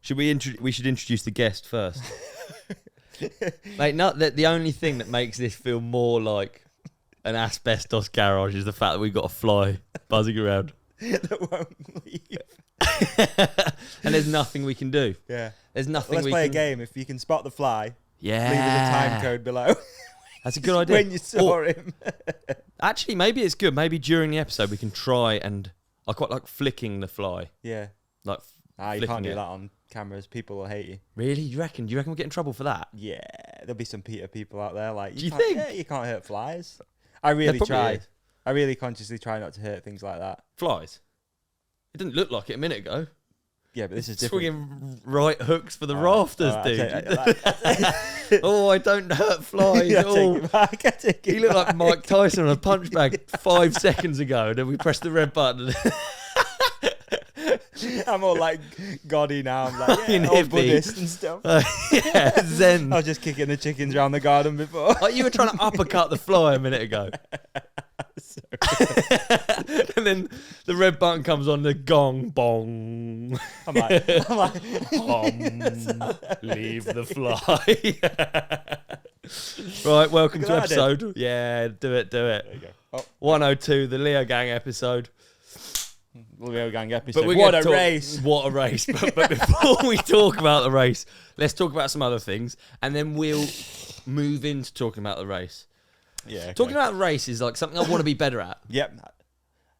Should we should introduce the guest first. Like, not that the only thing that makes this feel more like an asbestos garage is the fact that we've got a fly buzzing around. That won't leave. And there's nothing we can do. Yeah. There's nothing Let's play a game. If you can spot the fly, leave us a time code below. That's a good idea. When you saw him. Actually, maybe it's good. Maybe during the episode we can try, and I quite like flicking the fly. Yeah. Like, you can't do that on cameras. People will hate you. Really? You reckon? Do you reckon we'll get in trouble for that? Yeah. There'll be some PETA people out there like, do you think? Yeah, you can't hurt flies. I really try. Is. I really consciously try not to hurt things like that. Flies? It didn't look like it a minute ago. Yeah, but this is different. Swinging right hooks for the rafters, dude. Oh, I don't hurt flies. I take it He looked like Mike Tyson on a punch bag 5 seconds ago, and then we pressed the red button. I'm all like Goddy now. I'm like, yeah, all Buddhist and stuff. Yeah, Zen. I was just kicking the chickens around the garden before. Like you were trying to uppercut the fly a minute ago. And then the red button comes on, the gong, bong. I'm like leave the fly. Right, welcome to episode. Yeah, do it. There you go. Oh. 102, the Leogang episode. Leogang episode. What a race. What a race. But before we talk about the race, let's talk about some other things, and then we'll move into talking about the race. Yeah. Okay. Talking about the race is like something I want to be better at. Yep.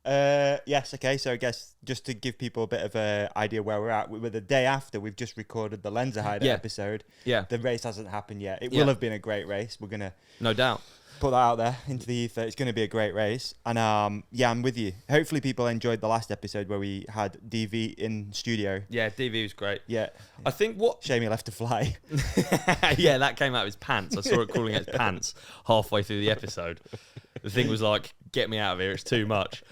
Yes, okay, so I guess just to give people a bit of an idea where we're at, we're the day after we've just recorded the Lenser Hider episode. Yeah. The race hasn't happened yet. It will have been a great race. We're going to... No doubt. Put that out there into the ether. It's going to be a great race. And I'm with you. Hopefully people enjoyed the last episode where we had DV in studio. Yeah, DV was great. Yeah. I think what... Shame he left to fly. Yeah, that came out of his pants. I saw it crawling out his pants halfway through the episode. The thing was like, get me out of here. It's too much.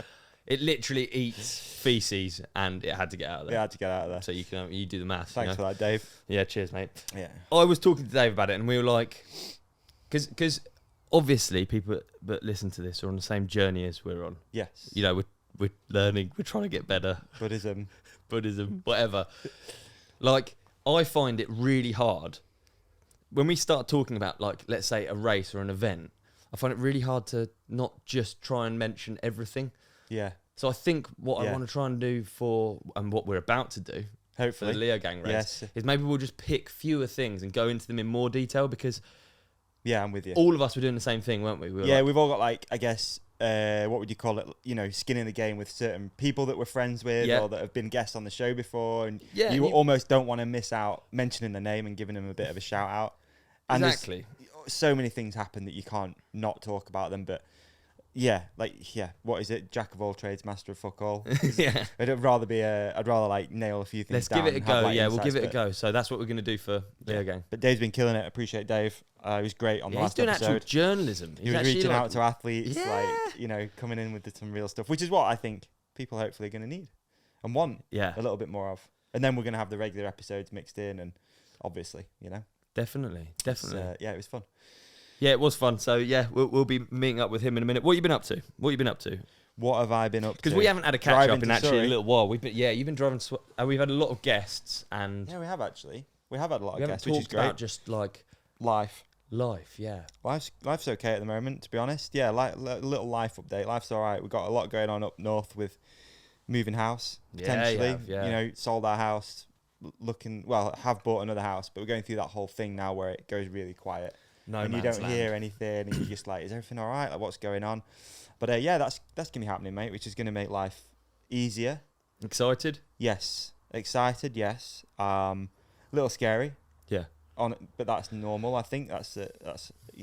It literally eats feces and it had to get out of there. It had to get out of there. So you do the maths. Thanks for that, Dave. Yeah, cheers, mate. Yeah. I was talking to Dave about it and we were like... Because obviously people that listen to this are on the same journey as we're on. Yes. You know, we're learning. We're trying to get better. Buddhism, whatever. Like, I find it really hard when we start talking about, like, let's say a race or an event. I find it really hard to not just try and mention everything. Yeah. So I think what I want to try and do and what we're about to do, hopefully, for the Leogang race, is maybe we'll just pick fewer things and go into them in more detail because... Yeah, I'm with you. All of us were doing the same thing, weren't we? We've all got, like, I guess, what would you call it? You know, skin in the game with certain people that we're friends with or that have been guests on the show before. And you almost don't want to miss out mentioning the name and giving them a bit of a shout out. And exactly. So many things happen that you can't not talk about them. But what is it? Jack of all trades, master of fuck all. Yeah. I'd rather like nail a few things Let's down. give it a go. Like, we'll give it a go. So that's what we're going to do for Leogang. But Dave's been killing it. Appreciate Dave. He was great on the last episode. He's doing actual journalism. He was reaching out to athletes, coming in with some real stuff, which is what I think people hopefully are going to need and want a little bit more of. And then we're going to have the regular episodes mixed in and obviously, Definitely. It was fun. Yeah, it was fun. So, we'll be meeting up with him in a minute. What have you been up to? What have I been up to? Because we haven't had a catch-up in actually a little while. You've been driving... we've had a lot of guests and... Yeah, we have actually. We have had a lot of guests, which is great. About just like... Life, yeah. Life's okay at the moment, to be honest. Yeah, like a little life update. Life's all right. We've got a lot going on up north with moving house, potentially. Sold our house, have bought another house, but we're going through that whole thing now where it goes really quiet. And you don't hear anything, and you're just like, is everything all right? Like, what's going on? But that's going to be happening, mate, which is going to make life easier. Excited? Yes. Excited, yes. Little scary. Yeah. But that's normal. I think that's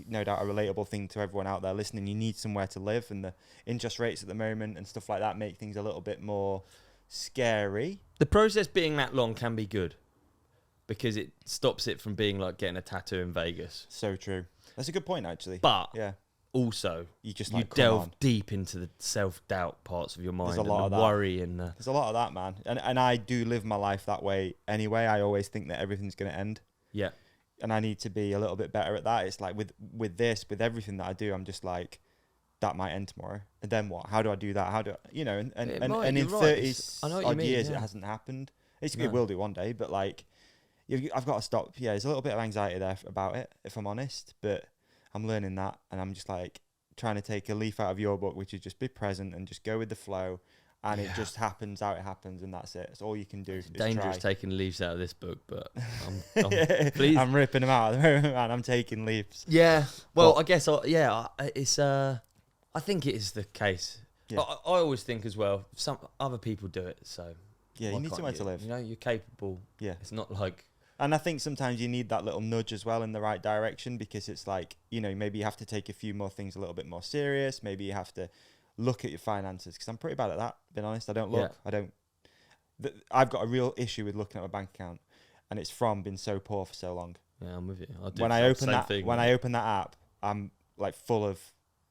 no doubt a relatable thing to everyone out there listening. You need somewhere to live, and the interest rates at the moment and stuff like that make things a little bit more scary. The process being that long can be good because it stops it from being like getting a tattoo in Vegas. So true. That's a good point, actually. But also, you delve deep into the self-doubt parts of your mind. There's a lot of worry and there's a lot of that, man. And I do live my life that way anyway. I always think that everything's going to end. Yeah. And I need to be a little bit better at that. It's like with everything that I do, I'm just like, that might end tomorrow. And then what? How do I do that? How do I, and in 30 odd years, it hasn't happened. It will do one day, but like, I've got to stop. Yeah, there's a little bit of anxiety there about it, if I'm honest. But I'm learning that, and I'm just like trying to take a leaf out of your book, which is just be present and just go with the flow. And it just happens how it happens, and that's it. It's all you can do. It's dangerous taking leaves out of this book, but I'm ripping them out at the moment, man. I'm taking leaves. Yeah. Well, I guess, it's. I think it is the case. Yeah. I always think as well, some other people do it, so. Yeah, you need somewhere to live. You know, you're capable. Yeah. It's not like. And I think sometimes you need that little nudge as well in the right direction, because it's like, you know, maybe you have to take a few more things a little bit more serious. Maybe you have to look at your finances, because I'm pretty bad at that, being honest. I don't look. Yeah. I've got a real issue with looking at my bank account, and it's from being so poor for so long. Yeah, I'm with you. When I open that app, I'm like full of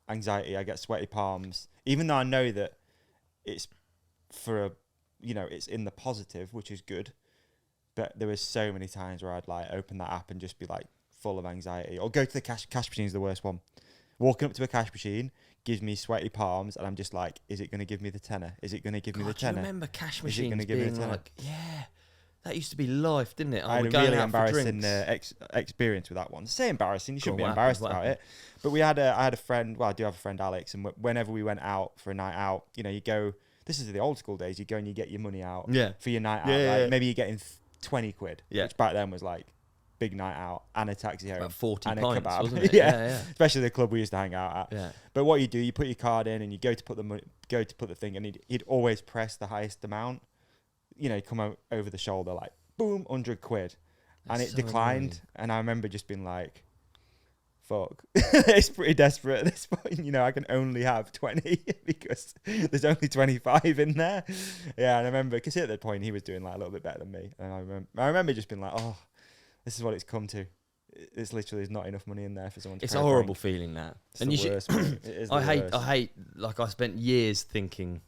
anxiety. I get sweaty palms, even though I know that it's it's in the positive, which is good. But there was so many times where I'd like open that app and just be like full of anxiety, or go to the cash machine is the worst one. Walking up to a cash machine gives me sweaty palms, and I'm just like, is it going to give me the tenner? Is it going to give me the tenner? Do you remember cash machines being like, that used to be life, didn't it? I had a really embarrassing experience with that one. Say embarrassing, you shouldn't be embarrassed about it. But I had a friend, well, I do have a friend, Alex, and whenever we went out for a night out, you know, you go, this is the old school days, you go and you get your money out for your night out. Yeah. Maybe you're getting 20 quid, which back then was like big night out and a taxi home. About 40 and pints, a kebab. Wasn't it? Yeah. Especially the club we used to hang out at. Yeah. But what you do, you put your card in and you go to put the thing, and he'd always press the highest amount. You know, come over the shoulder like, boom, 100 quid. And it declined. Annoying. And I remember just being like, fuck. It's pretty desperate at this point. You know, I can only have 20 because there's only 25 in there. Yeah, and I remember, because at that point he was doing like a little bit better than me. And I remember just being like, oh, this is what it's come to. It's literally there's not enough money in there for someone to It's a horrible feeling, that. It's and the worst. It is the worst. I hate, like I spent years thinking,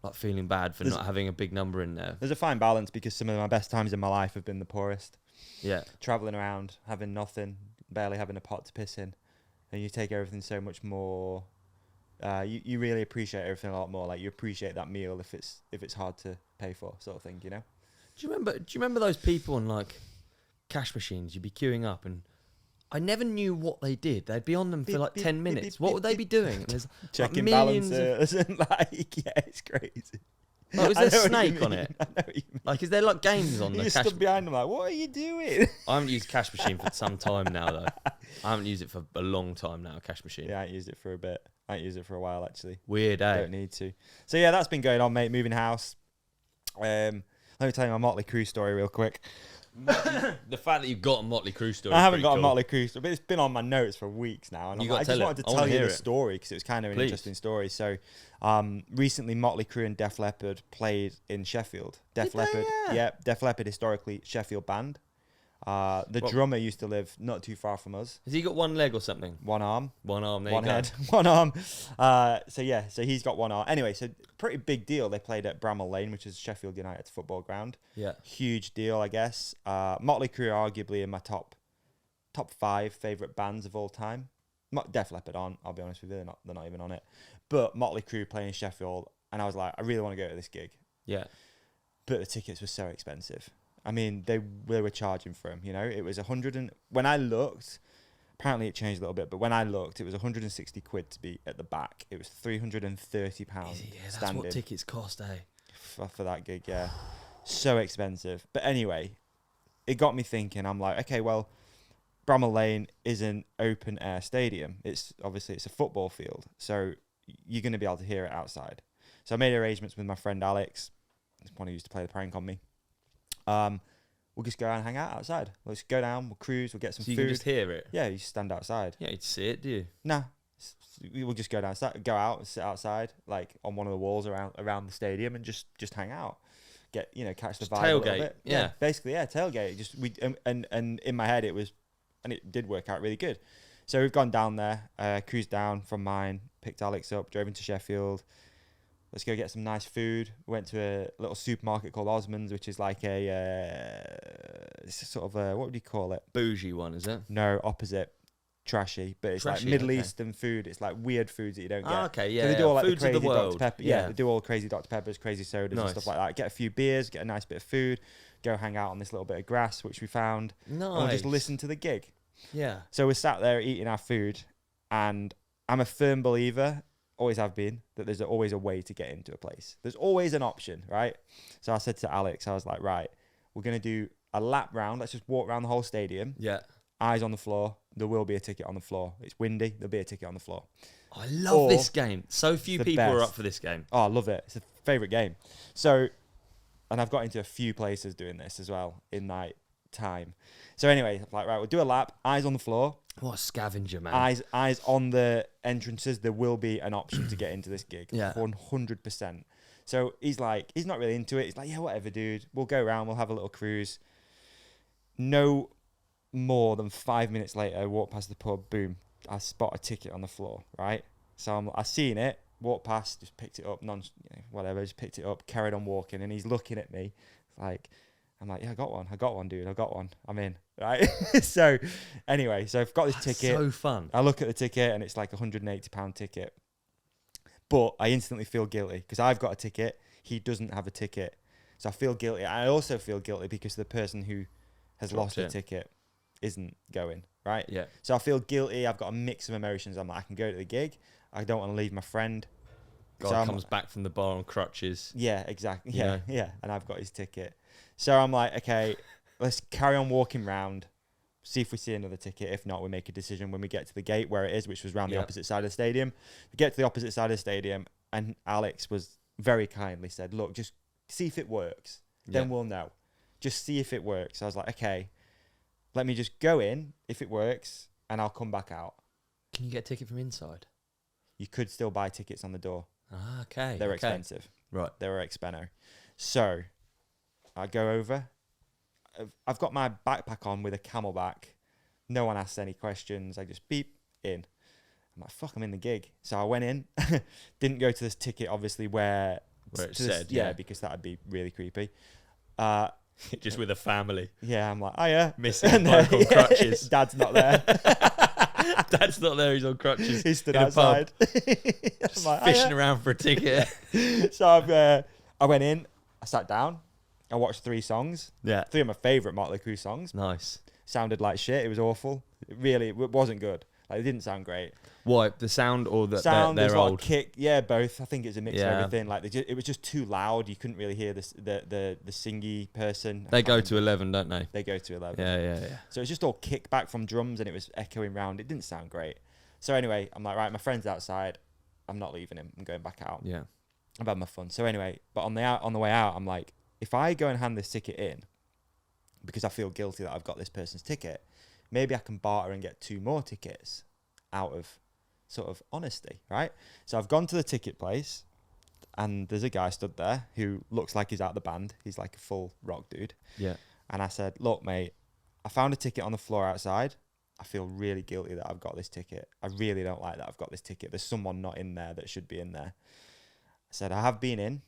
like feeling bad for not having a big number in there. There's a fine balance, because some of my best times in my life have been the poorest. Yeah. Traveling around, having nothing, barely having a pot to piss in, and you take everything so much more. You really appreciate everything a lot more. Like, you appreciate that meal if it's hard to pay for, sort of thing. You know. Do you remember those people on like cash machines? You'd be queuing up, and I never knew what they did. They'd be on them for like 10 minutes. What would they be doing? There's checking balances and it's crazy. Oh, is there a snake on it? I know what you mean. Like, is there like games on the cash? You stood behind them like, what are you doing? I haven't used cash machine for some time now, though. I haven't used it for a long time now, cash machine. Yeah, I ain't used it for a bit. I ain't used it for a while, actually. Weird, eh? Don't need to. So, yeah, that's been going on, mate. Moving house. Let me tell you my Motley Crue story real quick. The fact that you've got a Motley Crue story. I haven't got a Motley Crue story, but it's been on my notes for weeks now. And I just wanted to tell you the story, because it was kind of an interesting story. So, recently Motley Crue and Def Leppard played in Sheffield. Def Leppard historically Sheffield band. The drummer used to live not too far from us. Has he got one leg or something? One arm. One arm, one head. One arm. So he's got one arm. Anyway, so pretty big deal. They played at Bramall Lane, which is Sheffield United's football ground. Yeah. Huge deal, I guess. Motley Crue are arguably in my top 5 favourite bands of all time. Def Leppard aren't, I'll be honest with you. They're not even on it. But Motley Crue playing Sheffield, and I was like, I really want to go to this gig. Yeah. But the tickets were so expensive. I mean, they were charging for them, you know. It was 100 and... When I looked, apparently it changed a little bit, but when I looked, it was 160 quid to be at the back. It was £330 standing. That's what tickets cost, eh? For that gig, yeah. So expensive. But anyway, it got me thinking. I'm like, okay, well, Bramall Lane is an open-air stadium. It's a football field, so you're going to be able to hear it outside. So I made arrangements with my friend Alex, the one who used to play the prank on me. We'll just go out and hang out outside. We'll just go down, we'll cruise, we'll get some food. You can just hear it? Yeah, you just stand outside. Yeah, you see it, do you? Nah. We'll just go out and sit outside, like on one of the walls around the stadium, and just hang out. Catch the vibe tailgate. A little bit. Yeah. Basically, tailgate. And in my head it did work out really good. So we've gone down there, cruised down from mine, picked Alex up, drove into Sheffield. Let's go get some nice food. We went to a little supermarket called Osmond's, which is like it's sort of what would you call it? Bougie one, is it? No, opposite. trashy, but it's like Middle Eastern food. It's like weird foods that you don't get. Okay, yeah. So they do all like Foods the crazy of the world. Dr. Pepper. Yeah, they do all crazy Dr. Peppers, crazy sodas and stuff like that. Get a few beers, get a nice bit of food, go hang out on this little bit of grass, which we found. Nice. And we'll just listen to the gig. Yeah. So we're sat there eating our food, and I'm a firm believer, always have been, that there's always a way to get into a place. There's always an option, right? So I said to Alex, I was like, right, we're going to do a lap round. Let's just walk around the whole stadium. Yeah. Eyes on the floor. There will be a ticket on the floor. It's windy. There'll be a ticket on the floor. I love this game. So few people are up for this game. Oh, I love it. It's a favourite game. So, and I've got into a few places doing this as well in like time. So anyway, I'm like, right, we'll do a lap. Eyes on the floor. What a scavenger, man. Eyes on the entrances. There will be an option to get into this gig. Yeah. 100%. So he's like, he's not really into it. He's like, yeah, whatever, dude. We'll go around. We'll have a little cruise. No more than 5 minutes later, I walk past the pub. Boom. I spot a ticket on the floor, right? So I seen it, walked past, just picked it up, whatever, just picked it up, carried on walking, and he's looking at me like, I'm like, yeah, I got one, dude, I got one, I'm in, right? So anyway, so I've got this ticket. So fun. I look at the ticket, and it's like £180 ticket, but I instantly feel guilty because I've got a ticket, he doesn't have a ticket, so I feel guilty. I also feel guilty because the person who has lost a ticket isn't going, right? Yeah. So I feel guilty. I've got a mix of emotions. I'm like, I can go to the gig. I don't want to leave my friend. God comes back from the bar on crutches. Yeah, exactly. Yeah, yeah. And I've got his ticket. So I'm like, okay, let's carry on walking round, see if we see another ticket. If not, we make a decision when we get to the gate where it is, which was around the opposite side of the stadium. We get to the opposite side of the stadium, and Alex was very kindly said, look, just see if it works. Then we'll know. Just see if it works. I was like, okay, let me just go in if it works, and I'll come back out. Can you get a ticket from inside? You could still buy tickets on the door. Ah, okay. They were expensive. Right. They were expensive. So I go over. I've got my backpack on with a Camelback. No one asks any questions. I just beep in. I'm like, fuck, I'm in the gig. So I went in. Didn't go to this ticket, obviously, where it said. Yeah, because that would be really creepy. Just with a family. Yeah, I'm like, oh yeah. Missing bloke on crutches. Dad's not there. Dad's not there, he's on crutches. He stood outside. Just like, fishing around for a ticket. So I went in, I sat down, I watched 3 songs. Yeah. 3 of my favourite Motley Crue songs. Nice. Sounded like shit, it was awful. It wasn't good. Like, it didn't sound great. What, the sound or the sound? They're old? Kick, yeah, both. I think it's a mix of everything. Like it was just too loud. You couldn't really hear the singy person. They go to 11, don't they? They go to 11. Yeah. So it's just all kickback from drums, and it was echoing round. It didn't sound great. So anyway, I'm like, right, my friend's outside. I'm not leaving him. I'm going back out. Yeah. I've had my fun. So anyway, but on the way out, I'm like, if I go and hand this ticket in, because I feel guilty that I've got this person's ticket, maybe I can barter and get 2 more tickets out of sort of honesty, right? So I've gone to the ticket place, and there's a guy stood there who looks like he's out of the band. He's like a full rock dude. Yeah. And I said, look, mate, I found a ticket on the floor outside. I feel really guilty that I've got this ticket. I really don't like that I've got this ticket. There's someone not in there that should be in there. I said, I have been in,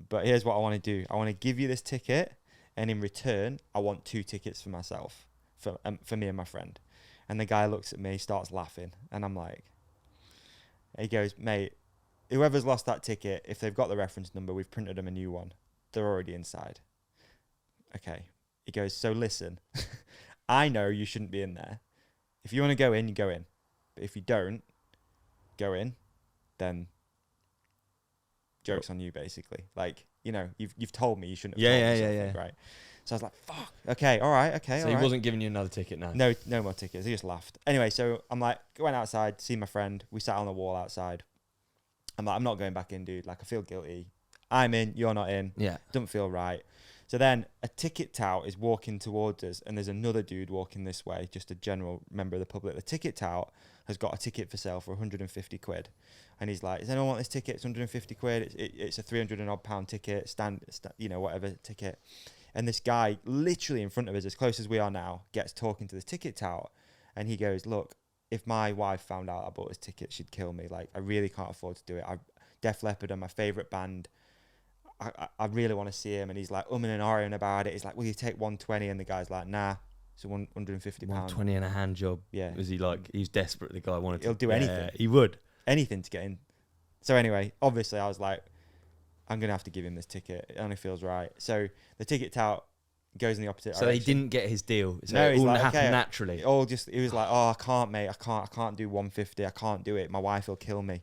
but here's what I want to do. I want to give you this ticket, and in return, I want 2 tickets for myself, for me and my friend. And the guy looks at me, starts laughing, and I'm like, he goes, mate, whoever's lost that ticket, if they've got the reference number, we've printed them a new one. They're already inside. Okay. He goes, so listen, I know you shouldn't be in there. If you want to go in, you go in. But if you don't go in, then joke's on you, basically. Like, you know, you've told me you shouldn't have told me something, right? So I was like, fuck, okay, all right, okay, so he wasn't giving you another ticket now? No more tickets. He just laughed. Anyway, so I'm like, went outside, see my friend. We sat on the wall outside. I'm like, I'm not going back in, dude. Like, I feel guilty. I'm in, you're not in. Yeah. Doesn't feel right. So then a ticket tout is walking towards us, and there's another dude walking this way, just a general member of the public. The ticket tout has got a ticket for sale for 150 quid. And he's like, does anyone want this ticket? It's 150 quid. It's a 300 and odd pound ticket, whatever ticket. And this guy, literally in front of us, as close as we are now, gets talking to the ticket tout. And he goes, look, if my wife found out I bought this ticket, she'd kill me. Like, I really can't afford to do it. Def Leppard are my favourite band. I really want to see him. And he's like, and ahhing about it. He's like, will you take 120? And the guy's like, nah, So £150. 120 and a hand job. Yeah. Was he like, he was desperate, the guy wanted to. He'll do anything. He would. Anything to get in. So anyway, obviously I was like, I'm going to have to give him this ticket. It only feels right. So the ticket tout goes in the opposite direction. So he didn't get his deal. So no, it all like, happened naturally. He was like, oh, I can't, mate. I can't do 150. I can't do it. My wife will kill me.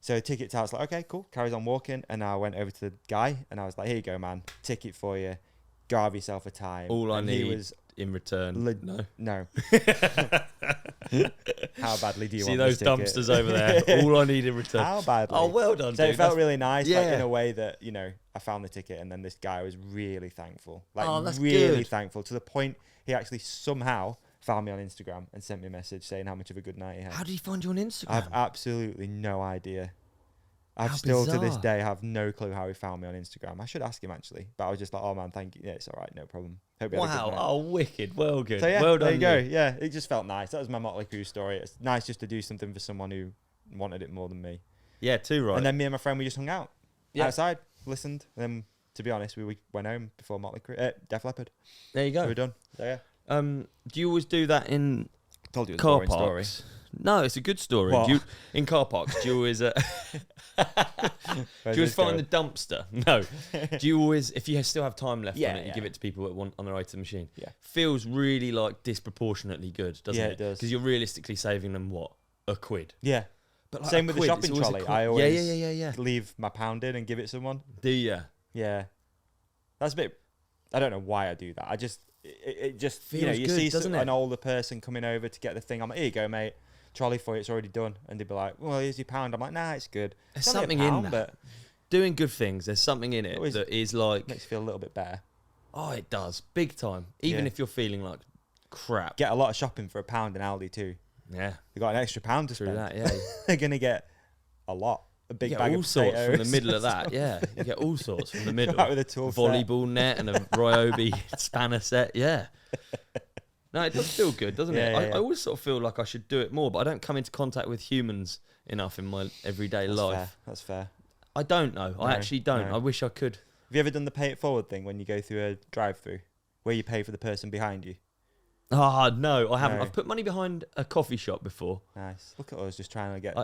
So the ticket tout's like, okay, cool. Carries on walking. And I went over to the guy and I was like, here you go, man. Ticket for you. Go have yourself a time. All I need in return. No. How badly do you see want those this ticket? dumpsters over there? All I need in return. How badly? Oh, well done. So dude. it felt really nice, yeah. like in a way that, you know, I found the ticket and then this guy was really thankful. Like, oh, that's really good. thankful to the point he actually somehow found me on Instagram and sent me a message saying how much of a good night he had. How did he find you on Instagram? I've absolutely no idea. I've How still to this bizarre. day have no clue how he found me on Instagram. I should ask him actually, but I was just like, oh man, thank you. Yeah, it's all right, no problem. Hope you had a good Wow. night. Oh, wicked. Well, good. So yeah, well done. there you go. Yeah, it just felt nice. That was my Motley Crue story. It's nice just to do something for someone who wanted it more than me. Yeah, too right. And then me and my friend, we just hung out outside, listened. And then, to be honest, we went home before Motley Crue, Def Leppard. there you go. So we're done. So yeah. Do you always do that in Told you it was a car boring parks? story. No, it's a good story. What? Do you, in car parks, do you always do you always find the dumpster? No. Do you always, if you still have time left on it, you give it to people that want on their way to the machine? Yeah. Feels really like disproportionately good, doesn't it? Yeah, it does. Because you're realistically saving them what? £1. Yeah. But like Same a with the quid, it's shopping always a trolley. quid. I always yeah. leave my pound in and give it someone. Do you? Yeah. That's a bit, I don't know why I do that. I just, it just, Feels you know, you good, see doesn't an it? older person coming over to get the thing. I'm like, here you go, mate. Trolley for you, it's already done. And they'd be like, well, here's your pound. I'm like, nah, it's good. There's It's only something a in pound, that. but Doing good things, there's something in it Always that is like, makes you feel a little bit better. oh, it does. Big time. Even Yeah. if you're feeling like crap. Get a lot of shopping for £1 in Aldi too. Yeah. They got an extra pound to Through spend. that, yeah. They're gonna get a lot. A big You get bag all of sorts from the potatoes. middle of that, yeah. You get all sorts from the middle. Out with a tool set. Volleyball net and a Ryobi spanner set, yeah. No, it does feel good, doesn't it? Yeah, I always sort of feel like I should do it more, but I don't come into contact with humans enough in my everyday That's life. fair. That's fair. I don't know. I actually don't. no. I wish I could. Have you ever done the pay it forward thing when you go through a drive-through, where you pay for the person behind you? Ah, no, I haven't. No. I've put money behind a coffee shop before. Nice. Look at us just trying to get.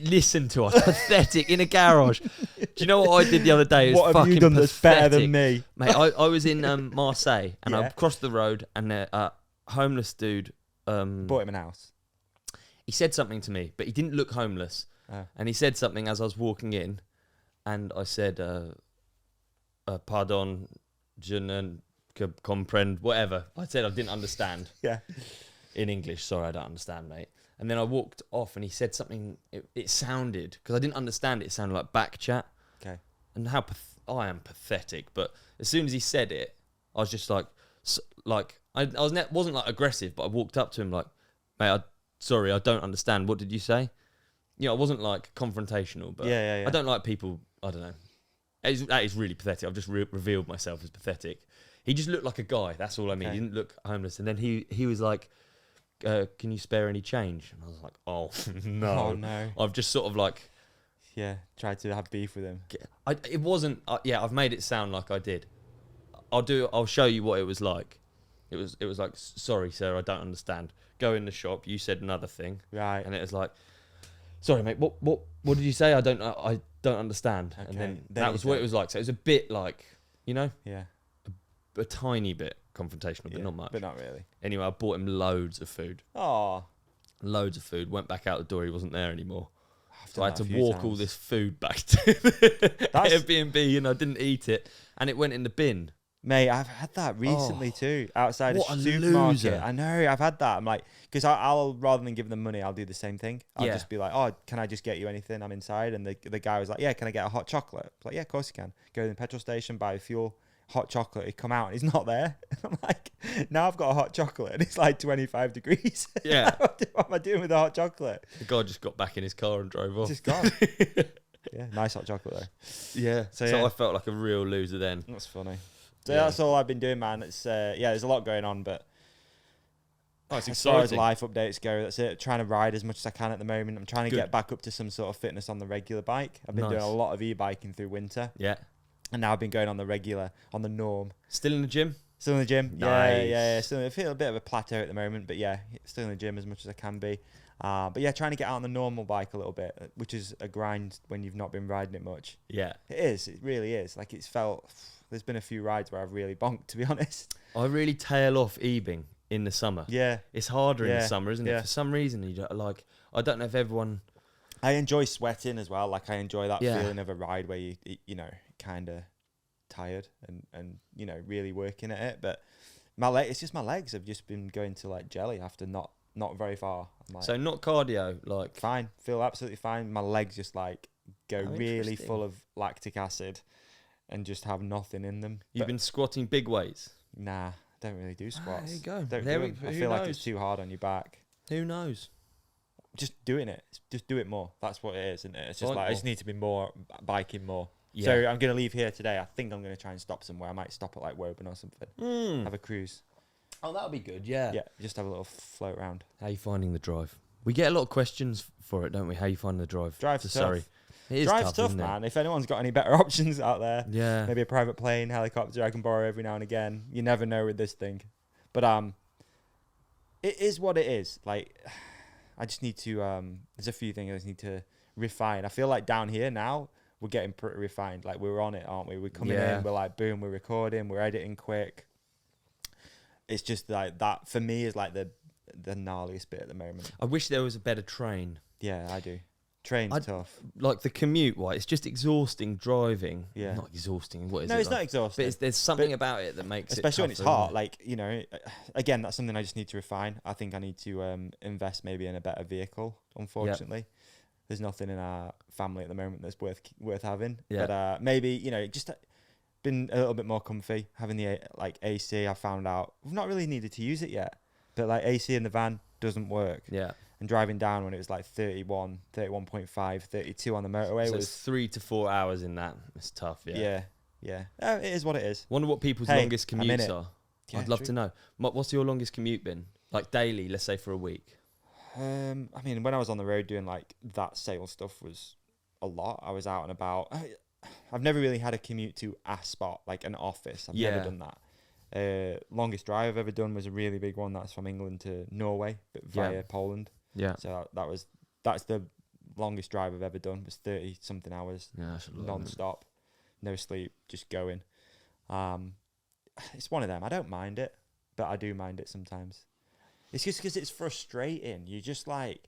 Listen to us. Pathetic in a garage. Do you know what I did the other day? It was What have you fucking done that's better than pathetic. me? Mate, I was in Marseille and I Yeah. crossed the road and a homeless dude. Bought him an house. He said something to me, but he didn't look homeless. Oh. And he said something as I was walking in, and I said, "Pardon, je ne comprend," whatever. I said I didn't understand. Yeah. In English, sorry, I don't understand, mate. And then I walked off, and he said something. It sounded, because I didn't understand it. It sounded like back chat. Okay. And how I am pathetic. But as soon as he said it, I was just like I wasn't like aggressive, but I walked up to him like, mate, sorry, I don't understand. What did you say? You know, I wasn't like confrontational, but Yeah. I don't like people. I don't know. That is really pathetic. I've just revealed myself as pathetic. He just looked like a guy. That's all I mean. Okay. He didn't look homeless. And then he was like, "Can you spare any change?" And I was like, "Oh no, Oh no. I've just sort of like, Yeah. Tried to have beef with him. it wasn't. I've made it sound like I did. I'll show you what it was like. It was like, sorry, sir, I don't understand. Go in the shop. You said another thing, Right. and it was like, sorry, mate. What did you say? I don't understand. Okay. And then Then that you was what said- it was like. So it was a bit like, you know, Yeah. a tiny bit confrontational, but not much. But not really. Anyway, I bought him loads of food. Oh. Loads of food. Went back out the door. He wasn't there anymore. I've So done I had that to a few walk all times. this food back to the That's- Airbnb, and I didn't eat it, and it went in the bin. Mate, I've had that recently too, outside what a a supermarket. loser. I know, I've had that. I'm like, because I'll rather than give them money, I'll do the same thing. I'll Yeah. just be like, oh, can I just get you anything? I'm inside. And the guy was like, yeah, can I get a hot chocolate? I was like, yeah, of course you can. Go to the petrol station, buy fuel, hot chocolate. He'd come out and he's not there. I'm like, now I've got a hot chocolate and it's like 25 degrees. Yeah. What am I doing with the hot chocolate? The guy just got back in his car and drove off. Just gone. Yeah, nice hot chocolate though. Yeah. So, So yeah. I felt like a real loser then. That's funny. So Yeah. that's all I've been doing, man. It's there's a lot going on, but Oh, it's as far as exciting. life updates go, that's it. Trying to ride as much as I can at the moment. I'm trying to Good. get back up to some sort of fitness on the regular bike. I've been doing Nice. a lot of e-biking through winter, Yeah. and now I've been going on the regular, on the norm. Still in the gym? Still in the gym. Nice. Yeah. Still, I feel a bit of a plateau at the moment, but yeah, still in the gym as much as I can be. But yeah, trying to get out on the normal bike a little bit, which is a grind when you've not been riding it much. Yeah. It is. It really is. Like, it's felt... There's been a few rides where I've really bonked, to be honest. I really tail off ebbing in the summer. Yeah. It's harder in the summer, isn't it? Yeah. For some reason, you don't, like, I don't know if everyone... I enjoy sweating as well. Like, I enjoy that Yeah. feeling of a ride where you know, kind of tired and, you know, really working at it. But it's just my legs have just been going to, like, jelly after not very far. I'm like, So not cardio, like... fine. Feel absolutely fine. My legs just, like, go really interesting. full of lactic acid and just have nothing in them. You've But been squatting big weights? nah, don't really do squats. There you go. Don't There do we- 'em. I who feel like knows? it's too hard on your back. Who knows? Just doing it. Just do it more. That's what it is, isn't it? It's just Bike like I more. just need to be more biking more. Yeah. So I'm gonna leave here today. I think I'm gonna try and stop somewhere. I might stop at like Woburn or something. Have a cruise. Oh, that'll be good, yeah. Yeah, just have a little float around. How you finding the drive? We get a lot of questions for it, don't we? How you finding the drive? Drive's to tough. Surrey? It is Drive's tough, isn't it? man. If anyone's got any better options out there, Yeah. maybe a private plane, helicopter I can borrow every now and again. You never know with this thing. But it is what it is. Like, I just need to there's a few things I just need to refine. I feel like down here now we're getting pretty refined. Like, we're on it, aren't we? We're coming in, we're like, boom, we're recording, we're editing quick. It's just like that for me is like the gnarliest bit at the moment. I wish there was a better train. Yeah, I do. Train's tough. Like the commute, right? It's just exhausting driving. Yeah. Not exhausting. What is it? No, it's like? not exhausting. But there's something about it that makes especially when it it's tougher, hot. isn't it? Like, you know, again, that's something I just need to refine. I think I need to invest maybe in a better vehicle. Unfortunately, there's nothing in our family at the moment that's worth having. Yeah. But maybe, you know, just been a little bit more comfy having the like AC. I found out we've not really needed to use it yet, but like AC in the van doesn't work. Yeah. And driving down when it was like 31, 31.5, 32 on the motorway So was it's 3 to 4 hours in that. It's tough, yeah. Yeah. It is what it is. Wonder what people's Hey, longest I'm in commutes it. are. Yeah, I'd love true. to know. What's your longest commute been? Like daily, let's say for a week. I mean, when I was on the road doing like that sales stuff was a lot. I was out and about. I've never really had a commute to a spot, like an office. I've never done that. Longest drive I've ever done was a really big one. That's from England to Norway, but via Poland. Yeah. So that's the longest drive I've ever done. It was 30 something hours, Yeah, that's a lot, isn't it? non-stop, no sleep, just going. It's one of them. I don't mind it, but I do mind it sometimes. It's just because it's frustrating. You just like,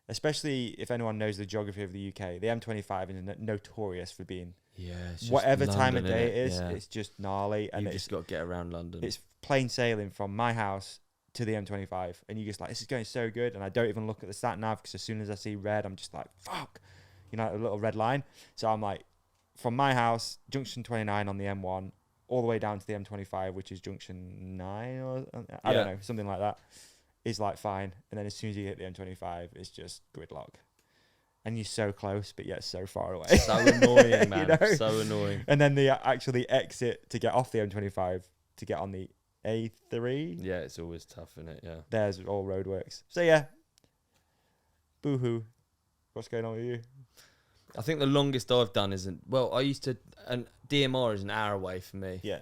especially if anyone knows the geography of the UK, the M25 is notorious for being it's just whatever time of London, day innit? it is. Yeah. It's just gnarly, and You've it's just got to get around London. it's plain sailing from my house to the M25, and you just like, this is going so good, and I don't even look at the sat nav because as soon as I see red, I'm just like, fuck, you know, a little red line. So I'm like, from my house, junction 29 on the M1, all the way down to the M25, which is junction 9 or I don't know, something like that, is like fine. And then as soon as you hit the M25, it's just gridlock. And you're so close, but yet so far away. So annoying, man. You know? So annoying. And then they actually exit to get off the M25 to get on the A3. Yeah, it's always tough, isn't it? Yeah. There's all roadworks. So yeah, boo-hoo. What's going on with you? I think the longest I've done isn't... Well, I used to... And DMR is an hour away for me. Yeah.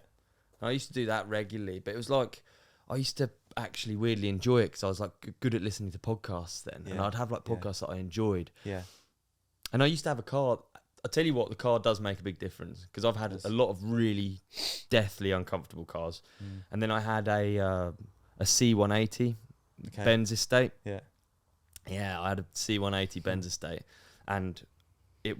I used to do that regularly, but it was like... I used to actually weirdly enjoy it because I was like good at listening to podcasts then. And I'd have like podcasts that I enjoyed. Yeah. And I used to have a car... I tell you what, the car does make a big difference because I've had a lot of really deathly uncomfortable cars. And then I had a C180 Benz Estate. Yeah. Yeah, I had a C180 Benz Estate, and it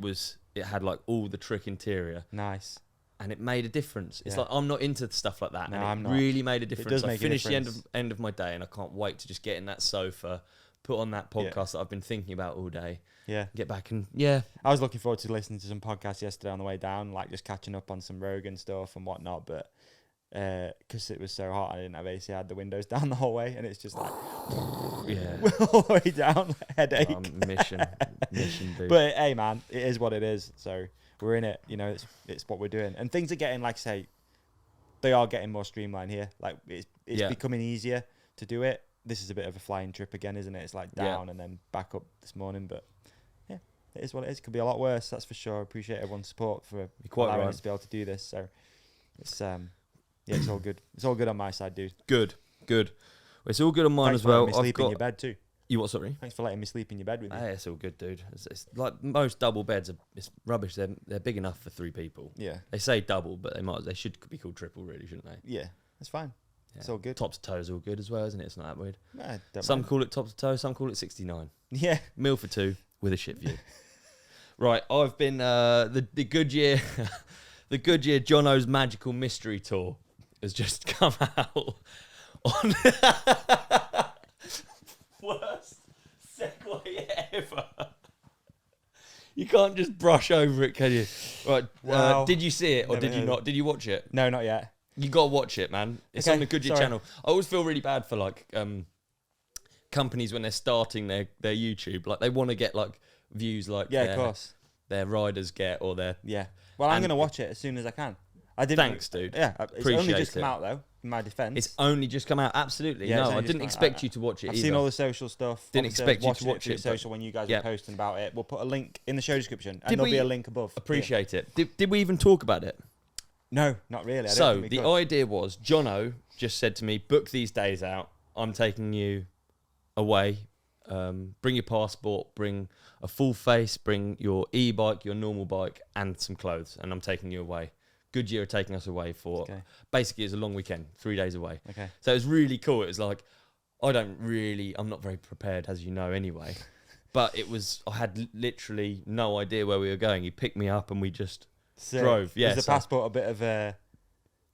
had like all the trick interior. Nice. And it made a difference. It's Yeah. like I'm not into stuff like that, No, and it I'm not. really made a difference. does I make a finished difference. the end of my day, and I can't wait to just get in that sofa, put on that podcast that I've been thinking about all day, Yeah. get back and I was looking forward to listening to some podcasts yesterday on the way down, like just catching up on some Rogan stuff and whatnot, but because it was so hot, I didn't have AC. I had the windows down the whole way, and it's just like yeah, all the way down, headache. mission, dude. But hey, man, it is what it is. So we're in it. You know, it's what we're doing, and things are getting, like I say, they are getting more streamlined here. Like it's becoming easier to do it. This is a bit of a flying trip again, isn't it? It's like down and then back up this morning, but yeah, it is what it is. It could be a lot worse, that's for sure. I appreciate everyone's support for quite allowing right. us to be able to do this. So it's Yeah, it's all good. It's all good on my side, dude. Good. Well, it's all good on mine Thanks as for well. letting me sleep in your bed too. You what, sorry? Thanks for letting me sleep in your bed with you. Hey, it's all good, dude. It's like most double beds it's rubbish. They're big enough for 3 people. Yeah. They say double, but they should be called triple, really, shouldn't they? Yeah, it's fine. Yeah. It's all good. Top to toe is all good as well, isn't it? It's not that weird. Nah, Some call it top to toe, some call it 69. Yeah. Meal for 2 with a shit view. Right, I've been the Goodyear the Goodyear Jono's Magical Mystery Tour has just come out on worst segue ever. You can't just brush over it, can you? Right, Wow. did you see it or Never did you heard. not? Did you watch it? No, not yet. You gotta watch it, man. It's Okay, on the Goodyear sorry. channel. I always feel really bad for like companies when they're starting their YouTube. Like they want to get like views like Yeah, of course. their riders get or their. Yeah. Well, I'm And- going to watch it as soon as I can. I didn't. Thanks, dude. Yeah, it's Appreciate only just it. come out though. In my defense, It's only just come out. Absolutely. Yeah, it's No, I only just didn't come out. expect you to watch it I've either. seen all the social stuff. Didn't Obviously, expect I you was to watching watch through it, but- social when you guys yeah. were posting about it. We'll put a link in the show description, and Did there'll be we- a link above. Appreciate it. Did we even talk about it? No, not really. I don't So think we the could. idea was Jono just said to me, book these days out. I'm taking you away. Bring your passport, bring a full face, bring your e-bike, your normal bike, and some clothes, and I'm taking you away. Goodyear are taking us away for Okay. basically it's a long weekend, 3 days away. Okay. So it was really cool. It was like I'm not very prepared, as you know, anyway. But I had literally no idea where we were going. He picked me up and we just So drove. Yeah, was the so- passport a bit of a?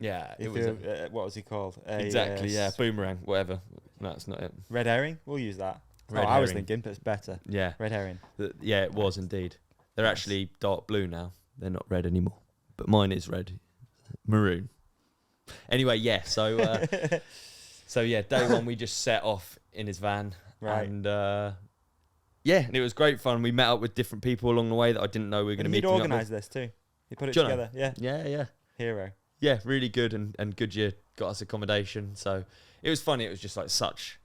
yeah, it If was you- what was he called? exactly boomerang, whatever. No, that's not it. Red herring. We'll use that. Red I was herring. thinking, but it's better. Yeah, Red herring. yeah, it was indeed. They're Nice. actually dark blue now. They're not red anymore. But mine is red, maroon. Anyway, yeah. So, yeah, day one we just set off in his van, Right. and yeah, and it was great fun. We met up with different people along the way that I didn't know we were going to And meet. he'd organised this too. He put it Jono. together. Yeah. Yeah. Hero. Yeah, really good, and Goodyear got us accommodation. So it was funny. It was just like such,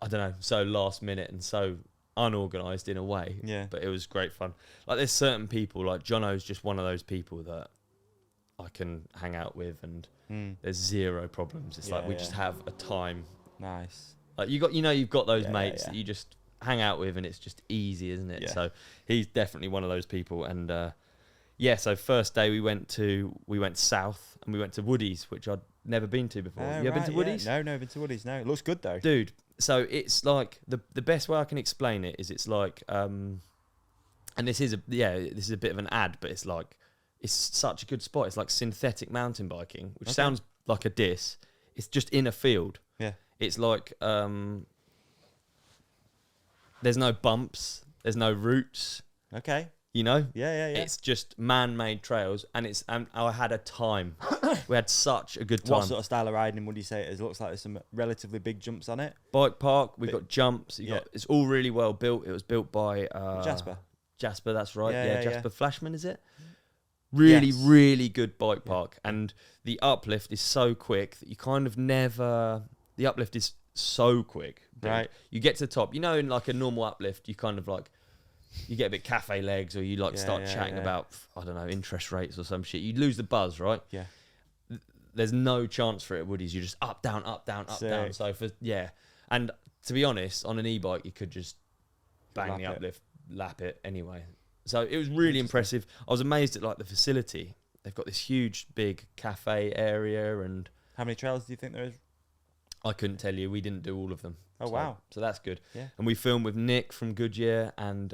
I don't know, so last minute and so unorganised in a way. Yeah. But it was great fun. Like there's certain people, like Jono's just one of those people that I can hang out with, and there's zero problems. It's like Yeah, we yeah. just have a time. Nice. Like you've got those Yeah, mates yeah. that you just hang out with, and it's just easy, isn't it? Yeah. So he's definitely one of those people, and yeah. So first day we went south and we went to Woody's, which I'd never been to before. You ever been to Woody's? No, never been to Woody's. No, it looks good though. Dude, so it's like the best way I can explain it is it's like and this is a bit of an ad, but it's like it's such a good spot. It's like synthetic mountain biking, which Okay. sounds like a diss. It's just in a field. Yeah. It's like there's no bumps, there's no routes, Okay. you know? Yeah. It's just man-made trails, and I had a time. We had such a good time. What sort of style of riding would you say it is? It looks like there's some relatively big jumps on it. Bike park, we've got jumps. Yeah. It's all really well built. It was built by Jasper. Jasper, that's right. Yeah, Yeah, yeah, Jasper Flashman, is it? Really, Yes. really good bike park, and the uplift is so quick that you kind of never. The uplift is so quick, dude. Right. You get to the top. You know, in like a normal uplift, you kind of like. You get a bit cafe legs, or you like Yeah, start yeah, chatting yeah. about, I don't know, interest rates or some shit. You lose the buzz, right? Yeah. There's no chance for it at Woody's. You're just up, down, up, down, up, down. Sick. So and to be honest, on an e-bike, you could just bang Lap the it. uplift, lap it anyway. So it was really impressive. I was amazed at like the facility. They've got this huge, big cafe area, and How many trails do you think there is? I couldn't tell you. We didn't do all of them. Oh, So- wow. So that's good. Yeah. And we filmed with Nick from Goodyear, and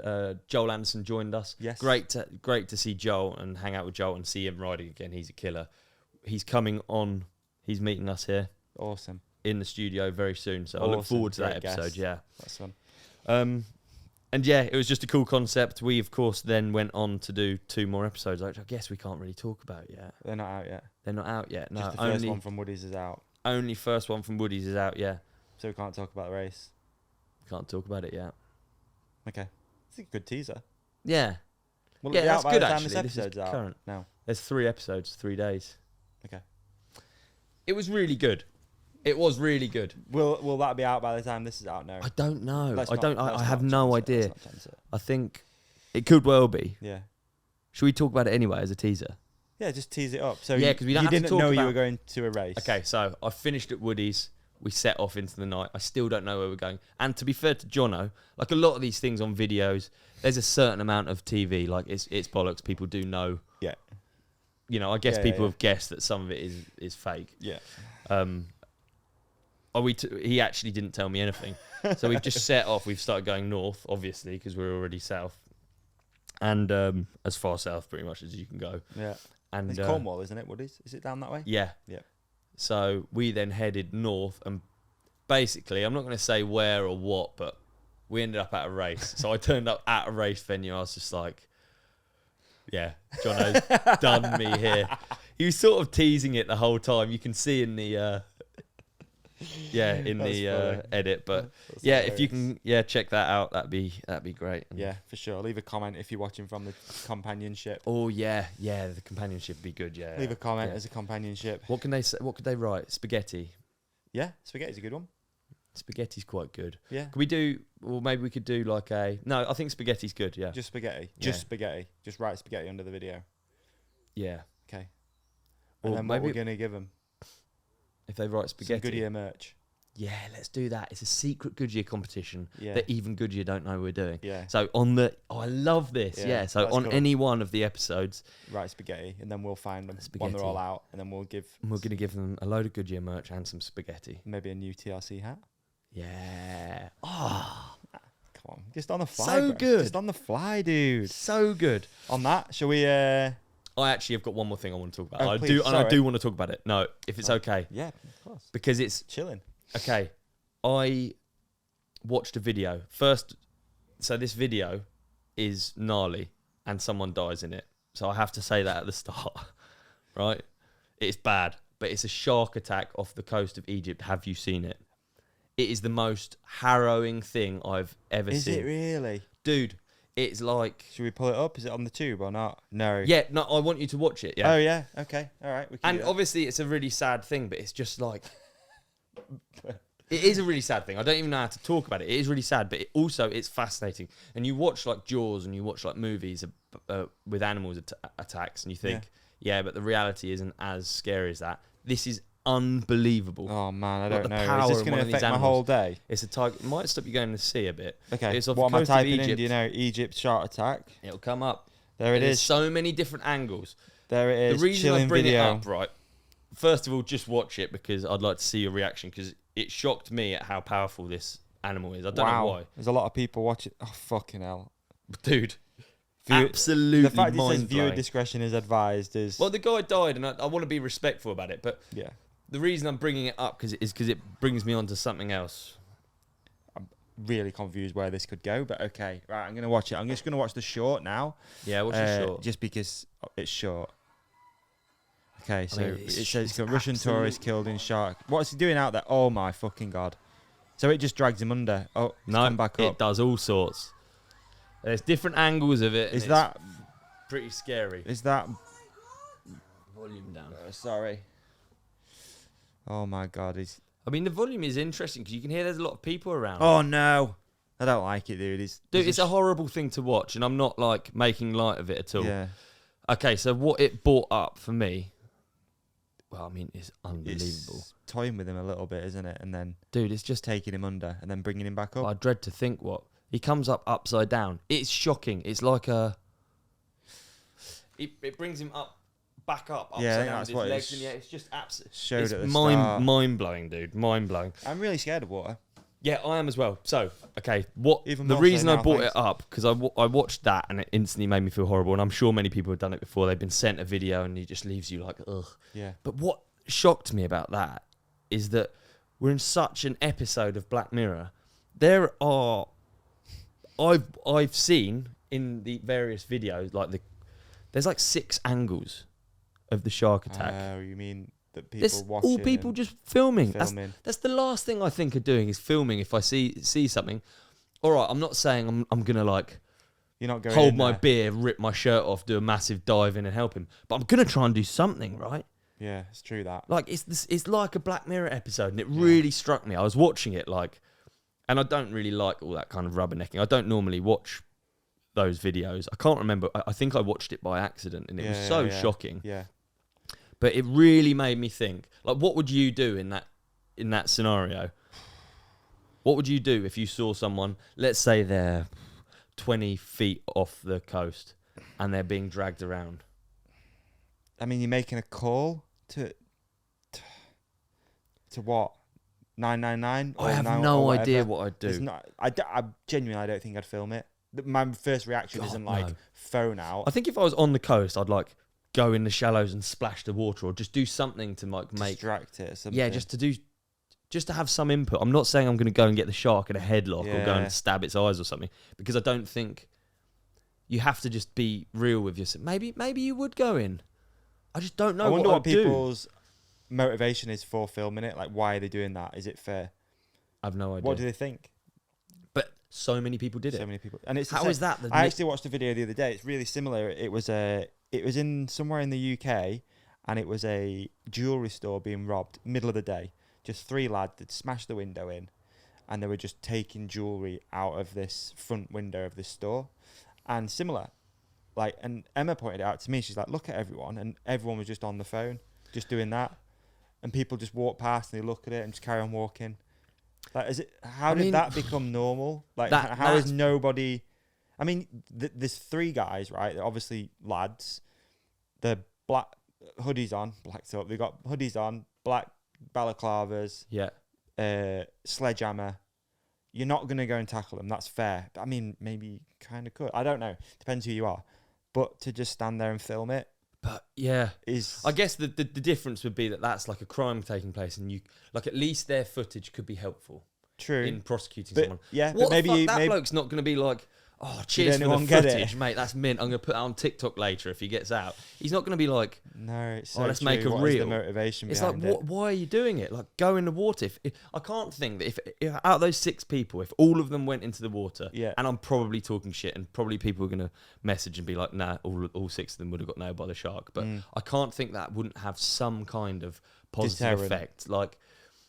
Joel Anderson joined us. Yes. Great to see Joel and hang out with Joel and see him riding again. He's a killer. He's coming on. He's meeting us here Awesome. in the studio very soon. So I look Awesome. forward to that Great episode. guest. Yeah. That's fun. And yeah, it was just a cool concept. We of course then went on to do 2 more episodes, which I guess we can't really talk about yet. They're not out yet. They're not out yet. No, Just the first one from Woody's is out, only first one from Woody's is out. Yeah, so we can't talk about the race. can't talk about it yet. Okay. It's a good teaser. Yeah, Will yeah, it be that's out by good the time actually. this This is episode's out? current. No. There's 3 episodes, 3 days. Okay. It was really good. It was really good. Will that be out by the time this is out? No. I don't know. Let's I not- don't. let's I have not no chance it, let's idea. not chance it. I think it could well be. Yeah. Should we talk about it anyway as a teaser? Yeah, just tease it up. So yeah, because we don't have to didn't talk know about... you were going to a race. Okay, so I finished at Woody's. We set off into the night. I still don't know where we're going. And to be fair to Jono, like a lot of these things on videos, there's a certain amount of TV. Like it's bollocks. People do know. Yeah. You know, I guess people have guessed that some of it is fake. Yeah. He actually didn't tell me anything. So we've just set off. We've started going north, obviously, because we're already south. And as far south pretty much as you can go. Yeah. And it's Cornwall, isn't it, Woody's? Is it down that way? Yeah. Yeah. So we then headed north, and basically, I'm not going to say where or what, but we ended up at a race. So I turned up at a race venue. I was just like, yeah, Jono's done me here. He was sort of teasing it the whole time. You can see in the edit, but that's hilarious. If you can check that out, that'd be great. Yeah, for sure. Leave a comment if you're watching from the companionship. Oh yeah, the companionship would be good. Yeah, leave a comment as a companionship. What can they say? What could they write? Spaghetti. Yeah, spaghetti's a good one. Spaghetti's quite good. Yeah. Could we do? Well, maybe we could do like a. No, I think spaghetti's good. Yeah. Just spaghetti. Just spaghetti. Just write spaghetti under the video. Yeah. Okay. And then what we're gonna give them? If they write spaghetti. Some Goodyear merch. Yeah, let's do that. It's a secret Goodyear competition that even Goodyear don't know we're doing. Yeah. So I love this. Yeah. So on cool. Any one of the episodes, write spaghetti, and then we'll find them when they're all out, and then we'll give. And we're gonna give them a load of Goodyear merch and some spaghetti. Maybe a new TRC hat. Yeah. Oh. Come on, just on the fly. So good. Just on the fly, dude. So good. On that, shall we? I actually have got one more thing I want to talk about. Oh, please, I do want to talk about it. No, if it's okay. Yeah, of course. Because it's chilling. Okay. I watched a video. First, so this video is gnarly and someone dies in it. So I have to say that at the start. Right? It's bad, but it's a shark attack off the coast of Egypt. Have you seen it? It is the most harrowing thing I've ever seen. Is it really? Dude, it's like... Should we pull it up? Is it on the tube or not? No. Yeah, no, I want you to watch it. Yeah. Oh, yeah. Okay. All right. And obviously it's a really sad thing, but it's just like... It is a really sad thing. I don't even know how to talk about it. It is really sad, but it's fascinating. And you watch like Jaws and you watch like movies with animals attacks and you think, but the reality isn't as scary as that. This is unbelievable. Oh man, I don't know. Is this going to affect my whole day? It's a tiger. It might stop you going to sea a bit. Okay. It's off what the am I coast of typing Egypt. in? Do you know Egypt shark attack? It'll come up. There it is. There's so many different angles. There it is. The reason Chilling I bring video. it up, right? First of all, just watch it because I'd like to see your reaction because it shocked me at how powerful this animal is. I don't know why. There's a lot of people watching. Oh, fucking hell. Dude. Absolutely the fact mind-blowing. It says viewer discretion is advised is... Well, the guy died, and I want to be respectful about it, but yeah, the reason I'm bringing it up because it brings me on to something else. I'm really confused where this could go, but okay. Right, I'm going to watch it. I'm just going to watch the short now. Yeah, watch the short. Just because it's short. Okay, so it says Russian tourist killed in shark. What's he doing out there? Oh, my fucking God. So it just drags him under. Oh, no, come back up. It does all sorts. There's different angles of it. Is that pretty scary? Is that volume down? Sorry. Oh my God! I mean, the volume is interesting because you can hear there's a lot of people around. Oh no, I don't like it, dude. It's a horrible thing to watch, and I'm not like making light of it at all. Yeah. Okay, so what it brought up for me, well, I mean, it's unbelievable. It's toying with him a little bit, isn't it? And then, dude, it's just taking him under and then bringing him back up. I dread to think what. He comes up upside down. It's shocking. It's like it brings him back up upside down. That's what legs and it's just absolutely showed at the start. Mind blowing, dude. Mind blowing. I'm really scared of water. Yeah, I am as well. So, okay, the reason I brought it up because I watched that and it instantly made me feel horrible. And I'm sure many people have done it before. They've been sent a video and it just leaves you like, ugh. Yeah. But what shocked me about that is that we're in such an episode of Black Mirror. I've seen in the various videos there's like 6 angles of the shark attack. Oh, you mean that people watching? All people just filming. That's the last thing I think of doing is filming. If I see something, all right. I'm not saying I'm gonna You're not going hold my beer, rip my shirt off, do a massive dive in and help him. But I'm gonna try and do something, right? Yeah, it's true that. Like it's like a Black Mirror episode, and it really struck me. I was watching it and I don't really like all that kind of rubbernecking. I don't normally watch those videos. I can't remember. I think I watched it by accident, and it was so shocking. Yeah. But it really made me think. Like, what would you do in that scenario? What would you do if you saw someone, let's say they're 20 feet off the coast and they're being dragged around? I mean, you're making a call to what? 999? I have no idea what I'd do. I genuinely, I don't think I'd film it. My first reaction isn't like phone out. I think if I was on the coast, I'd like go in the shallows and splash the water, or just do something to like distract it or something. Yeah, just to have some input. I'm not saying I'm going to go and get the shark in a headlock or go and stab its eyes or something, because I don't think you have to just be real with yourself. Maybe you would go in. I just don't know. I wonder what people's people's motivation is for filming it. Like, why are they doing that? Is it fair? I have no idea. What do they think? But so many people did it. So many people, and it's how is that? I actually watched a video the other day. It's really similar. It was in somewhere in the UK, and it was a jewelry store being robbed middle of the day. Just 3 lads that smashed the window in, and they were just taking jewelry out of this front window of this store. And similar, like, and Emma pointed out to me, she's like, look at everyone, and everyone was just on the phone, just doing that, and people just walk past and they look at it and just carry on walking. Like, how did that become normal? Like, how is nobody? I mean, there's 3 guys, right? They're obviously lads. They're black hoodies on, blacked up. They got hoodies on, black balaclavas, sledgehammer. You're not going to go and tackle them. That's fair. I mean, maybe you kind of could. I don't know. Depends who you are. But to just stand there and film it. But I guess the difference would be that's like a crime taking place, and you like at least their footage could be helpful. True. In prosecuting someone. Yeah. What but maybe that bloke's not going to be like, oh, cheers for the footage, mate. That's mint. I'm going to put that on TikTok later if he gets out. He's not going to be like, no, it's so let's true. make a what reel. Is the motivation it's behind like, why are you doing it? Like, go in the water. If I can't think that if out of those 6 people, if all of them went into the water, and I'm probably talking shit, and probably people are going to message and be like, nah, all 6 of them would have got nailed by the shark. But I can't think that wouldn't have some kind of positive effect. Like,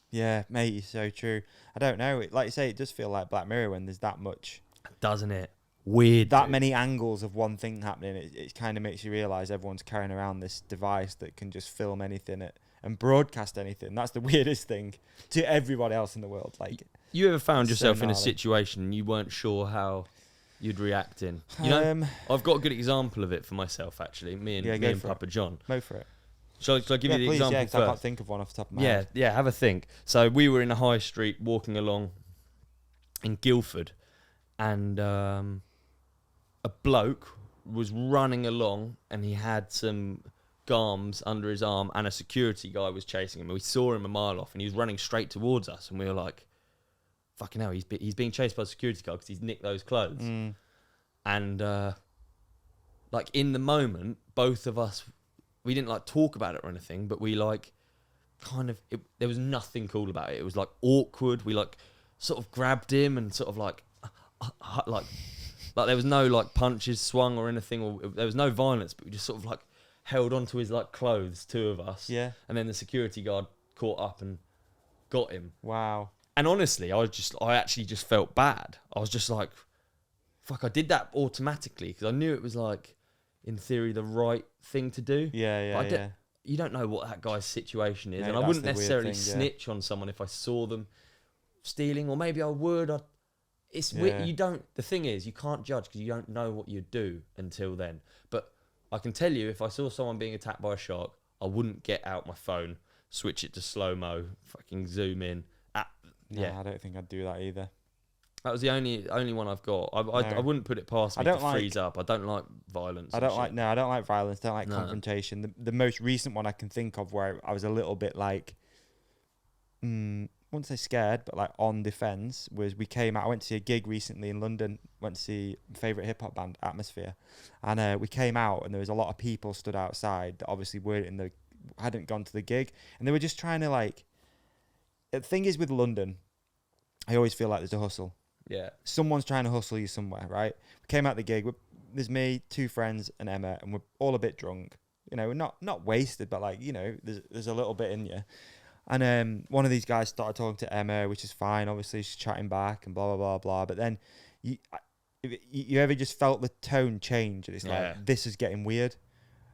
yeah, mate, it's so true. I don't know. Like you say, it does feel like Black Mirror when there's that much. Doesn't it? Weird. That many angles of one thing happening. It kind of makes you realise everyone's carrying around this device that can just film anything and broadcast anything. That's the weirdest thing to everybody else in the world. Like, you ever found yourself in a situation and you weren't sure how you'd react in? You know, I've got a good example of it for myself, actually. Me and Papa John. Go for it. Shall I give you the example first? I can't think of one off the top of my head. Yeah, have a think. So we were in a high street walking along in Guildford, and a bloke was running along, and he had some garms under his arm, and a security guy was chasing him. We saw him a mile off, and he was running straight towards us, and we were like, fucking hell, he's being chased by a security guard because he's nicked those clothes. And like, in the moment, both of us, we didn't like talk about it or anything, but we like kind of, there was nothing cool about it. It was like awkward. We like sort of grabbed him and sort of like there was no like punches swung or anything, or there was no violence, but we just sort of like held onto his like clothes, 2 of us. Yeah. And then the security guard caught up and got him. Wow. And honestly, I actually just felt bad. I was just like, fuck, I did that automatically because I knew it was like, in theory, the right thing to do. Yeah. You don't know what that guy's situation is, No, and I wouldn't necessarily snitch on someone if I saw them stealing, or maybe I would. It's weird. You don't. The thing is, you can't judge because you don't know what you do until then. But I can tell you, if I saw someone being attacked by a shark, I wouldn't get out my phone, switch it to slow mo, fucking zoom in. I don't think I'd do that either. That was the only one I've got. I wouldn't put it past me to freeze up. I don't like violence. I don't like violence. Don't like confrontation. The most recent one I can think of where I was a little bit like, I wouldn't say scared, but like on defense, was we came out. I went to see a gig recently in London. Went to see my favorite hip hop band, Atmosphere, and we came out and there was a lot of people stood outside that obviously hadn't gone to the gig, and they were just trying to like. The thing is with London, I always feel like there's a hustle. Yeah. Someone's trying to hustle you somewhere, right? We came out the gig. There's me, 2 friends, and Emma, and we're all a bit drunk. You know, we're not wasted, but like, you know, there's a little bit in you. And one of these guys started talking to Emma, which is fine. Obviously, she's chatting back and blah, blah, blah, blah. But then you ever just felt the tone change? And it's like, this is getting weird.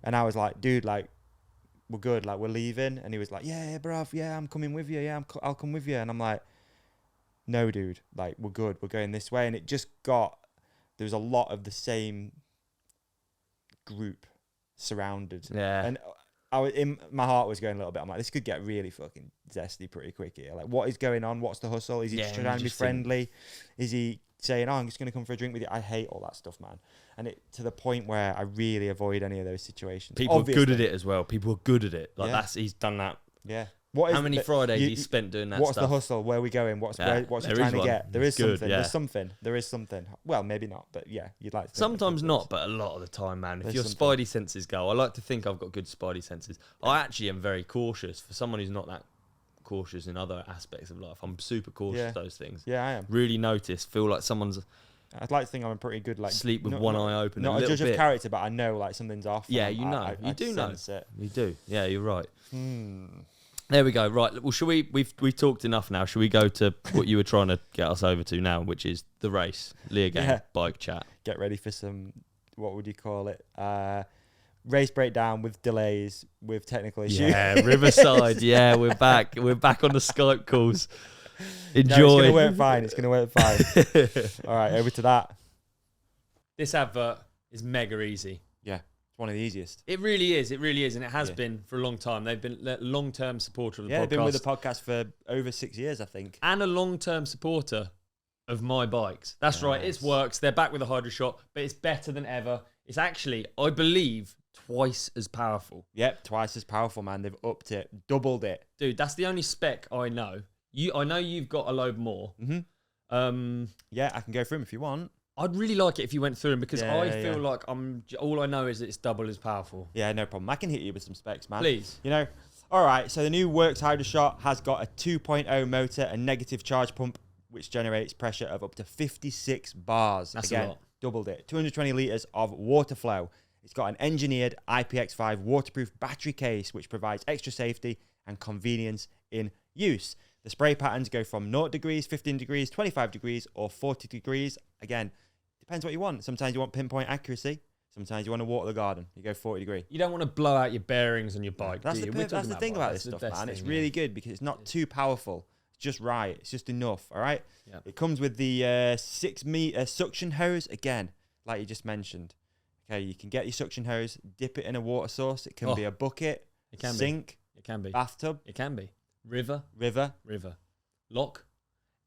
And I was like, dude, like, we're good. Like, we're leaving. And he was like, yeah, bruv. Yeah, I'm coming with you. Yeah, I'll come with you. And I'm like, no, dude. Like, we're good. We're going this way. And it just there was a lot of the same group surrounded. Yeah. And my heart was going a little bit. I'm like, this could get really fucking zesty pretty quick here. Like, what is going on? What's the hustle? Is he just trying to be friendly? Is he saying, I'm just going to come for a drink with you? I hate all that stuff, man. And it to the point where I really avoid any of those situations. People are good at it as well. People are good at it. Like he's done that. Yeah. How many Fridays he spent doing that what's stuff? What's the hustle? Where are we going? What's he trying to get? There is something. Yeah. There's something. There is something. Well, maybe not, but yeah, you'd like to think. Sometimes not, but a lot of the time, man. If your spidey senses go, I like to think I've got good spidey senses. I actually am very cautious. For someone who's not that cautious in other aspects of life, I'm super cautious of those things. Yeah, I am. Really notice, feel like someone's... I'd like to think I'm a pretty good, like... Sleep with one eye open Not a judge of character, but I know, like, something's off. Yeah, you know. You do know. It. You do. Yeah, you're right. There we go. Right. Well, shall we? We've talked enough now. Shall we go to what you were trying to get us over to now, which is the race, Leogang bike chat. Get ready for some. What would you call it? Race breakdown with delays, with technical issues. Yeah, Riverside. Yeah, we're back. We're back on the Skype calls. Enjoy. No, it's gonna work fine. It's gonna work fine. All right, over to that. This advert is mega easy. Yeah. One of the easiest. It really is. It really is. And it has been for a long time. They've been a long-term supporter of the podcast. They've been with the podcast for over 6 years, I think. And a long-term supporter of my bikes. That's right. It works. They're back with a Hydro Shot, but it's better than ever. It's actually, I believe, twice as powerful. Yep, twice as powerful, man. They've upped it, doubled it. Dude, that's the only spec I know. I know you've got a load more. Mm-hmm. Yeah, I can go through them if you want. I'd really like it if you went through them because I feel like all I know is that it's double as powerful. Yeah, no problem. I can hit you with some specs, man. Please. You know, all right, so the new Works Hydro Shot has got a 2.0 motor and negative charge pump, which generates pressure of up to 56 bars. That's Again, a lot. Doubled it. 220 litres of water flow. It's got an engineered IPX5 waterproof battery case, which provides extra safety and convenience in use. The spray patterns go from 0 degrees, 15 degrees, 25 degrees, or 40 degrees. Again, depends what you want. Sometimes you want pinpoint accuracy. Sometimes you want to water the garden. You go 40 degree. You don't want to blow out your bearings on your bike. That's the thing about this stuff, man. It's really good because it's not too powerful. It's just right. It's just enough. All right. Yeah. It comes with the 6 meter suction hose. Again, like you just mentioned. Okay, you can get your suction hose, dip it in a water source. It can be a bucket, it can sink, it can be bathtub, it can be river, lock.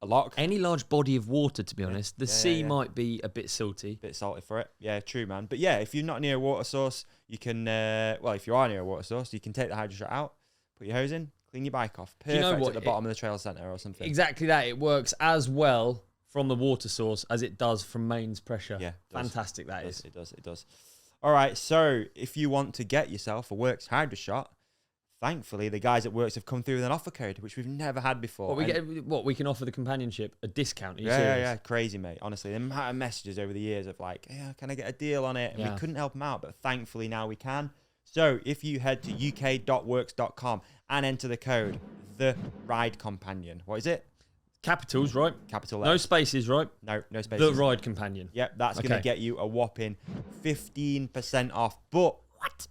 A lock. Any large body of water, to be honest. The sea might be a bit salty. Bit salty for it. Yeah, true, man. But yeah, if you're not near a water source, you can, if you are near a water source, you can take the Hydro Shot out, put your hose in, clean your bike off. Perfect at the bottom of the trail centre or something. Exactly that. It works as well from the water source as it does from mains pressure. Yeah. Fantastic that is. It does. All right, so if you want to get yourself a Works Hydro Shot, thankfully, the guys at Works have come through with an offer code, which we've never had before. We can offer the companionship a discount. Yeah, crazy, mate. Honestly, the amount of messages over the years of like, can I get a deal on it? And we couldn't help them out, but thankfully now we can. So if you head to uk.works.com and enter the code, the Ride Companion. What is it? Capitals, right? Capital No spaces, right? No spaces. The Ride Companion. Yep, that's going to get you a whopping 15% off. But what?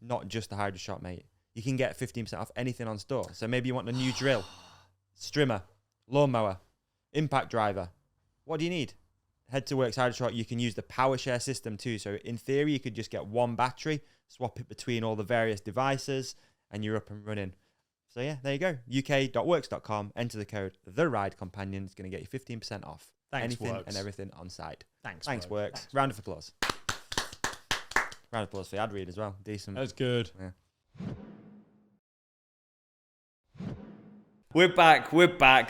Not just the Hydro Shot, mate. You can get 15% off anything on store. So maybe you want a new drill, strimmer, lawnmower, impact driver. What do you need? Head to Works Hydro Shot. You can use the power share system too. So in theory, you could just get one battery, swap it between all the various devices, and you're up and running. So yeah, there you go. uk.works.com. Enter the code The Ride Companion. It's going to get you 15% off. Thanks, anything Works. and everything on site. Thanks, Works. Round of applause. Round of applause for the ad read as well. Decent. That was good. Yeah. We're back.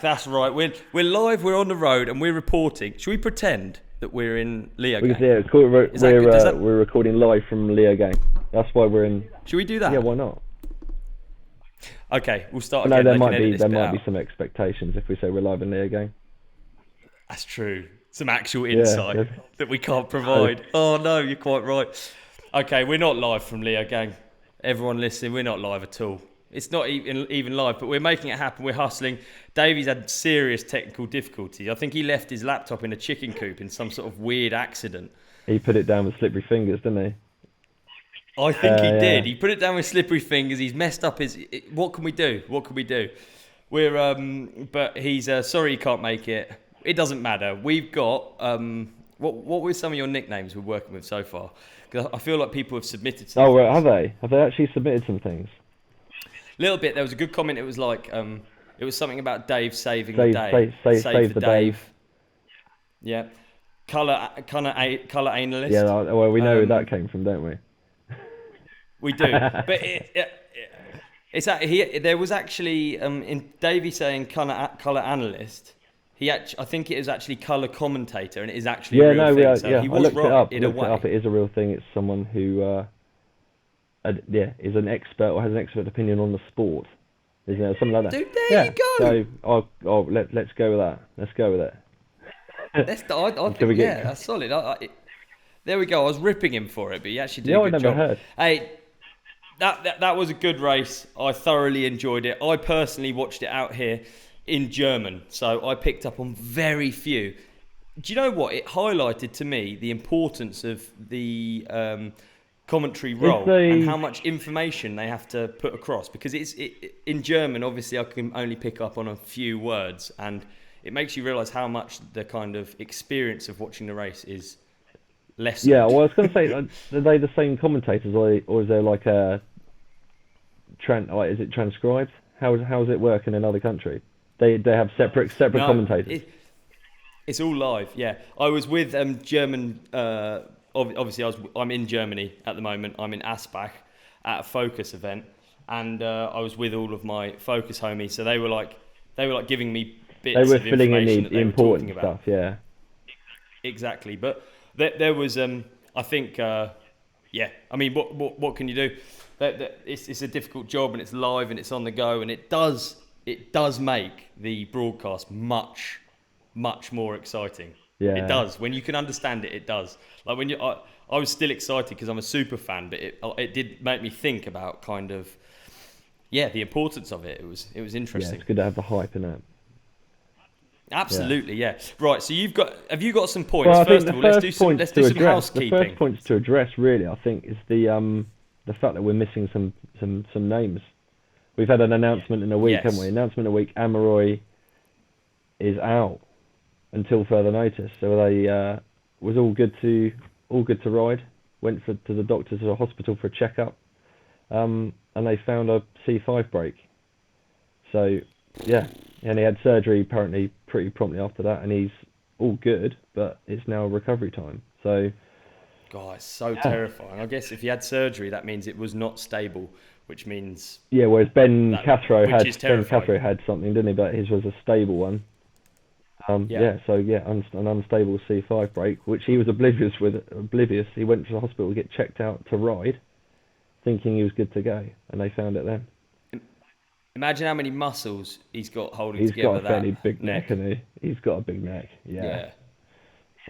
That's right. We're live, we're on the road, and we're reporting. Should we pretend that we're in Leogang? It's cool. We're recording live from Leogang. That's why we're in. Should we do that? Yeah, why not? Okay, we'll start No, again. there might be some expectations if we say we're live in Leogang. That's true. Some actual insight that we can't provide. Oh no, you're quite right. Okay, we're not live from Leogang. Everyone listening, we're not live at all. It's not even live, but we're making it happen. We're hustling. Davey's had serious technical difficulty. I think he left his laptop in a chicken coop in some sort of weird accident. He put it down with slippery fingers, didn't he? I think he did. He put it down with slippery fingers. He's messed up his. What can we do? What can we do? We're but he's sorry he can't make it. It doesn't matter. We've got what were some of your nicknames we're working with so far? Because I feel like people have submitted some. Oh, have they? Have they actually submitted some things? A little bit. There was a good comment. It was like it was something about Dave saving the day. Save the Dave. Yeah. Colour analyst. Yeah, well, we know where that came from, don't we? We do, but there was actually in Davey saying colour analyst. I think it is actually colour commentator, and it is actually a real thing. So he was I looked right it up. in a way. It is a real thing. It's someone who, is an expert or has an expert opinion on the sport. Isn't there something like that? Dude, there you go. So let's go with that. Let's go with it. That's solid. There we go. I was ripping him for it, but he actually did a good job. Heard. Hey, that was a good race. I thoroughly enjoyed it. I personally watched it out here in German, so I picked up on very few. Do you know what? It highlighted to me the importance of the commentary role and how much information they have to put across, because in German, obviously I can only pick up on a few words, and it makes you realise how much the kind of experience of watching the race is lessened. Yeah, well, I was going to say, are they the same commentators, or is there like a is it transcribed? How does it work in another country? They have separate commentators. It's all live. Yeah, I was with German. Obviously, I'm in Germany at the moment. I'm in Asbach at a Focus event, and I was with all of my Focus homies. So they were like giving me bits of information. They were filling in the important stuff. Yeah, exactly. But there was, I think, I mean, what can you do? It's a difficult job, and it's live, and it's on the go, and it does make the broadcast much more exciting. Yeah. It does. When you can understand it, it does. Like when I was still excited because I'm a super fan, but it did make me think about kind of the importance of it. It was interesting. Yeah, it's good to have the hype in it. Absolutely, yeah. Right, so have you got some points? Well, first of all, let's do some housekeeping. The first points to address really, I think, is the fact that we're missing some names. We've had an announcement in a week, haven't we? Announcement in a week. Amaroy is out until further notice. So they was all good to ride. Went to the doctors at the hospital for a checkup, and they found a C5 break. So and he had surgery apparently pretty promptly after that, and he's all good, but it's now recovery time. So, God, it's so terrifying. I guess if he had surgery, that means it was not stable, which means whereas Ben Cathro had something, didn't he? But his was a stable one. An unstable C5 break, which he was oblivious. He went to the hospital to get checked out to ride, thinking he was good to go, and they found it then. Imagine how many muscles he's got holding together. He's got a fairly big neck, hasn't he? He's got a big neck. Yeah.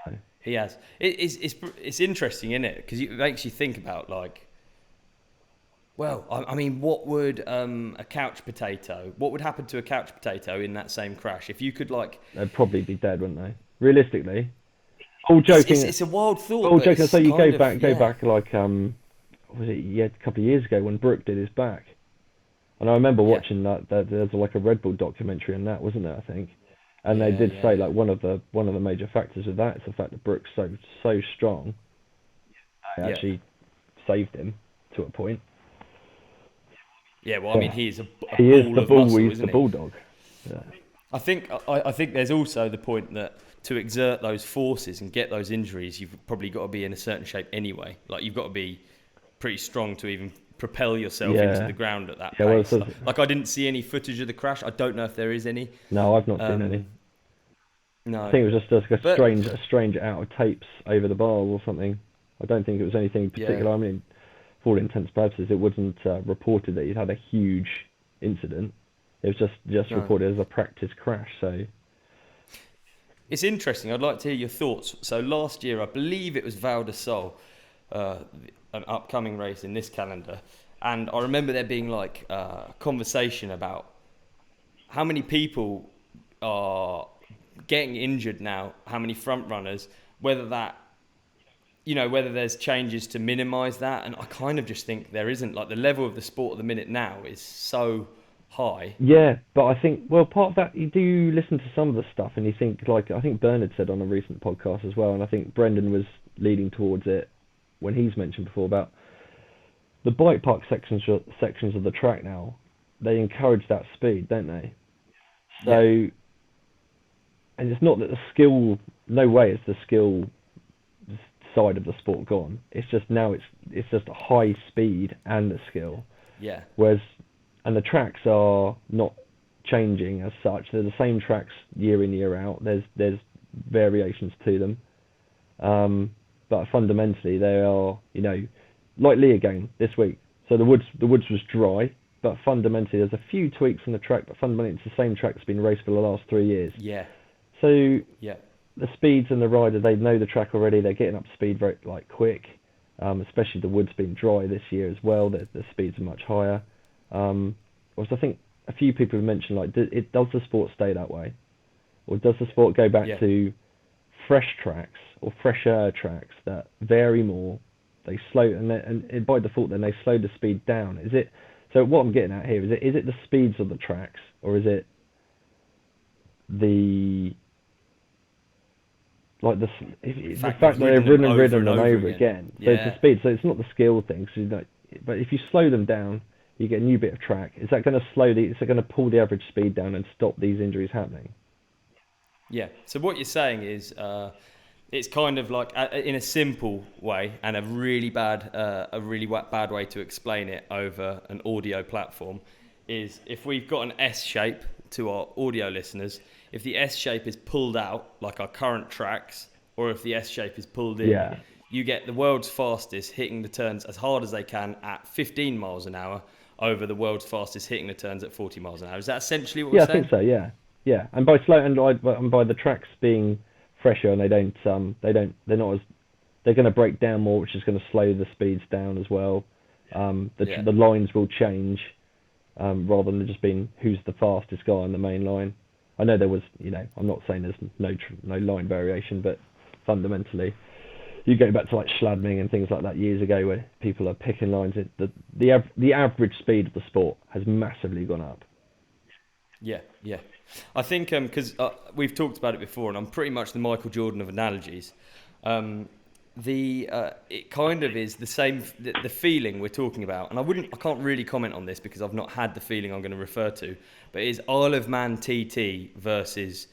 So. He has. It's interesting, isn't it? Because it makes you think about I mean, what would a couch potato? What would happen to a couch potato in that same crash? If you could they'd probably be dead, wouldn't they? Realistically, all joking. It's a wild thought. All joking. So you go back was it a couple of years ago when Brooke did his back, and I remember watching that. There's like a Red Bull documentary on that, wasn't there? I think, and they did say one of the major factors of that is the fact that Brooke's so strong. They actually saved him to a point. Yeah, well, I mean, he's a the bulldog. Yeah. I think there's also the point that to exert those forces and get those injuries, you've probably got to be in a certain shape anyway. Like you've got to be pretty strong to even propel yourself into the ground at that pace. I didn't see any footage of the crash. I don't know if there is any. No, I've not seen any. No, I think it was just a strange out of tapes over the bar or something. I don't think it was anything particular. I mean, for all intents and purposes, it wasn't reported that he'd had a huge incident. It was just reported as a practice crash. So it's interesting. I'd like to hear your thoughts. So last year, I believe it was Val de Sol, an upcoming race in this calendar, and I remember there being a conversation about how many people are getting injured now, how many front runners, whether that whether there's changes to minimise that, and I kind of just think there isn't. Like, the level of the sport at the minute now is so high. Yeah, but I think, well, part of that, you do listen to some of the stuff and you think, like, I think Bernard said on a recent podcast as well, and I think Brendan was leading towards it when he's mentioned before about the bike park sections of the track now, they encourage that speed, don't they? So, and it's not that the skill, no way is the skill side of the sport gone. It's just now it's just a high speed and the skill. Yeah. Whereas, and the tracks are not changing as such. They're the same tracks year in, year out. There's variations to them. But fundamentally they are, like Leogang this week. So the woods was dry, but fundamentally there's a few tweaks in the track, but fundamentally it's the same track that's been raced for the last 3 years. Yeah. So yeah, the speeds and the rider, they know the track already. They're getting up to speed very quick. Especially the wood's been dry this year as well. The speeds are much higher. Also, I think a few people have mentioned, does the sport stay that way, or does the sport go back to fresh tracks or fresher tracks that vary more? They slow, and by default, then they slow the speed down. Is it? So what I'm getting at here is it the speeds of the tracks, or is it the fact that they've ridden them over again? So it's the speed. So it's not the skill thing. So but if you slow them down, you get a new bit of track. Is that going to is it going to pull the average speed down and stop these injuries happening? Yeah. So what you're saying is, it's kind of like, in a simple way, and a really bad way to explain it over an audio platform, is if we've got an S shape to our audio listeners, if the S shape is pulled out, like our current tracks, or if the S shape is pulled in, you get the world's fastest hitting the turns as hard as they can at 15 miles an hour over the world's fastest hitting the turns at 40 miles an hour. Is that essentially what we're saying? Yeah, I think so. Yeah. And by the tracks being fresher, and they're going to break down more, which is going to slow the speeds down as well. The lines will change rather than just being who's the fastest guy on the main line. I know there was, I'm not saying there's no line variation, but fundamentally, you go back to like Schladming and things like that years ago, where people are picking lines. The average speed of the sport has massively gone up. Yeah. I think because we've talked about it before, and I'm pretty much the Michael Jordan of analogies. It kind of is the same. The feeling we're talking about, and I can't really comment on this because I've not had the feeling I'm going to refer to. But is Isle of Man TT versus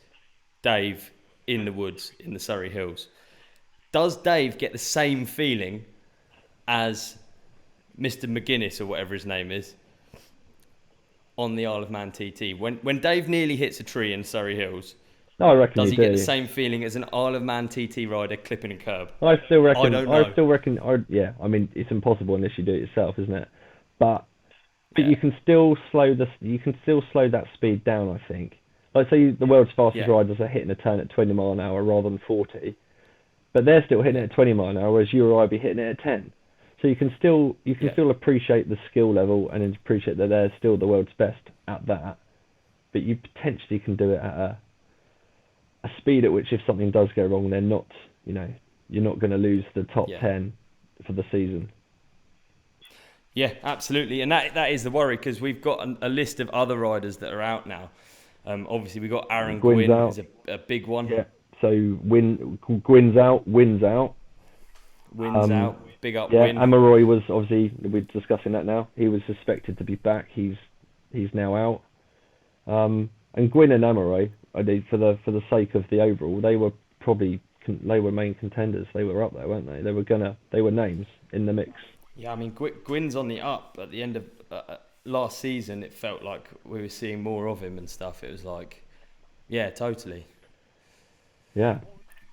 Dave in the woods in the Surrey Hills? Does Dave get the same feeling as Mr. McGuinness or whatever his name is on the Isle of Man TT? When Dave nearly hits a tree in Surrey Hills, I reckon does he get the same feeling as an Isle of Man TT rider clipping a curb? I still reckon. I don't know. I mean, it's impossible unless you do it yourself, isn't it? But you can still slow that speed down. I think. Like, say the world's fastest riders are hitting a turn at 20 mile an hour rather than 40, but they're still hitting it at 20 mile an hour, whereas you or I be hitting it at 10. So you can still appreciate the skill level and appreciate that they're still the world's best at that, but you potentially can do it at a speed at which, if something does go wrong, they're not, you're not going to lose the top 10 for the season. Yeah, absolutely, and that is the worry, because we've got a list of other riders that are out now. Obviously, we've got Aaron Gwynn, who's a big one. Yeah. So Gwynn's out, Wynn's out. Wynn's out. Big up, yeah, Wynn. Amaroy was obviously, we're discussing that now. He was suspected to be back. He's now out. And Gwynn and Amaroy, for the sake of the overall, they were main contenders. They were up there, weren't they? They were names in the mix. Yeah, I mean, Gwynn's on the up. At the end of last season, it felt like we were seeing more of him and stuff. It was like, yeah, totally. Yeah.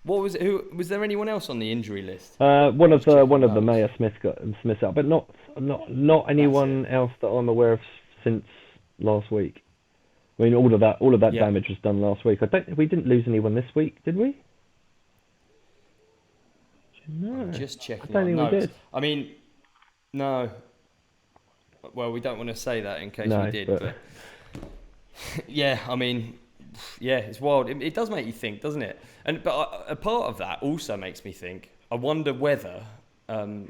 What was it? Who was there? Anyone else on the injury list? One of the Mayer Smith out, but not anyone else that I'm aware of since last week. I mean, all of that damage was done last week. We didn't lose anyone this week, did we? No. I'm just checking. I don't think we did. I mean, no. Well, we don't want to say that in case we did, but yeah, I mean, yeah, it's wild. It does make you think, doesn't it? But a part of that also makes me think, I wonder whether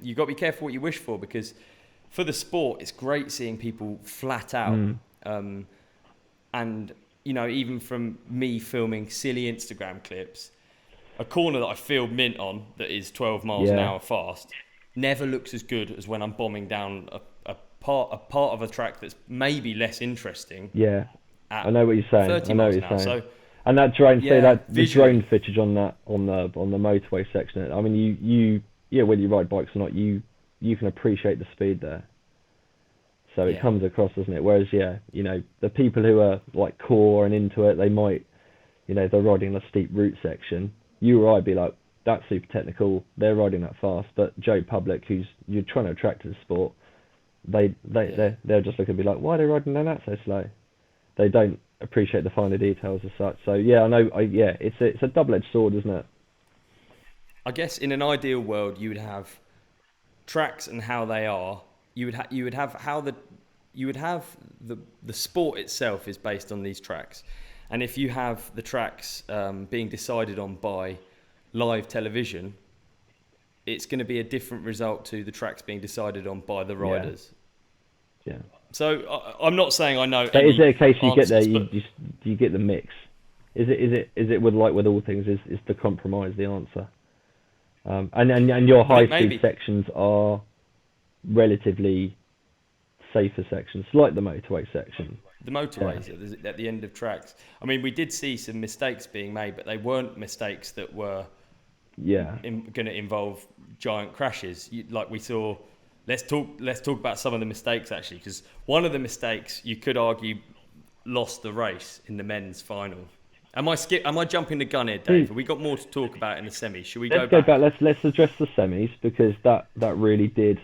you've got to be careful what you wish for, because for the sport, it's great seeing people flat out. And, you know, even from me filming silly Instagram clips, a corner that I feel mint on that is 12 miles an hour fast never looks as good as when I'm bombing down a part of a track that's maybe less interesting. Yeah, I know what you're saying. I know what you're saying. So, and that drone, the drone footage on the motorway section. I mean, you whether you ride bikes or not, you can appreciate the speed there. So it comes across, doesn't it? Whereas, you know, the people who are like core and into it, they might, you know, they're riding a steep route section. You or I'd be like, that's super technical. They're riding that fast. But Joe Public, who's you're trying to attract to the sport, they'll just look and be like, why are they riding that so slow? They don't appreciate the finer details as such. So yeah, I know. It's a double-edged sword, isn't it? I guess in an ideal world, you would have tracks and how they are. You would have the sport itself is based on these tracks, and if you have the tracks being decided on by live television, it's going to be a different result to the tracks being decided on by the riders. Yeah. So I'm not saying I know. But is there a case you get there? You get the mix. Is it with all things? Is the compromise the answer? And your high speed sections are relatively safer sections, like the motorway section. The motorways at the end of tracks. I mean, we did see some mistakes being made, but they weren't mistakes that were going to involve giant crashes. Like we saw. Let's talk about some of the mistakes actually, because one of the mistakes you could argue lost the race in the men's final. Am I jumping the gun here, Dave? Have we got more to talk about in the semis? Should we go back? Let's address the semis, because that really did.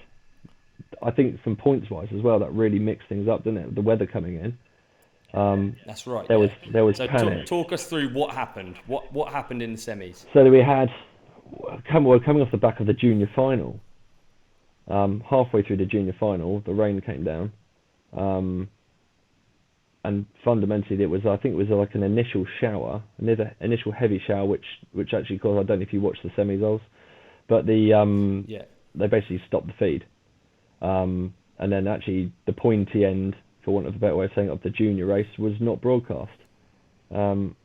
I think from points wise as well, that really mixed things up, didn't it? The weather coming in. That's right. There was so panic. Talk us through what happened. What happened in the semis? So we had coming off the back of the junior final. Halfway through the junior final, the rain came down, and fundamentally it was like an initial shower, initial heavy shower, which actually caused, I don't know if you watched the semis, but they basically stopped the feed, and then actually the pointy end, for want of a better way of saying it, of the junior race was not broadcast. Some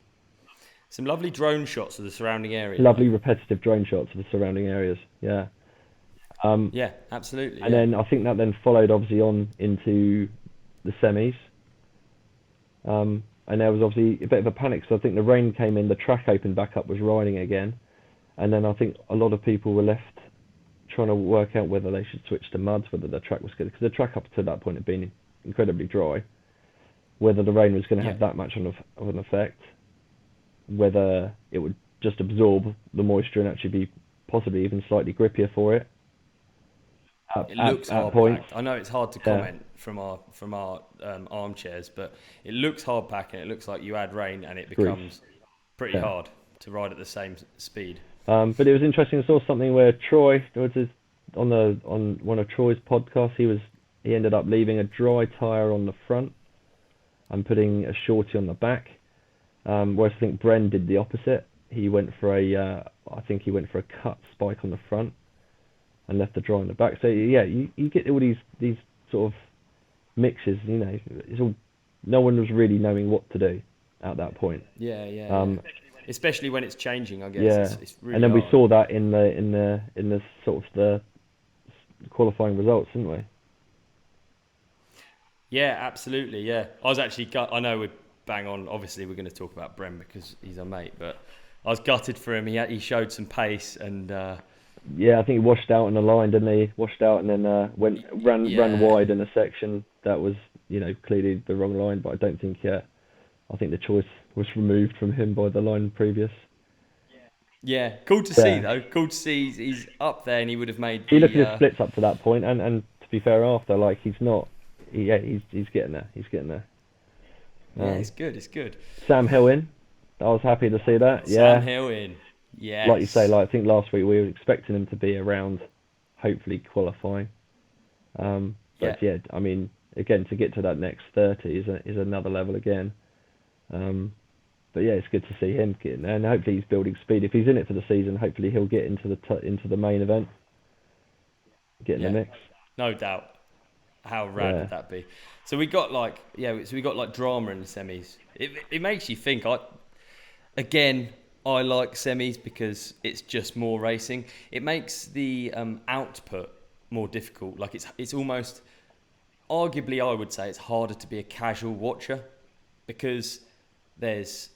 lovely drone shots of the surrounding area. Lovely repetitive drone shots of the surrounding areas. Yeah. Yeah, absolutely. And then I think that then followed obviously on into the semis. And there was obviously a bit of a panic, so I think the rain came in, the track opened back up, was riding again. And then I think a lot of people were left trying to work out whether they should switch to muds, whether the track was good. Because the track up to that point had been incredibly dry. Whether the rain was going to have that much of an effect. Whether it would just absorb the moisture and actually be possibly even slightly grippier for it. It looks hard packed. I know it's hard to comment from our armchairs, but it looks hard packed, and it looks like you add rain and it becomes pretty hard to ride at the same speed. But it was interesting. I saw something where Troy, on one of Troy's podcasts, he ended up leaving a dry tyre on the front and putting a shorty on the back. Whereas I think Bren did the opposite. He went for a cut spike on the front and left the dry on the back. So yeah, you get all these sort of mixes. You know, it's all, no one was really knowing what to do at that point. Yeah. Especially when it's changing, I guess. Yeah, it's really and then hard. we saw that in the sort of the qualifying results, didn't we? Yeah, absolutely. Yeah, I was actually. I know we're bang on. Obviously, we're going to talk about Bren because he's our mate, but I was gutted for him. He showed some pace and. Yeah, I think he washed out on the line, didn't he? Washed out and then ran wide in a section that was, clearly the wrong line. But I don't think. I think the choice was removed from him by the line previous. Yeah, cool to see though. Cool to see he's up there, and he would have made. You look at his splits up to that point, and to be fair, after he's not. Yeah, he's getting there. He's getting there. Yeah, it's good. It's good. Sam Hill in. I was happy to see that. Sam Hill in. Yeah. Like you say, I think last week we were expecting him to be around, hopefully qualifying. But yeah, I mean, again, to get to that next 30 is another level again. But yeah, it's good to see him getting there, and hopefully he's building speed. If he's in it for the season, hopefully he'll get into the main event, get in the mix. No doubt. How rad would that be? So we got like drama in the semis. It makes you think. I like semis because it's just more racing. It makes the output more difficult. Like it's almost, arguably, I would say it's harder to be a casual watcher because there's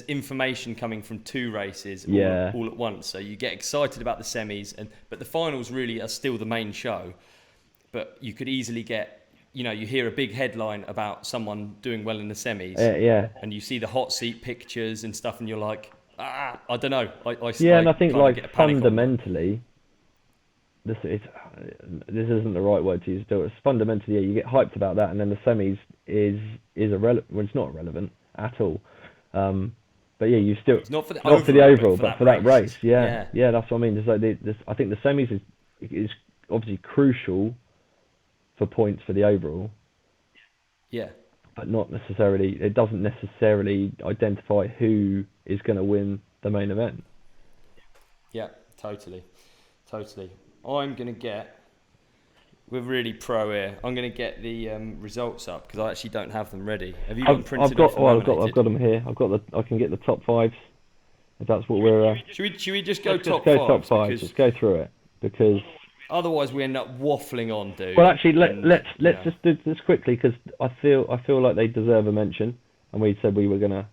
information coming from two races all at once. So you get excited about the semis, but the finals really are still the main show. But you could easily get, you hear a big headline about someone doing well in the semis, and you see the hot seat pictures and stuff, and you're like, I don't know. And I think like fundamentally, this isn't the right word to use. It's fundamentally, you get hyped about that, and then the semis is irrelevant. Well, it's not relevant at all. But yeah, you still not for the overall, but for that race. Yeah, that's what I mean. It's like I think the semis is obviously crucial for points for the overall. Yeah. But not necessarily. It doesn't necessarily identify who is going to win the main event. Yeah, totally. I'm going to get. We're really pro here. I'm going to get the results up because I actually don't have them ready. Have you got them printed? I've got them here. I can get the top fives. If that's what we're. Should we just go top fives? Top fives. Let's go through it because. Otherwise, we end up waffling on, dude. Well, actually, let's just do this quickly because I feel like they deserve a mention, and we said we were gonna.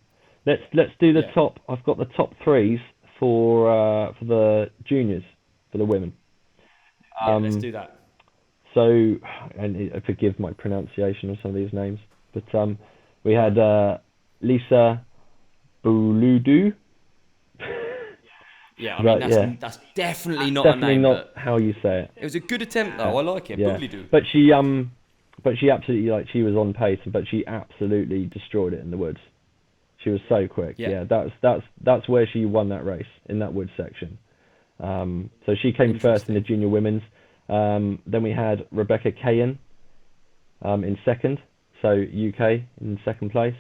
Let's do the top. I've got the top threes for the juniors, for the women. Let's do that. So, and forgive my pronunciation of some of these names, but we had Lisa Buludu. Yeah, I mean that's definitely not a name. Not how you say it. It was a good attempt though. I like it. Yeah. Buludu. But she absolutely she was on pace, but she absolutely destroyed it in the woods. She was so quick. Yeah, that's where she won that race, in that woods section. So she came first in the junior women's. Then we had Rebecca Cahan in second, so UK in second place.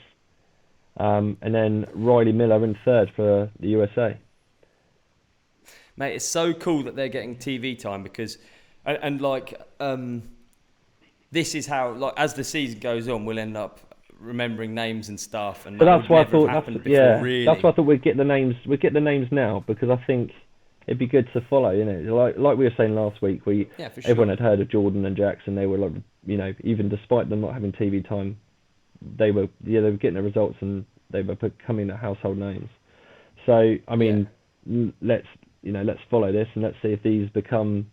And then Riley Miller in third for the USA. Mate, it's so cool that they're getting TV time because, this is how, like, as the season goes on, we'll end up remembering names and stuff. And but that's why I thought, really. That's why I thought we'd get the names. We'd get the names now because I think it'd be good to follow. Like we were saying last week, everyone had heard of Jordan and Jackson. They were like, even despite them not having TV time, they were getting the results and they were becoming the household names. So I mean, let's follow this and let's see if these become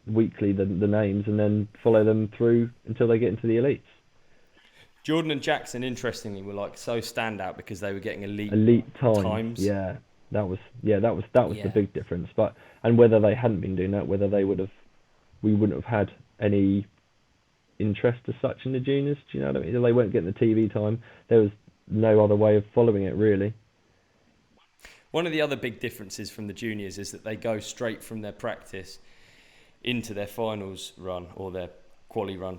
weekly the names, and then follow them through until they get into the elites. Jordan and Jackson, interestingly, were like so standout because they were getting elite times. Yeah, that was the big difference. But and whether they hadn't been doing that, whether we wouldn't have had any interest as such in the juniors. Do you know what I mean? They weren't getting the TV time. There was no other way of following it really. One of the other big differences from the juniors is that they go straight from their practice into their finals run or their quali run,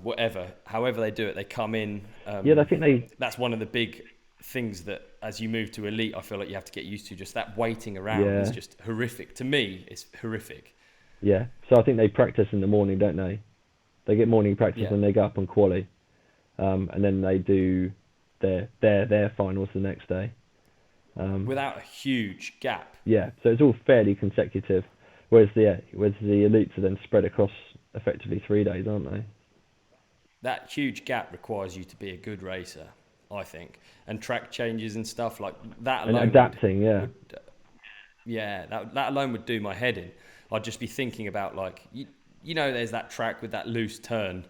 however they do it, they come in. I think that's one of the big things that as you move to elite, I feel like you have to get used to. Just that waiting around is just horrific. To me, it's horrific. Yeah, so I think they practice in the morning, don't they? They get morning practice and they go up on quali, and then they do their finals the next day. Without a huge gap. Yeah, so it's all fairly consecutive, whereas the elites are then spread across effectively 3 days, aren't they? That huge gap requires you to be a good racer, I think, and track changes and stuff like that alone. And adapting, that alone would do my head in. I'd just be thinking about there's that track with that loose turn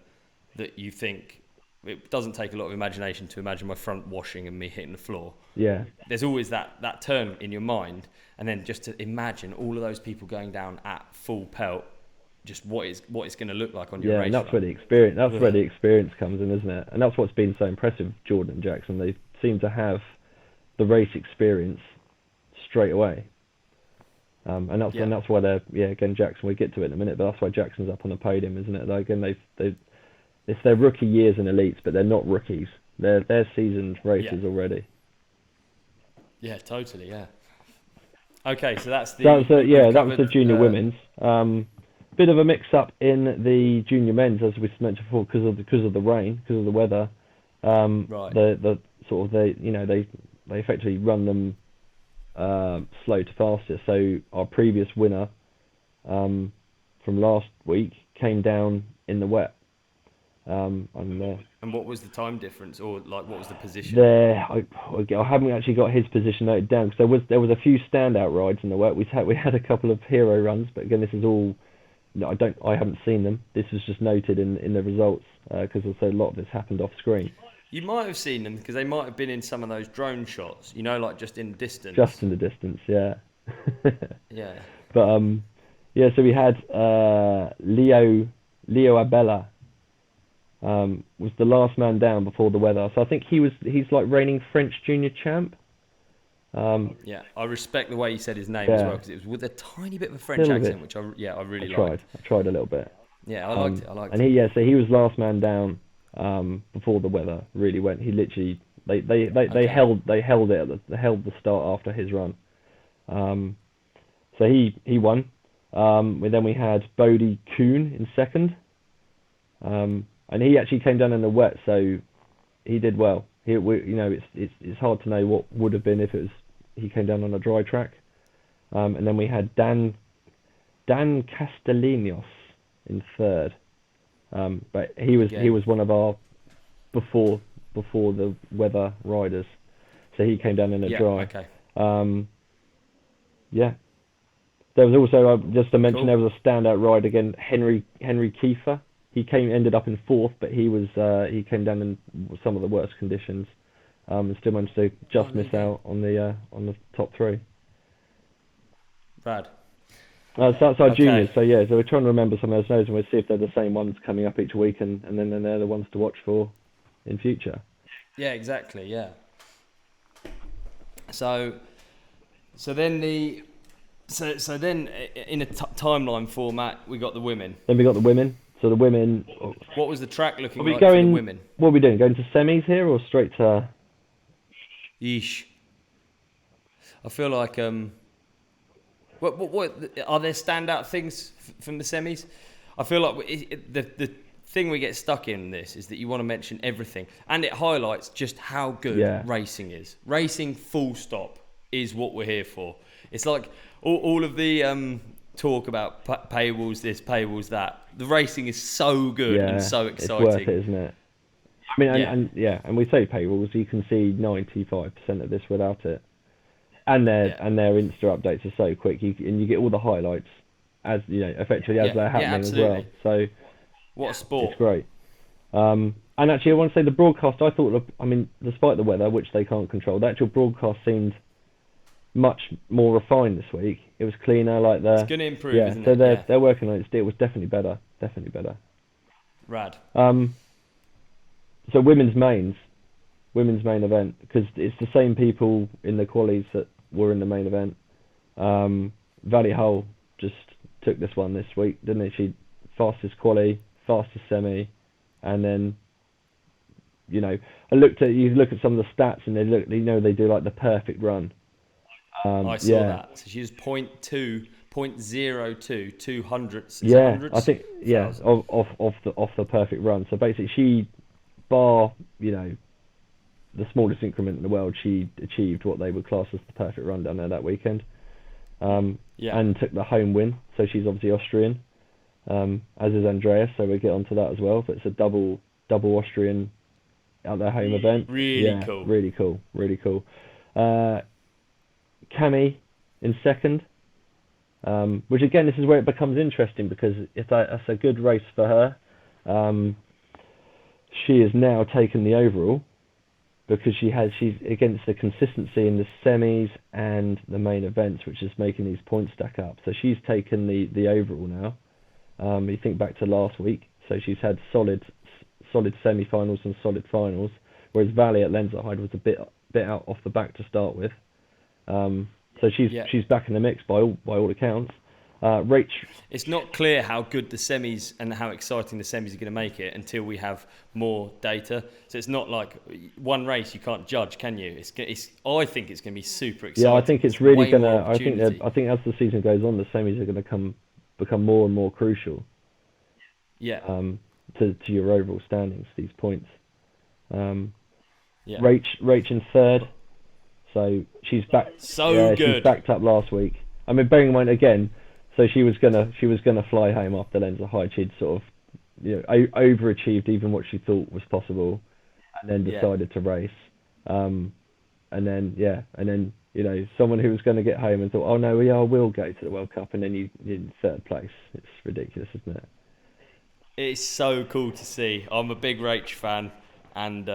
that you think. It doesn't take a lot of imagination to imagine my front washing and me hitting the floor. Yeah. There's always that turn in your mind, and then just to imagine all of those people going down at full pelt, just what it's going to look like on your race. Yeah, and that's where the experience. That's where the experience comes in, isn't it? And that's what's been so impressive, Jordan and Jackson. They seem to have the race experience straight away. And that's why they're again Jackson. We get to it in a minute, but that's why Jackson's up on the podium, isn't it? Like, again, it's their rookie years in elites, but they're not rookies. They're seasoned racers already. Yeah, totally. Yeah. Okay, so that's the. That was the junior women's. Bit of a mix-up in the junior men's, as we mentioned before, because of the rain, because of the weather. Right. The sort of they effectively run them slow to fastest. So our previous winner from last week came down in the wet. And what was the time difference, or like what was the position? I haven't actually got his position noted down because there was a few standout rides in the wet. We had a couple of hero runs, but again, this is all I haven't seen them. This was just noted in the results because also a lot of this happened off screen. You might have seen them because they might have been in some of those drone shots. Like just in the distance. Just in the distance, yeah. Yeah. But so we had Leo Abella. Was the last man down before the weather. So I think he's like reigning French junior champ. Yeah, I respect the way you said his name as well, because it was with a tiny bit of a French accent, which I really liked. I tried a little bit. Yeah, I liked it. And so he was last man down before the weather really went. He literally they held it they held the start after his run. So he won. Then we had Bodie Kuhn in second. And he actually came down in the wet, so he did well. It's hard to know what would have been if he came down on a dry track. And then we had Dan Castellanos in third. But he was one of our before the weather riders, so he came down in a dry. Okay. There was also just to mention there was a standout ride again, Henry Kiefer. He ended up in fourth, but he came down in some of the worst conditions, and still managed to just miss out on the top three. Rad. So that's our juniors. So we're trying to remember some of those, and we'll see if they're the same ones coming up each week, and then they're the ones to watch for in future. Yeah, exactly. Yeah. So then in a timeline format, we got the women. Then we got the women. So the women. What was the track looking like for the women? What are we doing? Going to semis here or straight to? Yeesh. I feel like what are there standout things from the semis? I feel like the thing we get stuck in this is that you want to mention everything, and it highlights just how good racing is. Racing, full stop, is what we're here for. It's like all of the talk about paywalls this, paywalls that. The racing is so good and so exciting. It's worth it, isn't it? I mean, and we say paywalls, you can see 95% of this without it. And their Insta updates are so quick, you get all the highlights as effectively as they're happening as well. So what a sport! It's great. And actually, I want to say the broadcast. I thought, despite the weather, which they can't control, the actual broadcast seemed much more refined this week. It was cleaner, it's going to improve, isn't it? So they're working on it. It was definitely better. Rad. So women's main event, because it's the same people in the qualies that were in the main event. Valley Hull just took this one this week, didn't it? She fastest quali, fastest semi, and then you look at some of the stats and they do like the perfect run. I saw that. So she was 0.02, 0.02, 200. Yeah, I think off the perfect run. So basically, she bar the smallest increment in the world, she achieved what they would class as the perfect run down there that weekend. And took the home win. So she's obviously Austrian, as is Andreas. So we'll get onto that as well. But it's a double Austrian at their home event. Really cool. Cami in second, which again, this is where it becomes interesting because that's a good race for her. She has now taken the overall because she's against the consistency in the semis and the main events, which is making these points stack up. So she's taken the overall now. You think back to last week, so she's had solid semi-finals and solid finals, whereas Valley at Lenzerheide was a bit out off the back to start with. So she's back in the mix by all accounts. Rach. It's not clear how good the semis and how exciting the semis are going to make it until we have more data. So it's not like one race you can't judge, can you? I think it's going to be super exciting. Yeah, I think it's really going to. I think as the season goes on, the semis are going to become more and more crucial. Yeah. To your overall standings, these points. Yeah. Rach in third, so she's back. Good. She's backed up last week. I mean, bearing in mind again, so she was gonna fly home after Lenza High. She'd sort of, overachieved even what she thought was possible, and then decided to race. And then someone who was going to get home and thought, oh no, I will go to the World Cup, and then you in third place. It's ridiculous, isn't it? It's so cool to see. I'm a big Rach fan, and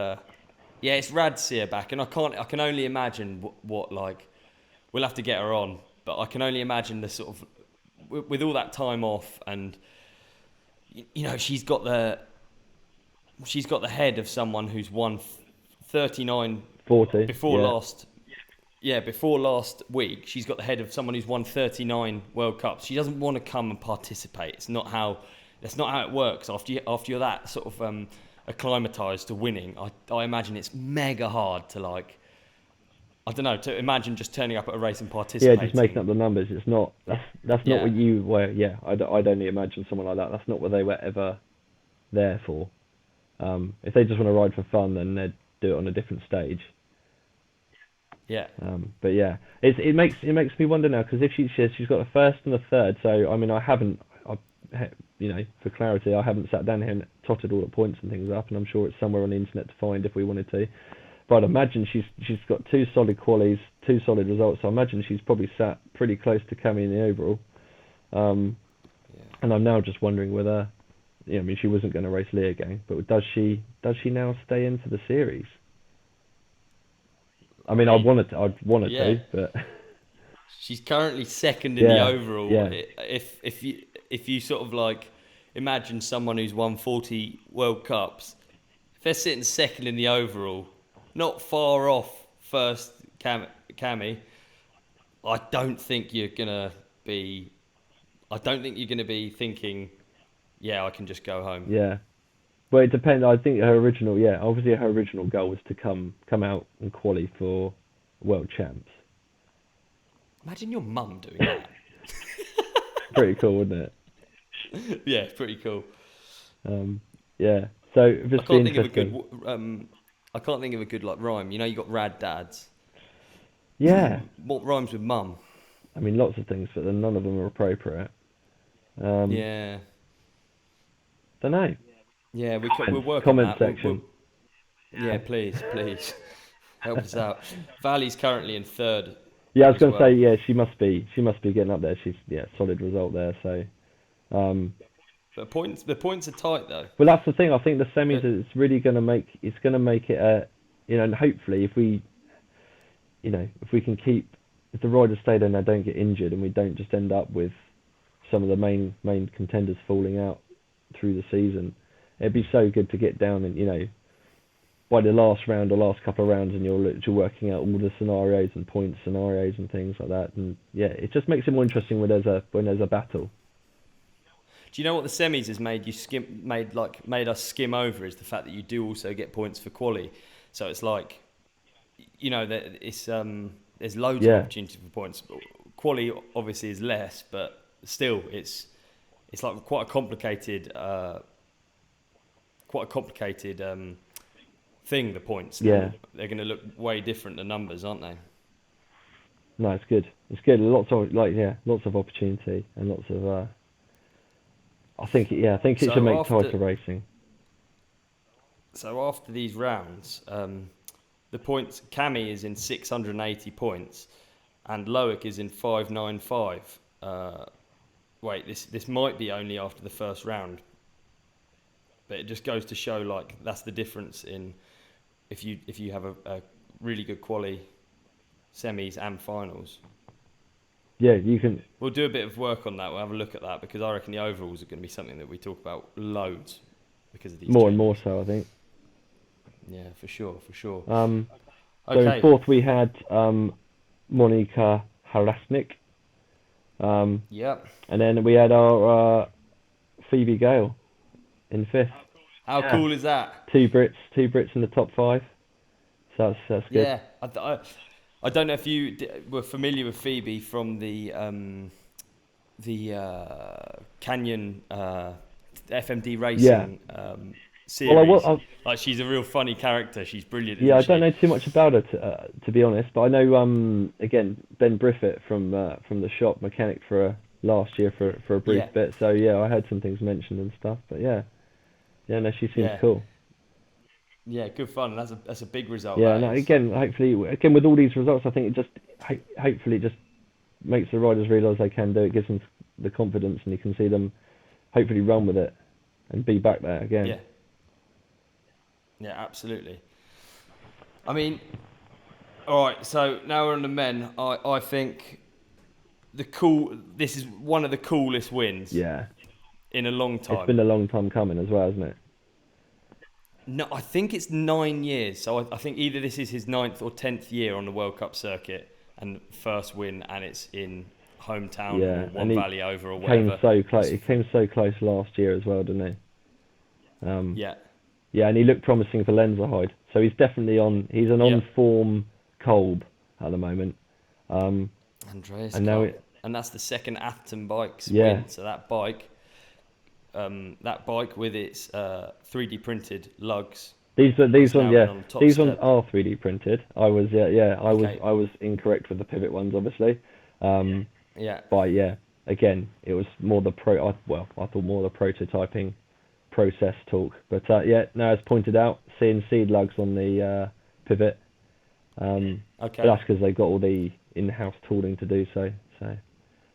it's rad to see her back. And I can only imagine what we'll have to get her on, but I can only imagine the sort of with all that time off, and she's got the head of someone who's won 40 before last. Yeah, before last week, she's got the head of someone who's won 39 World Cups. She doesn't want to come and participate. That's not how it works. After you're that sort of acclimatized to winning, I imagine it's mega hard to to imagine just turning up at a race and participating. Yeah, just making up the numbers. It's not. That's not what you were. Yeah, I'd only imagine someone like that. That's not what they were ever there for. If they just want to ride for fun, then they'd do it on a different stage. Yeah. But yeah, it makes me wonder now, because if she's got a first and a third. So I mean, for clarity, I haven't sat down here and totted all the points and things up, and I'm sure it's somewhere on the internet to find if we wanted to. But I'd imagine she's got 2 solid qualies, 2 solid results. So I imagine she's probably sat pretty close to Cami in the overall. And I'm now just wondering whether, she wasn't going to race Leogang, but does she now stay into the series? I mean, I'd want it to, but she's currently second in the overall. Yeah. If you sort of imagine someone who's won 40 World Cups, if they're sitting second in the overall, not far off first Cami, I don't think you're gonna be thinking, I can just go home. Yeah. Well, it depends. I think her original goal was to come out and qualify for World Champs. Imagine your mum doing that. Pretty cool, wouldn't it? Yeah, pretty cool. Yeah. So just I can't think of a good rhyme. You got rad dads. Yeah. What rhymes with mum? I mean, lots of things, but then none of them are appropriate. Yeah. Don't know. Yeah, we'll work comment on that. section. Yeah, please help us out. Valley's currently in third. Yeah, I was going to say, yeah, she must be getting up there. She's solid result there. So, but the points are tight though. Well, that's the thing. I think the semis is really going to make it and hopefully if we can keep, if the riders stay there and they don't get injured, and we don't just end up with some of the main contenders falling out through the season, it'd be so good to get down and by the last round or last couple of rounds, and you're working out all the scenarios and point scenarios and things like that, and it just makes it more interesting when there's a battle. Do you know what the semis has made us skim over is the fact that you do also get points for quali. So it's that it's there's loads of opportunity for points. Quali obviously is less, but still it's quite a complicated thing. The points, they're going to look way different than numbers, aren't they? No, it's good. It's good. Lots of opportunity and lots of. I think it should make tighter racing. So after these rounds, the points, Cami is in 680 points, and Loic is in 595. Wait, this might be only after the first round, but it just goes to show that's the difference in if you have a really good quali, semis and finals. Yeah, you can. We'll do a bit of work on that. We'll have a look at that, because I reckon the overalls are going to be something that we talk about loads because of these more changes. And more so, I think. Yeah, for sure. So okay. in fourth we had Monika Harasnik. Yep. And then we had our Phoebe Gale in 5th. How cool is that? Two Brits in the top 5. So that's good. Yeah, I don't know if you were familiar with Phoebe from the Canyon FMD racing series. Like, she's a real funny character. She's brilliant. Yeah, I don't know too much about her to be honest, but I know again Ben Briffett from the shop mechanic for last year for a brief bit. So yeah, I heard some things mentioned and stuff. But no, she seems cool. Yeah, good fun. That's a big result. Yeah, no, hopefully with all these results, I think it just hopefully just makes the riders realise they can do it, gives them the confidence, and you can see them hopefully run with it and be back there again. Yeah, absolutely. I mean, all right, so now we're on the men. I think this is one of the coolest wins in a long time. It's been a long time coming as well, hasn't it? No, I think it's 9 years. So I think either this is his 9th or 10th year on the World Cup circuit and first win, and it's in hometown or One Valley over or whatever. He came so close last year as well, didn't he? Yeah, and he looked promising for Lenzerheide. So he's definitely he's an on-form Kolb at the moment. Andreas Kolb. And that's the second Atherton Bikes win. So that bike with its 3D printed lugs. These ones are 3D printed. I was incorrect with the pivot ones, obviously. But again, it was more I thought more the prototyping process talk. But now as pointed out, CNC lugs on the pivot. But that's because they've got all the in-house tooling to do so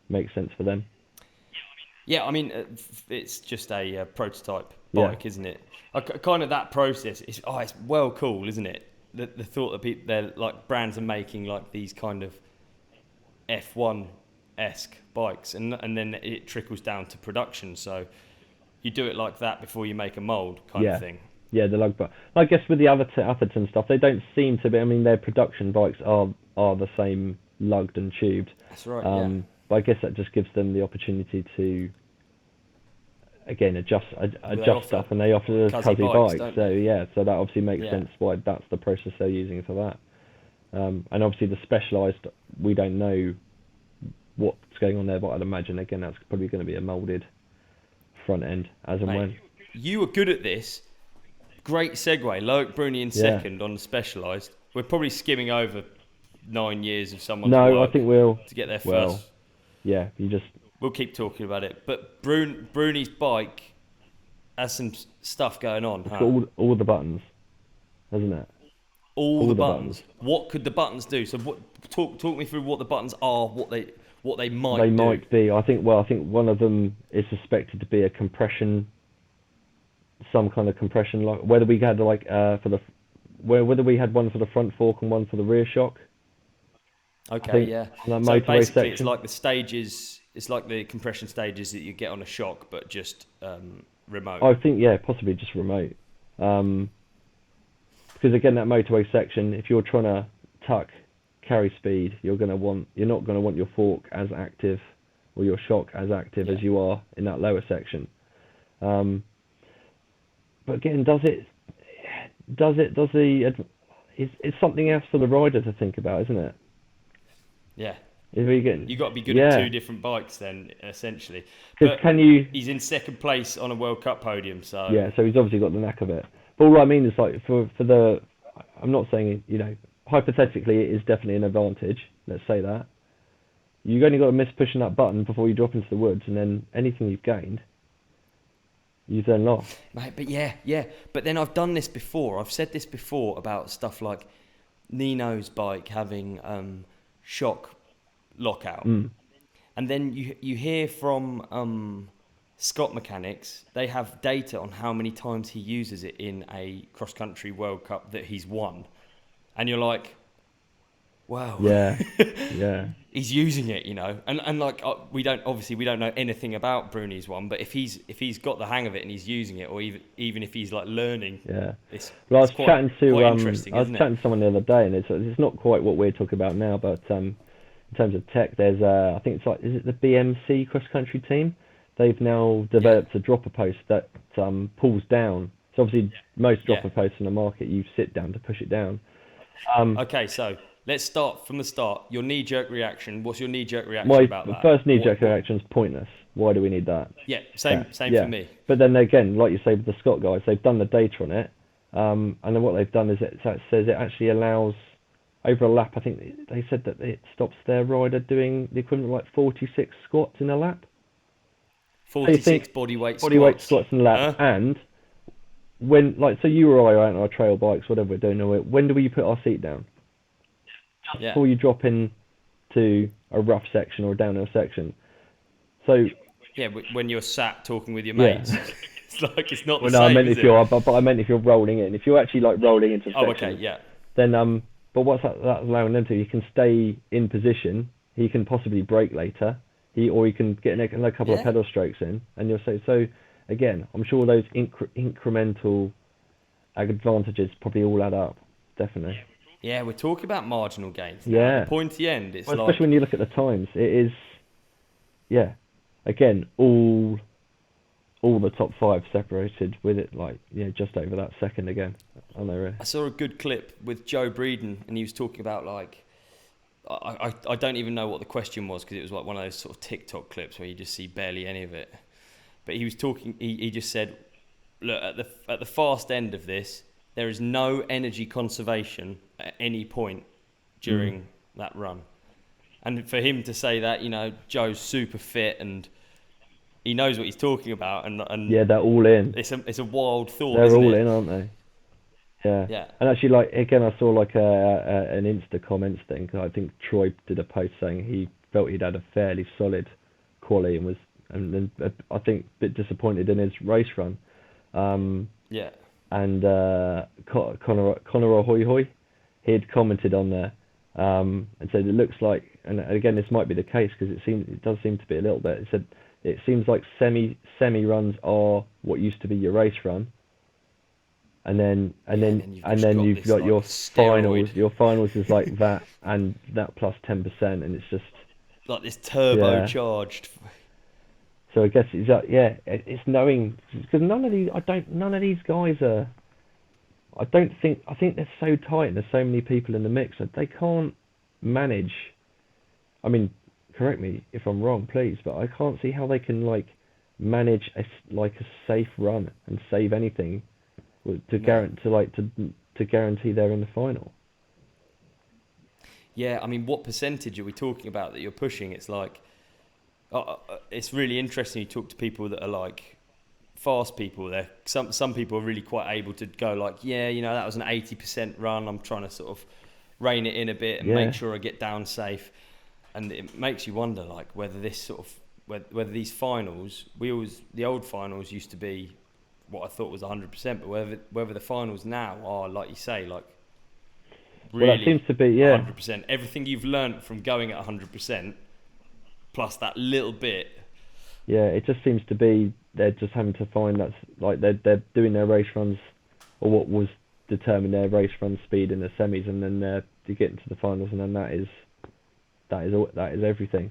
makes sense for them. Yeah, I mean, it's just a prototype bike, isn't it? Kind of that process. It's well cool, isn't it? The thought that they're like brands are making like these kind of F1-esque bikes, and then it trickles down to production. So you do it like that before you make a mold, kind of thing. Yeah, the lug bike. I guess with the Atherton stuff, they don't seem to be. I mean, their production bikes are the same lugged and tubed. That's right. But I guess that just gives them the opportunity to, again, adjust stuff, and they offer the Cuzzy bikes. So that obviously makes sense why that's the process they're using for that. And obviously the Specialized, we don't know what's going on there, but I'd imagine again that's probably going to be a moulded front end as and when. You were good at this. Great segue. Loic Bruni in second on the Specialized. We're probably skimming over 9 years of someone's work I think we'll to get there first. Yeah, we'll keep talking about it. But Bruni's bike has some stuff going on. It's got all the buttons, hasn't it? All the buttons. What could the buttons do? So talk me through what the buttons are, what they might be. I think one of them is suspected to be a compression, some kind of compression lock. Whether we had whether we had one for the front fork and one for the rear shock. Okay, So basically, it's like the stages. It's like the compression stages that you get on a shock, but just remote. I think possibly just remote. Because again, that motorway section, if you're trying to tuck carry speed, you're not going to want your fork as active or your shock as active as you are in that lower section. But again, it's something else for the rider to think about, isn't it? Yeah. You got to be good at two different bikes then, essentially. But he's in second place on a World Cup podium, so... Yeah, so he's obviously got the knack of it. But all I mean is, like, for the... I'm not saying, hypothetically it is definitely an advantage, let's say that. You've only got to miss pushing that button before you drop into the woods, and then anything you've gained, you've then lost. Mate, but But then I've done this before. I've said this before about stuff like Nino's bike having... shock lockout, and then you hear from Scott Mechanics, they have data on how many times he uses it in a cross country World Cup that he's won, and you're like, wow, he's using it, and like we don't know anything about Bruni's one, but if he's got the hang of it and he's using it, or even if he's like learning, I was chatting to someone the other day, and it's not quite what we're talking about now, but in terms of tech, there's I think it's like, is it the BMC cross country team? They've now developed a dropper post that pulls down. So obviously most dropper posts in the market, you sit down to push it down. Okay, so let's start from the start. Your knee-jerk reaction. What's your knee-jerk reaction about that? My first knee-jerk reaction is pointless. Why do we need that? Yeah, same for me. But then again, like you say with the Scott guys, they've done the data on it. And then what they've done is it says it actually allows, over a lap, I think they said that it stops their rider doing the equivalent of like 46 squats in a lap. 46 bodyweight squats in a lap. And when, like, so you or I are out on our trail bikes, whatever we're doing, when do we put our seat down? Just before you drop in to a rough section or a downhill section. So yeah, when you're sat talking with your mates, it's like it's not the no, same. I meant I meant if you're rolling in. If you're actually like rolling into a section, then but what's that allowing them to? He can stay in position. He can possibly brake later. He can get a couple of pedal strokes in, and you'll say so. Again, I'm sure those incremental advantages probably all add up. Definitely. Yeah, we're talking about marginal gains. Yeah. At the pointy end, it's especially when you look at the times, it is. Yeah. Again, all the top 5 separated with it, like just over that second again. I saw a good clip with Joe Breeden, and he was talking about like. I don't even know what the question was because it was like one of those sort of TikTok clips where you just see barely any of it. But he was talking. He just said, "Look, at the fast end of this, there is no energy conservation at any point during that run." And for him to say that, Joe's super fit and he knows what he's talking about, and yeah, they're all in. It's a wild thought. They're all it? in, aren't they? Yeah. Yeah. And actually, like again, I saw like an Insta comments thing. I think Troy did a post saying he felt he'd had a fairly solid quali and then I think a bit disappointed in his race run. And Connor Ahoy, he had commented on there and said it looks like, and again this might be the case because it does seem to be a little bit. It said it seems like semi runs are what used to be your race run. And then you've got your finals. Your finals is like that and that plus 10%, and it's just like this turbocharged. Yeah. So I guess it's knowing because none of these guys are. I think they're so tight and there's so many people in the mix that they can't manage. I mean, correct me if I'm wrong, please, but I can't see how they can like manage a safe run and save anything. To guarantee they're in the final. Yeah, I mean, what percentage are we talking about that you're pushing? It's like, it's really interesting. You talk to people that are like fast people. There, some people are really quite able to go like, that was an 80% run. I'm trying to sort of rein it in a bit and make sure I get down safe. And it makes you wonder like whether this sort of whether these finals, the old finals used to be what I thought was 100%, but whether the finals now are, like you say, like really that seems to be 100%. Everything you've learnt from going at 100%, plus that little bit. Yeah, it just seems to be they're just having to find that's like they're doing their race runs, or what was determined their race run speed in the semis, and then they get into the finals, and then that is everything.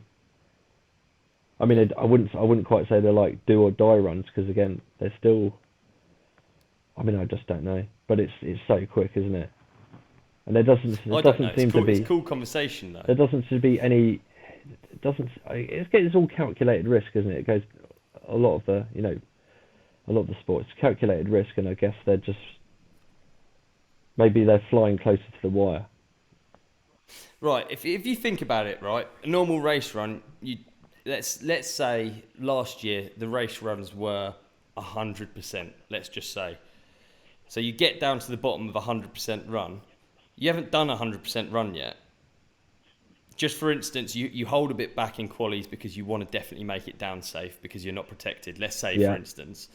I mean, I wouldn't quite say they're like do or die runs because again, they're still. I mean, I just don't know, but it's so quick, isn't it? And there doesn't seem to be. It's a cool conversation though. There doesn't seem to be any. It's all calculated risk, isn't it? It goes a lot of the sports calculated risk, and I guess they're just maybe they're flying closer to the wire. Right. If you think about it, right, a normal race run, let's say last year the race runs were 100%. Let's just say. So you get down to the bottom of a 100% run. You haven't done a 100% run yet. Just for instance, you hold a bit back in qualies because you want to definitely make it down safe because you're not protected. Let's say, for instance.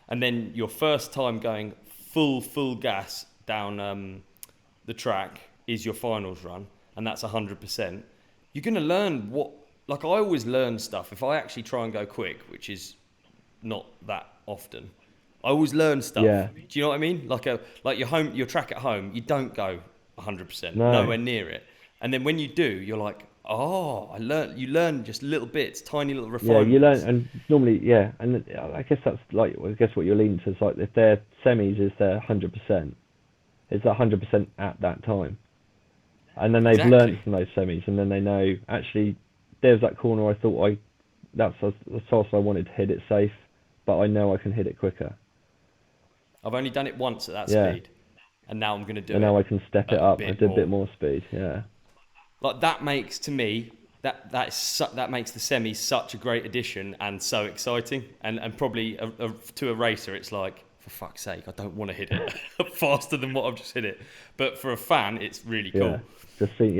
And then your first time going full gas down the track is your finals run, and that's 100%. You're going to learn like I always learn stuff. If I actually try and go quick, which is not that often, I always learn stuff. Yeah. Do you know what I mean? Like your track at home, you don't go 100%, no. Nowhere near it. And then when you do, you're like, You learn just little bits, tiny little refinements. Yeah, you learn, and normally, and I guess that's like, I guess what you're leading to is like, if their semis is their 100%, it's 100% at that time. And then they've learned from those semis, and then they know, actually, there's that corner I thought that's the source I wanted to hit it safe, but I know I can hit it quicker. I've only done it once at that speed, and now I'm going to do it. And now I can step it up and do a bit more speed, Like, that makes, to me, that makes the semis such a great addition and so exciting. And probably to a racer, it's like, for fuck's sake, I don't want to hit it faster than what I've just hit it. But for a fan, it's really cool. Just seeing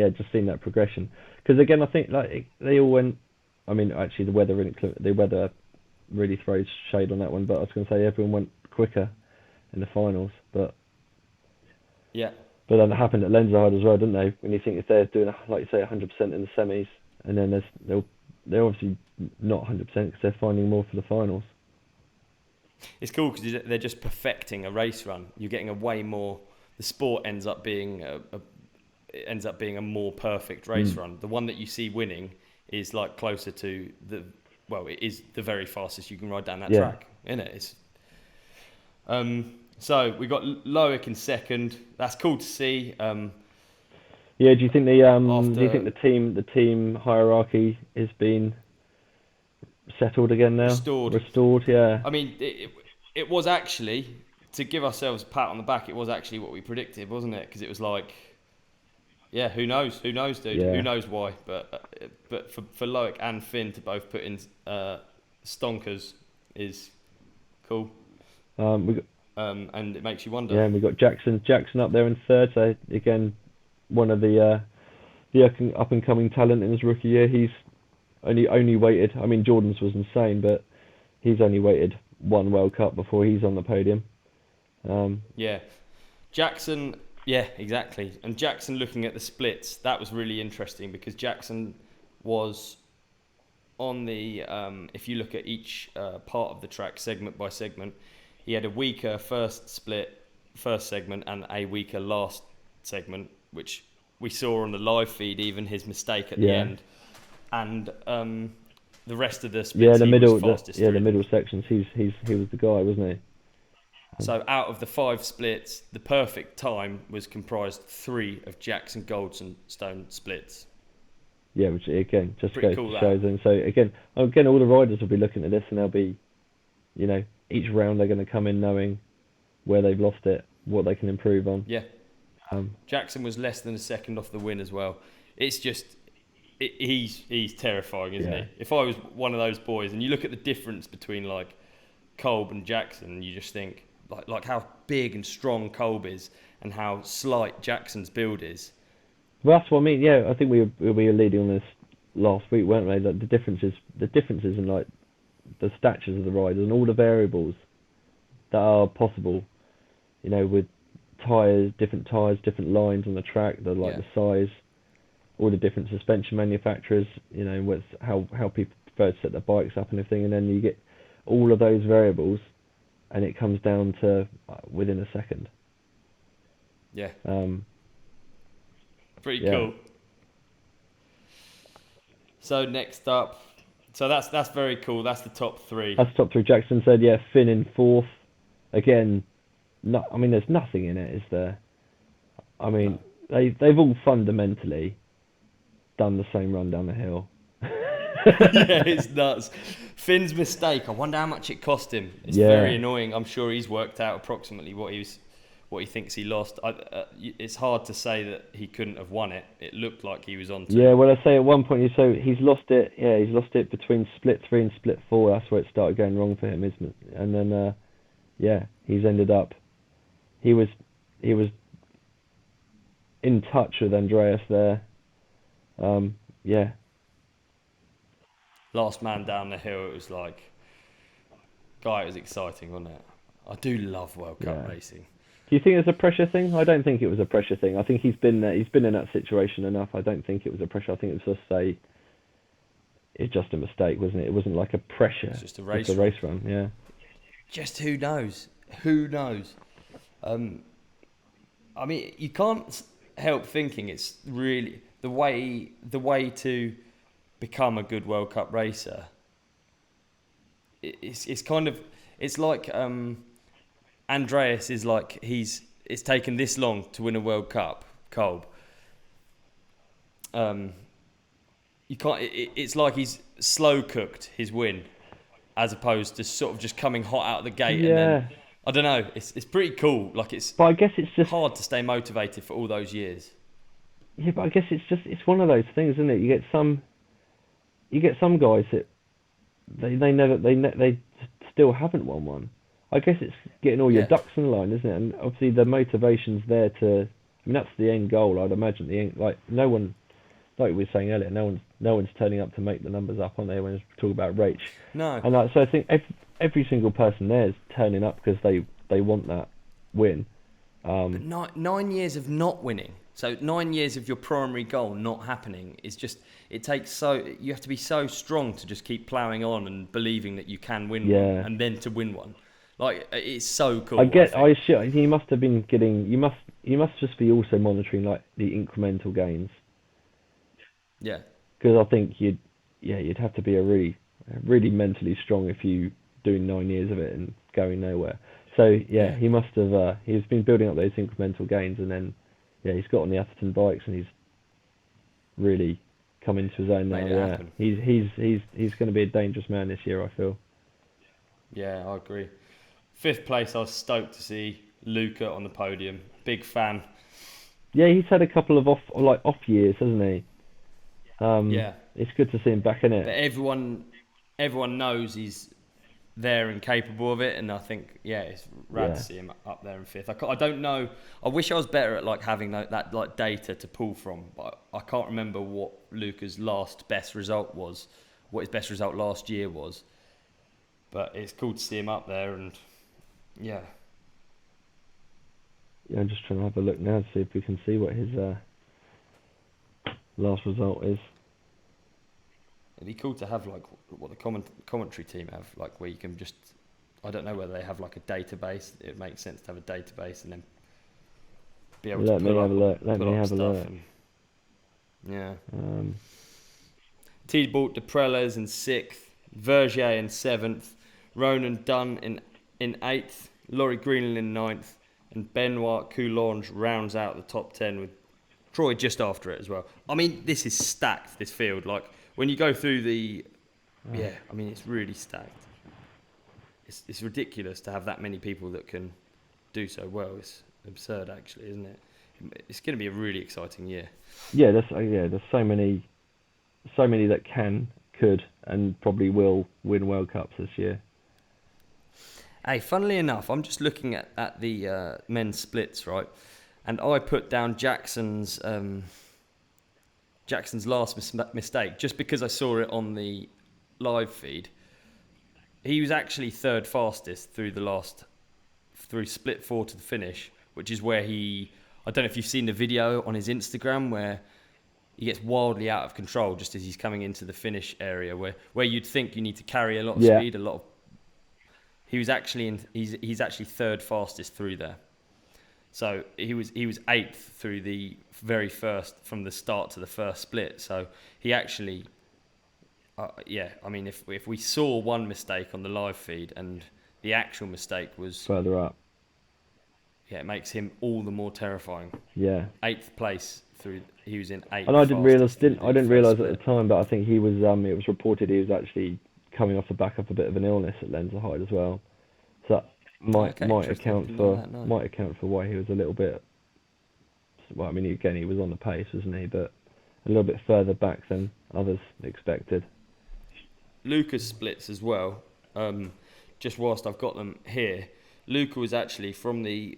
that progression. Because again, I think like they all went. I mean, actually, the weather really throws shade on that one. But I was going to say everyone went quicker in the finals, but But then it happened at Lenzerheide as well, didn't they? When you think if they're doing, like you say, 100% in the semis, and then they're obviously not 100% because they're finding more for the finals. It's cool because they're just perfecting a race run. You're getting a way more. The sport ends up being a more perfect race run. The one that you see winning is like closer to it is the very fastest you can ride down that track, isn't it? It's, so we got Loic in second. That's cool to see. Do you think the team hierarchy has been settled again now? Restored, yeah. I mean, it was actually, to give ourselves a pat on the back, it was actually what we predicted, wasn't it? Because it was like, who knows, dude? Yeah. Who knows why? But for Loic and Finn to both put in stonkers is cool. And it makes you wonder. Yeah, and we got Jackson up there in third. So again, one of the up and coming talent in his rookie year. He's only waited. I mean, Jordan's was insane, but he's only waited one World Cup before he's on the podium. Jackson. Yeah, exactly. And Jackson, looking at the splits, that was really interesting because Jackson was on the. If you look at each part of the track, segment by segment, he had a weaker first segment, and a weaker last segment, which we saw on the live feed. Even his mistake at the end, and the rest of the splits, the middle sections, he was the guy, wasn't he? So out of the 5 splits, the perfect time was comprised 3 of Jackson Goldstone splits. Yeah, which again just pretty goes cool, to show them. So again, all the riders will be looking at this, and they'll be, each round they're going to come in knowing where they've lost it, what they can improve on. Yeah. Jackson was less than a second off the win as well. It's just, he's terrifying, isn't he? If I was one of those boys, and you look at the difference between like Kolb and Jackson, you just think like how big and strong Kolb is and how slight Jackson's build is. Well, that's what I mean. Yeah, I think we were leading on this last week, weren't we? Like the differences in like the statures of the riders and all the variables that are possible, with different tyres, different lines on the track, the size, all the different suspension manufacturers, with how people prefer to set their bikes up and everything, and then you get all of those variables, and it comes down to within a second. Yeah. Pretty cool. So next up, that's very cool. That's the top 3. That's top 3. Jackson said, Finn in 4th. Again, there's nothing in it, is there? I mean, they've all fundamentally done the same run down the hill. Yeah, it's nuts. Finn's mistake, I wonder how much it cost him. It's very annoying. I'm sure he's worked out approximately what he thinks he lost. It's hard to say that he couldn't have won it. It looked like he was on to. Yeah, well, I say at one point, he's lost it. Yeah, he's lost it between split 3 and split 4. That's where it started going wrong for him, isn't it? And then, he's ended up. He was in touch with Andreas there. Last man down the hill, it was like, it was exciting, wasn't it? I do love World Cup racing. Do you think it's a pressure thing? I don't think it was a pressure thing. I think he's been there. He's been in that situation enough. I don't think it was a pressure. I think it was just a mistake, wasn't it? It wasn't like a pressure. It's just a race run. Yeah. Just who knows? Who knows? I mean, you can't help thinking it's really the way to become a good World Cup racer, it's like Andreas is like it's taken this long to win a World Cup, Kolb. You can't. It's like he's slow cooked his win, as opposed to sort of just coming hot out of the gate. And then I don't know. It's pretty cool. Like But I guess it's just hard to stay motivated for all those years. Yeah, but I guess it's one of those things, isn't it? You get some guys that they still haven't won one. I guess it's getting all your ducks in line, isn't it? And obviously the motivation's there to. I mean, that's the end goal. I'd imagine no one, like we were saying earlier, no one's turning up to make the numbers up, aren't they? When we talk about Rach. No. And so I think every single person there is turning up because they want that win. But 9 years of not winning. So 9 years of your primary goal not happening is just, you have to be so strong to just keep ploughing on and believing that you can win one and then to win one. Like, it's so cool. He must have been getting, you must just be also monitoring like the incremental gains. Yeah. Because I think you'd have to be a really mentally strong if you doing 9 years of it and going nowhere. So he must have, he's been building up those incremental gains, and then he's got on the Atherton bikes and he's really come into his own now. Yeah, he's going to be a dangerous man this year, I feel. Yeah, I agree. 5th place, I was stoked to see Luca on the podium. Big fan. Yeah, he's had a couple of off years, hasn't he? It's good to see him back in it. But everyone knows he's there and capable of it, and I think it's rad to see him up there in 5th. I don't know. I wish I was better at like having that like data to pull from, but I can't remember what Luca's last best result was, what his best result last year was. But it's cool to see him up there, and I'm just trying to have a look now to see if we can see what his last result is. It'd be cool to have like what the commentary team have, like where you can just, I don't know whether they have like a database. It makes sense to have a database and then be able to Let me have a look. Yeah. Thibaut Deprelles in 6th, Vergier in 7th, Ronan Dunn in 8th, Laurie Greenland in 9th, and Benoit Coulange rounds out the top 10 with Troy just after it as well. I mean, this is stacked, this field. Like, when you go through it's really stacked. It's ridiculous to have that many people that can do so well. It's absurd, actually, isn't it? It's going to be a really exciting year. Yeah, there's so many that could, and probably will win World Cups this year. Hey, funnily enough, I'm just looking at the men's splits, right? And I put down Jackson's last mistake just because I saw it on the live feed. He was actually 3rd fastest through split 4 to the finish, which is where I don't know if you've seen the video on his Instagram where he gets wildly out of control just as he's coming into the finish area where you'd think you need to carry a lot of speed, he's actually 3rd fastest through there. So he was 8th through the very first, from the start to the first split. So he actually, I mean, if we saw one mistake on the live feed and the actual mistake was further up, it makes him all the more terrifying. Yeah. 8th place through, he was in 8th. And I didn't realise at the time, but I think he was. It was reported he was actually coming off the back of a bit of an illness at Lenzerheide as well. So that might account for why he was a little bit. Well, I mean, again, he was on the pace, wasn't he? But a little bit further back than others expected. Luca's splits as well. Just whilst I've got them here, Luca was actually from the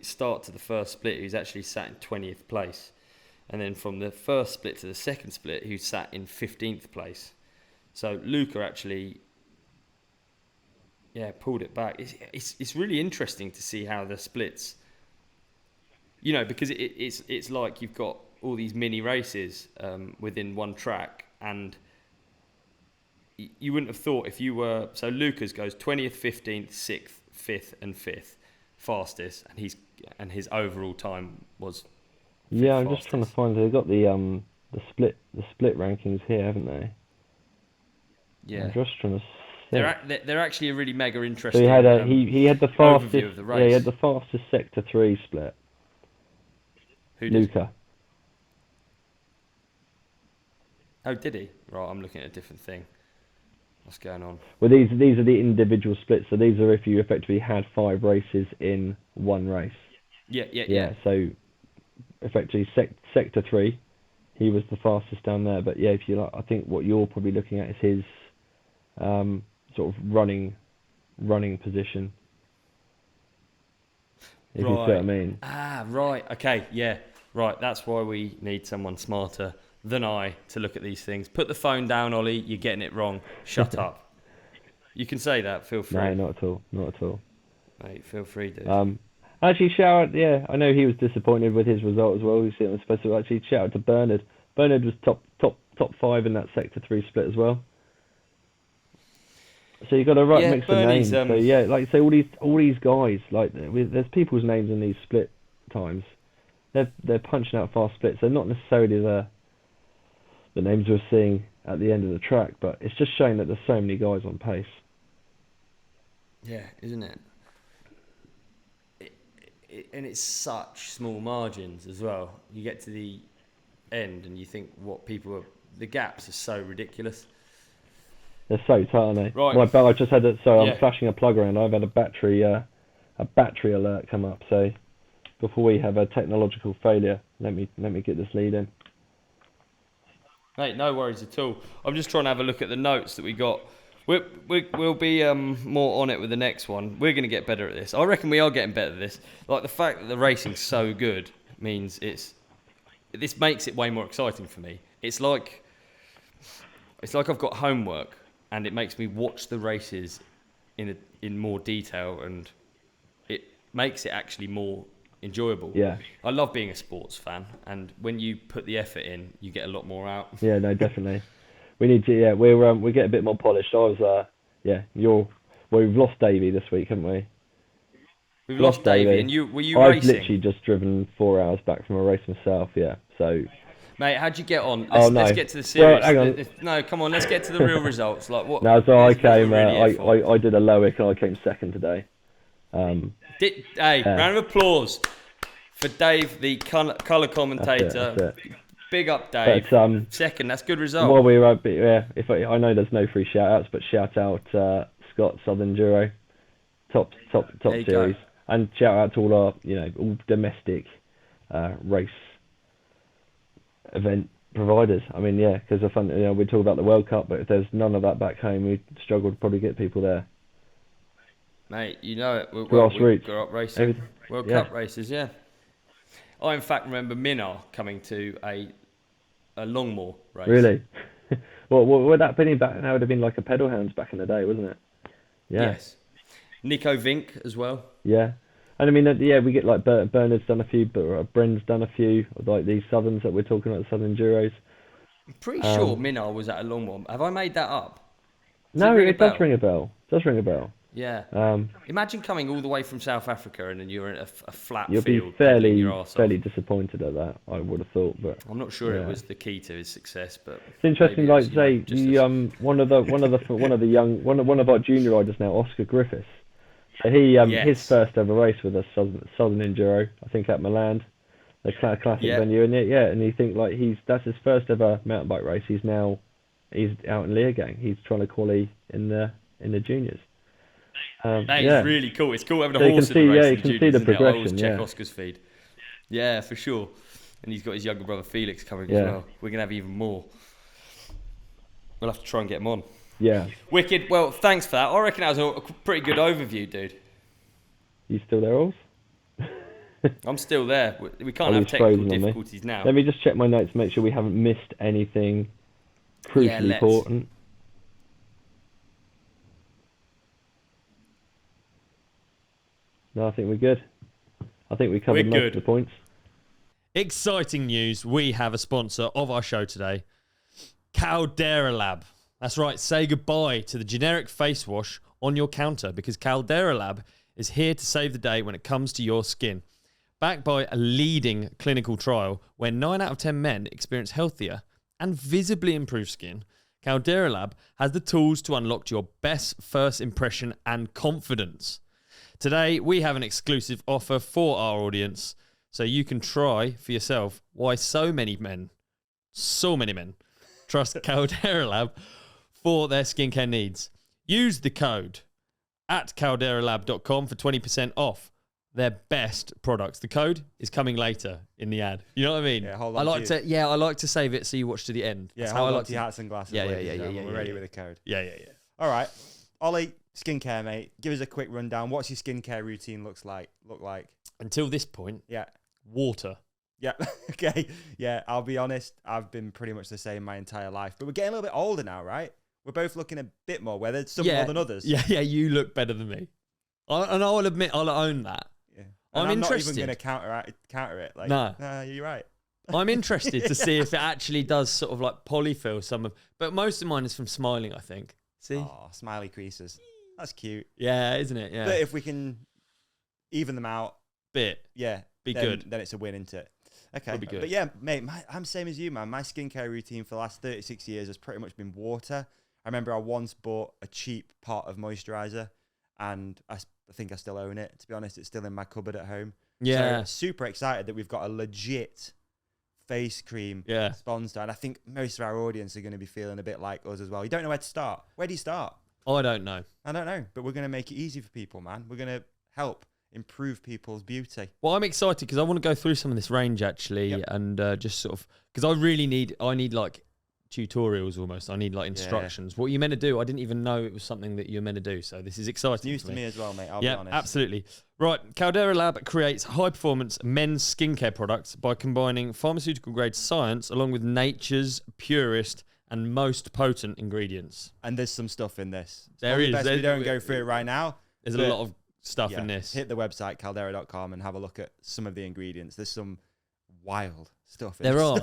start to the first split, he was actually sat in 20th place, and then from the first split to the second split, he sat in 15th place. So Luca actually, pulled it back. It's really interesting to see how the splits, because it's like you've got all these mini races within one track, and you wouldn't have thought if you were. So Luca's goes 20th, 15th, 6th, 5th, and 5th fastest, and his overall time was Yeah, I'm just trying to find. They've got the split rankings here, haven't they? Yeah. I'm just trying to. They're actually a really mega interesting. So he had he had the fastest. Overview of the race. Yeah, he had the fastest Sector 3 split. Who did? Luca. Oh, did he? Right, I'm looking at a different thing. What's going on? Well, these are the individual splits. So these are if you effectively had 5 races in one race. Yeah. So effectively Sector 3, he was the fastest down there. But yeah, if you like, I think what you're probably looking at is his sort of running position. If you see what I mean. Ah, right. Okay, yeah. Right, that's why we need someone smarter than I to look at these things. Put the phone down, Ollie. You're getting it wrong. Shut up. You can say that. Feel free. No, not at all. Not at all. Mate, feel free, dude. Actually, shout out. Yeah, I know he was disappointed with his result as well. We see it on special. Actually, shout out to Bernard. Bernard was top 5 in that Sector 3 split as well. So you've got a right mix of names. So yeah, like I say, all these guys, like there's people's names in these split times. They're punching out fast splits. They're not necessarily the names we're seeing at the end of the track, but it's just showing that there's so many guys on pace. Yeah, isn't it? And it's such small margins as well. You get to the end and you think the gaps are so ridiculous. They're so tight, aren't they? Right. I just had I'm flashing a plug around. I've had a battery alert come up. So before we have a technological failure, let me get this lead in. Mate, no worries at all. I'm just trying to have a look at the notes that we got. We'll be more on it with the next one. We're going to get better at this. I reckon we are getting better at this. Like the fact that the racing's so good means this makes it way more exciting for me. It's like I've got homework and it makes me watch the races in more detail and it makes it actually more enjoyable. Yeah. I love being a sports fan, and when you put the effort in, you get a lot more out. Yeah, no, definitely. We need to. Yeah, we get a bit more polished. We've lost Davey this week, haven't we? We've lost Davey, and were you I've racing? I've literally just driven 4 hours back from a race myself. Yeah, so. Mate, how'd you get on? No. Let's get to the serious. Well, hang on. No, come on, let's get to the real results. Like what? No, so I came. I did a Loic and I came second today. Round of applause for Dave, the colour commentator. That's it. Big up, Dave. But, second, that's a good result. Well, we were, if I know there's no free shout-outs, but shout out Scott Southern Enduro, top series, go. and shout out to all our all domestic race event providers. I mean, yeah, because we talk about the World Cup, but if there's none of that back home, we struggle to probably get people there. Mate, you know it. Grassroots. We grew up racing. World Cup races, yeah. I, in fact, remember Minar coming to a Longmore race. Really? Well, would that been back? That would have been like a pedal hounds back in the day, wasn't it? Yeah. Yes. Nico Vink as well. Yeah. And I mean, we get like Bernard's done a few, but Bren's done a few, like these Southerns that we're talking about, Southern Enduros. I'm pretty sure Minar was at a Longmore. Have I made that up? No, it does ring a bell. It does ring a bell. Yeah. Imagine coming all the way from South Africa and then you're in a flat field. You'll be fairly disappointed at that, I would have thought, but I'm not sure it was the key to his success. But it's interesting. Like say, one of our junior riders now, Oscar Griffiths. So he his first ever race with a Southern Enduro, I think at Milan, the classic venue, and and you think like that's his first ever mountain bike race. He's out in Leogang. He's trying to quali in the juniors. That is really cool. It's cool having a horse in the race. Yeah, you can see the progression. I always check Oscar's feed. Yeah, for sure. And he's got his younger brother Felix coming as well. We're going to have even more. We'll have to try and get him on. Yeah. Wicked. Well, thanks for that. I reckon that was a pretty good overview, dude. You still there, Ols? I'm still there. We can't have technical difficulties now. Let me just check my notes, make sure we haven't missed anything crucially important. No, I think we're good. I think we covered most of the points. Exciting news. We have a sponsor of our show today, Caldera Lab. That's right. Say goodbye to the generic face wash on your counter because Caldera Lab is here to save the day when it comes to your skin. Backed by a leading clinical trial where 9 out of 10 men experience healthier and visibly improved skin, Caldera Lab has the tools to unlock your best first impression and confidence. Today, we have an exclusive offer for our audience, so you can try for yourself why so many men trust Caldera Lab for their skincare needs. Use the code at calderalab.com for 20% off their best products. The code is coming later in the ad. You know what I mean? Yeah, hold on. I like to save it so you watch to the end. Yeah, That's hold how I on like to your hats and glasses. Yeah, We're ready with the code. Yeah. All right, Olly, skincare, mate. Give us a quick rundown. What's your skincare routine look like? Until this point, Yeah. water. Yeah. Okay. Yeah. I'll be honest. I've been pretty much the same my entire life, but we're getting a little bit older now, right? We're both looking a bit more weathered, some more than others. Yeah. You look better than me, and I'll admit, I'll own that. Yeah. I'm interested. Not even going to counter it. Like, No, you're right. I'm interested to see if it actually does sort of like polyfill some of, but most of mine is from smiling, I think. See? Oh, smiley creases. That's cute. Yeah, isn't it? Yeah. But if we can even them out, Be good. Then it's a win, isn't it? Okay. Would be good. But yeah, mate, I'm same as you, man. My skincare routine for the last 36 years has pretty much been water. I remember I once bought a cheap pot of moisturizer, and I think I still own it. To be honest, it's still in my cupboard at home. Yeah. So super excited that we've got a legit face cream sponsor, and I think most of our audience are going to be feeling a bit like us as well. You don't know where to start. Where do you start? I don't know. I don't know, but we're going to make it easy for people, man. We're going to help improve people's beauty. Well, I'm excited because I want to go through some of this range actually, and just sort of because I need like tutorials almost. I need like instructions. What are you meant to do? I didn't even know it was something that you're meant to do. So this is exciting. It's news to me as well, mate. I'll be honest. Absolutely. Right. Caldera Lab creates high performance men's skincare products by combining pharmaceutical grade science along with nature's purest and most potent ingredients. And there's some stuff in this. There is. We don't go through it right now. There's a lot of stuff in this. Hit the website caldera.com and have a look at some of the ingredients. There's some wild stuff in There are.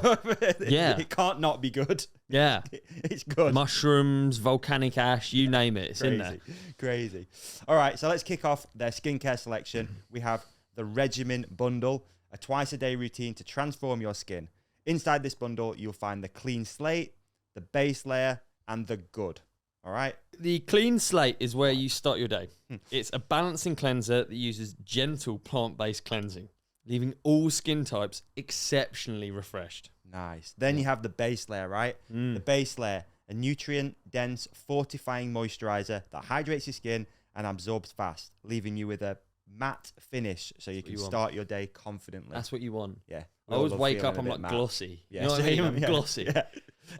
Yeah. It can't not be good. Yeah. It's good. Mushrooms, volcanic ash, you name it. It's crazy, in there. Crazy. All right, so let's kick off their skincare selection. We have the Regimen Bundle, a twice-a-day routine to transform your skin. Inside this bundle, you'll find the Clean Slate, the Base Layer, and the Good. All right? The Clean Slate is where you start your day. It's a balancing cleanser that uses gentle plant-based cleansing, leaving all skin types exceptionally refreshed. Nice. Then you have the Base Layer, right? The Base Layer, a nutrient-dense, fortifying moisturizer that hydrates your skin and absorbs fast, leaving you with a matte finish so you can start your day confidently. That's what you want. Yeah. I always wake up, I'm like glossy. Yeah. You know what I mean? I'm glossy. Yeah.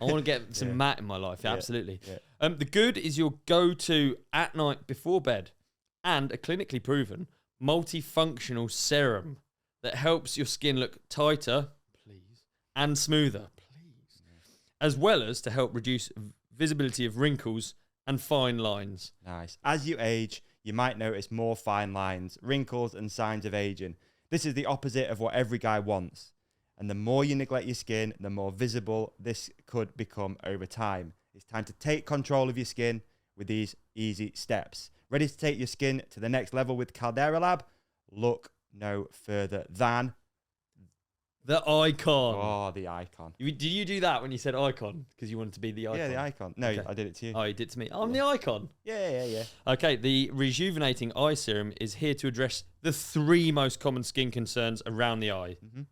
I want to get some matte in my life. Yeah, absolutely. Yeah. The Good is your go-to at night before bed, and a clinically proven multifunctional serum that helps your skin look tighter, please, and smoother, please, as well as to help reduce visibility of wrinkles and fine lines. Nice. As you age, you might notice more fine lines, wrinkles, and signs of aging. This is the opposite of what every guy wants. And the more you neglect your skin, the more visible this could become over time. It's time to take control of your skin with these easy steps. Ready to take your skin to the next level with Caldera Lab? Look no further than the icon. Oh, the icon. Did you do that when you said icon? Because you wanted to be the icon? Yeah, the icon. No, okay. I did it to you. Oh, you did to me. I'm the icon. Yeah. Okay, the Rejuvenating Eye Serum is here to address the 3 most common skin concerns around the eye. Mm-hmm.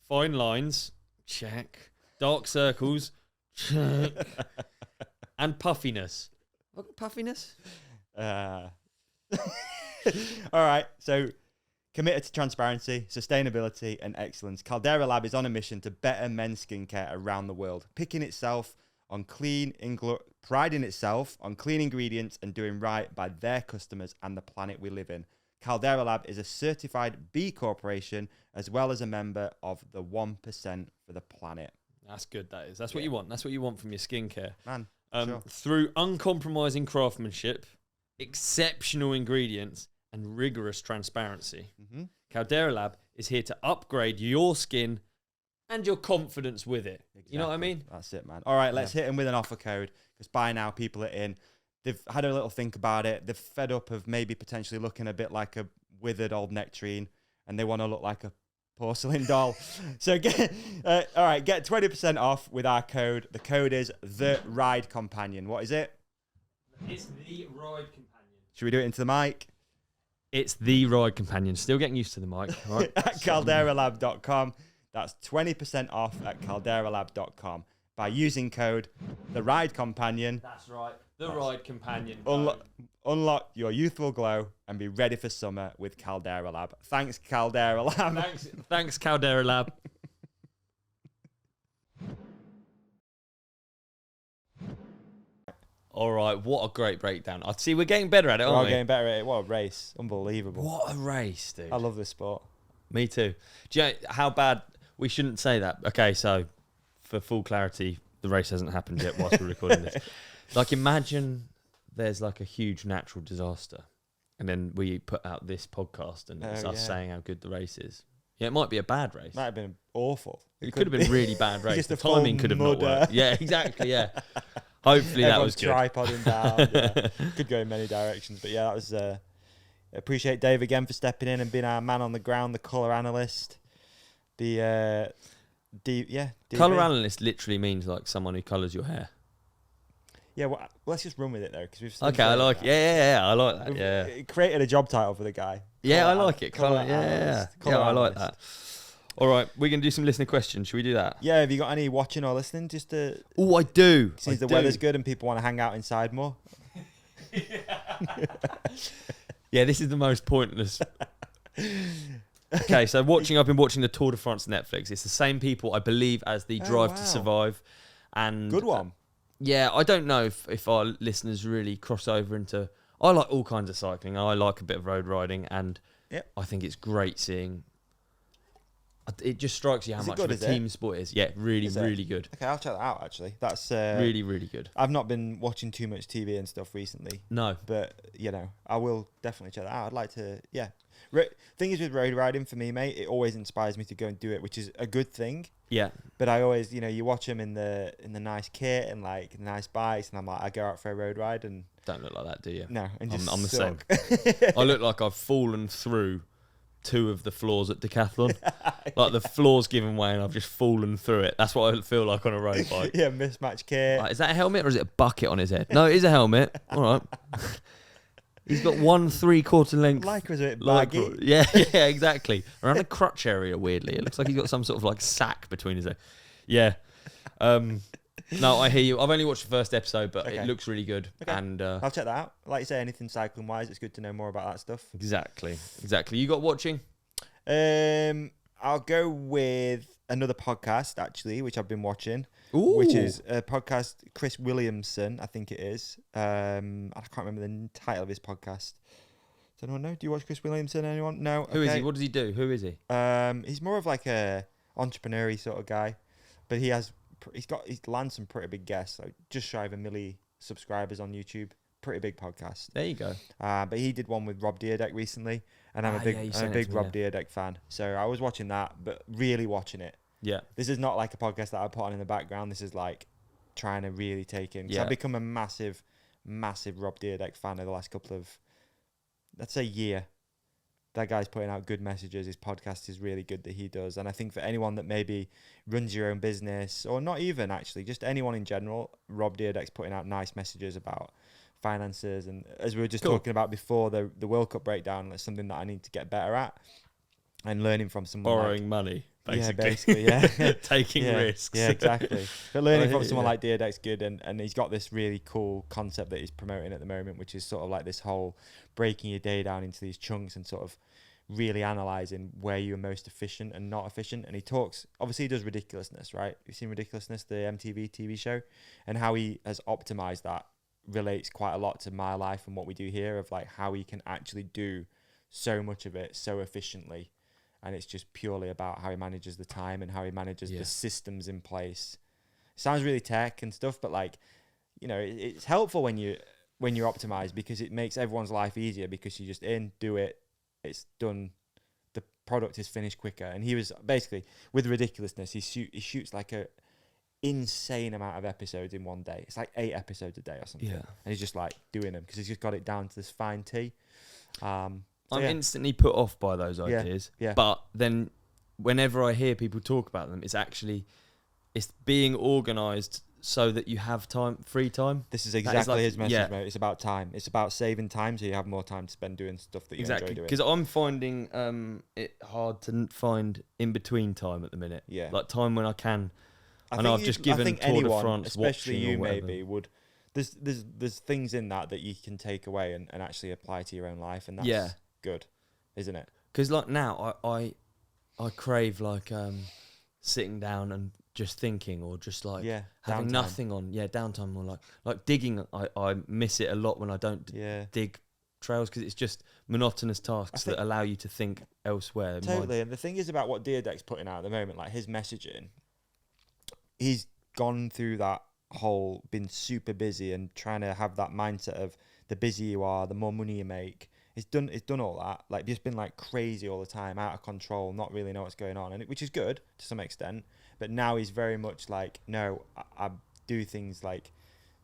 Fine lines, check. Dark circles, check. And puffiness. What puffiness? All right, so committed to transparency, sustainability, and excellence, Caldera Lab is on a mission to better men's skincare around the world, priding itself on clean ingredients and doing right by their customers and the planet we live in. Caldera Lab is a certified B Corporation as well as a member of the 1% for the planet. That's good, that is. That's what you want. That's what you want from your skincare. Man, sure. Through uncompromising craftsmanship, exceptional ingredients, and rigorous transparency, Caldera Lab is here to upgrade your skin and your confidence with it. Exactly. You know what I mean? That's it, man. All right, let's hit them with an offer code, because by now people are in. They've had a little think about it. They're fed up of maybe potentially looking a bit like a withered old nectarine, and they want to look like a porcelain doll. So get 20% off with our code. The code is The Ride Companion. What is it? It's The Ride Companion. Should we do it into the mic? It's The Ride Companion. Still getting used to the mic. Right? At calderalab.com. That's 20% off at calderalab.com by using code The Ride Companion. That's right. The Ride Companion. Unlock your youthful glow and be ready for summer with Caldera Lab. Thanks, Caldera Lab. Thanks, Caldera Lab. All right, what a great breakdown. I see we're getting better at it, aren't we? We're getting better at it. What a race. Unbelievable. What a race, dude. I love this sport. Me too. Do you know how bad... We shouldn't say that. Okay, so for full clarity, the race hasn't happened yet whilst we're recording this. Like, imagine there's like a huge natural disaster and then we put out this podcast and it's us saying how good the race is. Yeah, it might be a bad race. Might have been awful. It could have been really bad race. Just the timing could have not worked. Yeah, exactly, yeah. Hopefully that was good. Tripoding down. Yeah. Could go in many directions. But yeah, that was... appreciate Dave again for stepping in and being our man on the ground, the colour analyst. The colour analyst literally means like someone who colours your hair. Yeah, well, let's just run with it though, because we've. Okay, I like it. Yeah, I like that. Yeah, it created a job title for the guy. Yeah, I like it. Colour, yeah, I like that. All right, we're gonna do some listener questions. Should we do that? Yeah. Have you got any watching or listening? Just to. Oh, I do. Since the weather's good and people want to hang out inside more. Yeah, this is the most pointless. Okay, so I've been watching the Tour de France Netflix. It's the same people, I believe, as the Drive to Survive. And good one. Yeah, I don't know if our listeners really cross over into... I like all kinds of cycling. I like a bit of road riding, and I think it's great seeing... It just strikes you how much of a team sport is. Yeah, really good. Okay, I'll check that out, actually. That's really good. I've not been watching too much TV and stuff recently. No. But, I will definitely check that out. I'd like to, thing is with road riding for me, mate, it always inspires me to go and do it, which is a good thing. Yeah. But I always, you watch them in the nice kit and like nice bikes, and I'm like, I go out for a road ride and... Don't look like that, do you? No, and just I'm the same. I look like I've fallen through 2 of the floors at Decathlon. Like the floor's given way and I've just fallen through it. That's what I feel like on a road bike. Yeah, mismatched kit. Is that a helmet or is it a bucket on his head? No, it is a helmet. All right. He's got 1 3/4 length. Lycra's a bit baggy. Yeah, exactly. Around the crutch area, weirdly. It looks like he's got some sort of like sack between his legs. Yeah. No, I hear you. I've only watched the first episode, but it looks really good. Okay. And I'll check that out. Like you say, anything cycling wise, it's good to know more about that stuff. Exactly. You got watching? I'll go with another podcast actually, which I've been watching. Ooh. Which is a podcast, Chris Williamson, I think it is. I can't remember the title of his podcast. Does anyone know? Do you watch Chris Williamson? Anyone? No. Who is he? What does he do? Who is he? He's more of like a entrepreneur-y sort of guy, but he's landed some pretty big guests, like just shy of 1 million subscribers on YouTube. Pretty big podcast. There you go. But he did one with Rob Dyrdek recently, and I'm a big Rob Dyrdek fan. So I was watching that, but really watching it. Yeah. This is not like a podcast that I put on in the background. This is like trying to really take in. I've become a massive Rob Dyrdek fan of the last couple of, let's say, year. That guy's putting out good messages. His podcast is really good that he does. And I think for anyone that maybe runs your own business, or not even actually, just anyone in general, Rob Dyrdek's putting out nice messages about finances. And as we were just talking about before, the World Cup breakdown, that's something that I need to get better at. And learning from someone borrowing money, basically. Yeah, basically, yeah. Taking risks. Yeah, exactly. But learning from someone like Dyrdek's good, and he's got this really cool concept that he's promoting at the moment, which is sort of like this whole breaking your day down into these chunks and sort of really analysing where you're most efficient and not efficient. And he talks, obviously he does Ridiculousness, right? You've seen Ridiculousness, the MTV TV show, and how he has optimised that relates quite a lot to my life and what we do here, of like how he can actually do so much of it so efficiently. And it's just purely about how he manages the time and how he manages the systems in place. It sounds really tech and stuff, but like, it's helpful when you're optimized, because it makes everyone's life easier, because you just do it, it's done, the product is finished quicker. And he was basically, with Ridiculousness, he shoots like a insane amount of episodes in one day. It's like 8 episodes a day or something. Yeah. And he's just like doing them because he's just got it down to this fine tea. I'm instantly put off by those ideas. Yeah. But then whenever I hear people talk about them, it's being organised so that you have free time. This is exactly his message, mate. It's about time. It's about saving time so you have more time to spend doing stuff that you enjoy doing. Because I'm finding it hard to find in between time at the minute. Yeah. Like time when I can. I've just given Tour de France, especially you maybe, would. There's things in that you can take away and actually apply to your own life, and that's good, isn't it? Because like now I crave like sitting down and just thinking, or just like having nothing on. Yeah, downtime, or like digging. I miss it a lot when I don't dig trails, because it's just monotonous tasks that allow you to think elsewhere. Totally. And the thing is about what Deerdeck's putting out at the moment, like his messaging, he's gone through that whole, been super busy and trying to have that mindset of the busier you are, the more money you make. It's done all that, like just been like crazy all the time, out of control, not really know what's going on, and which is good to some extent. But now he's very much like, no, I do things like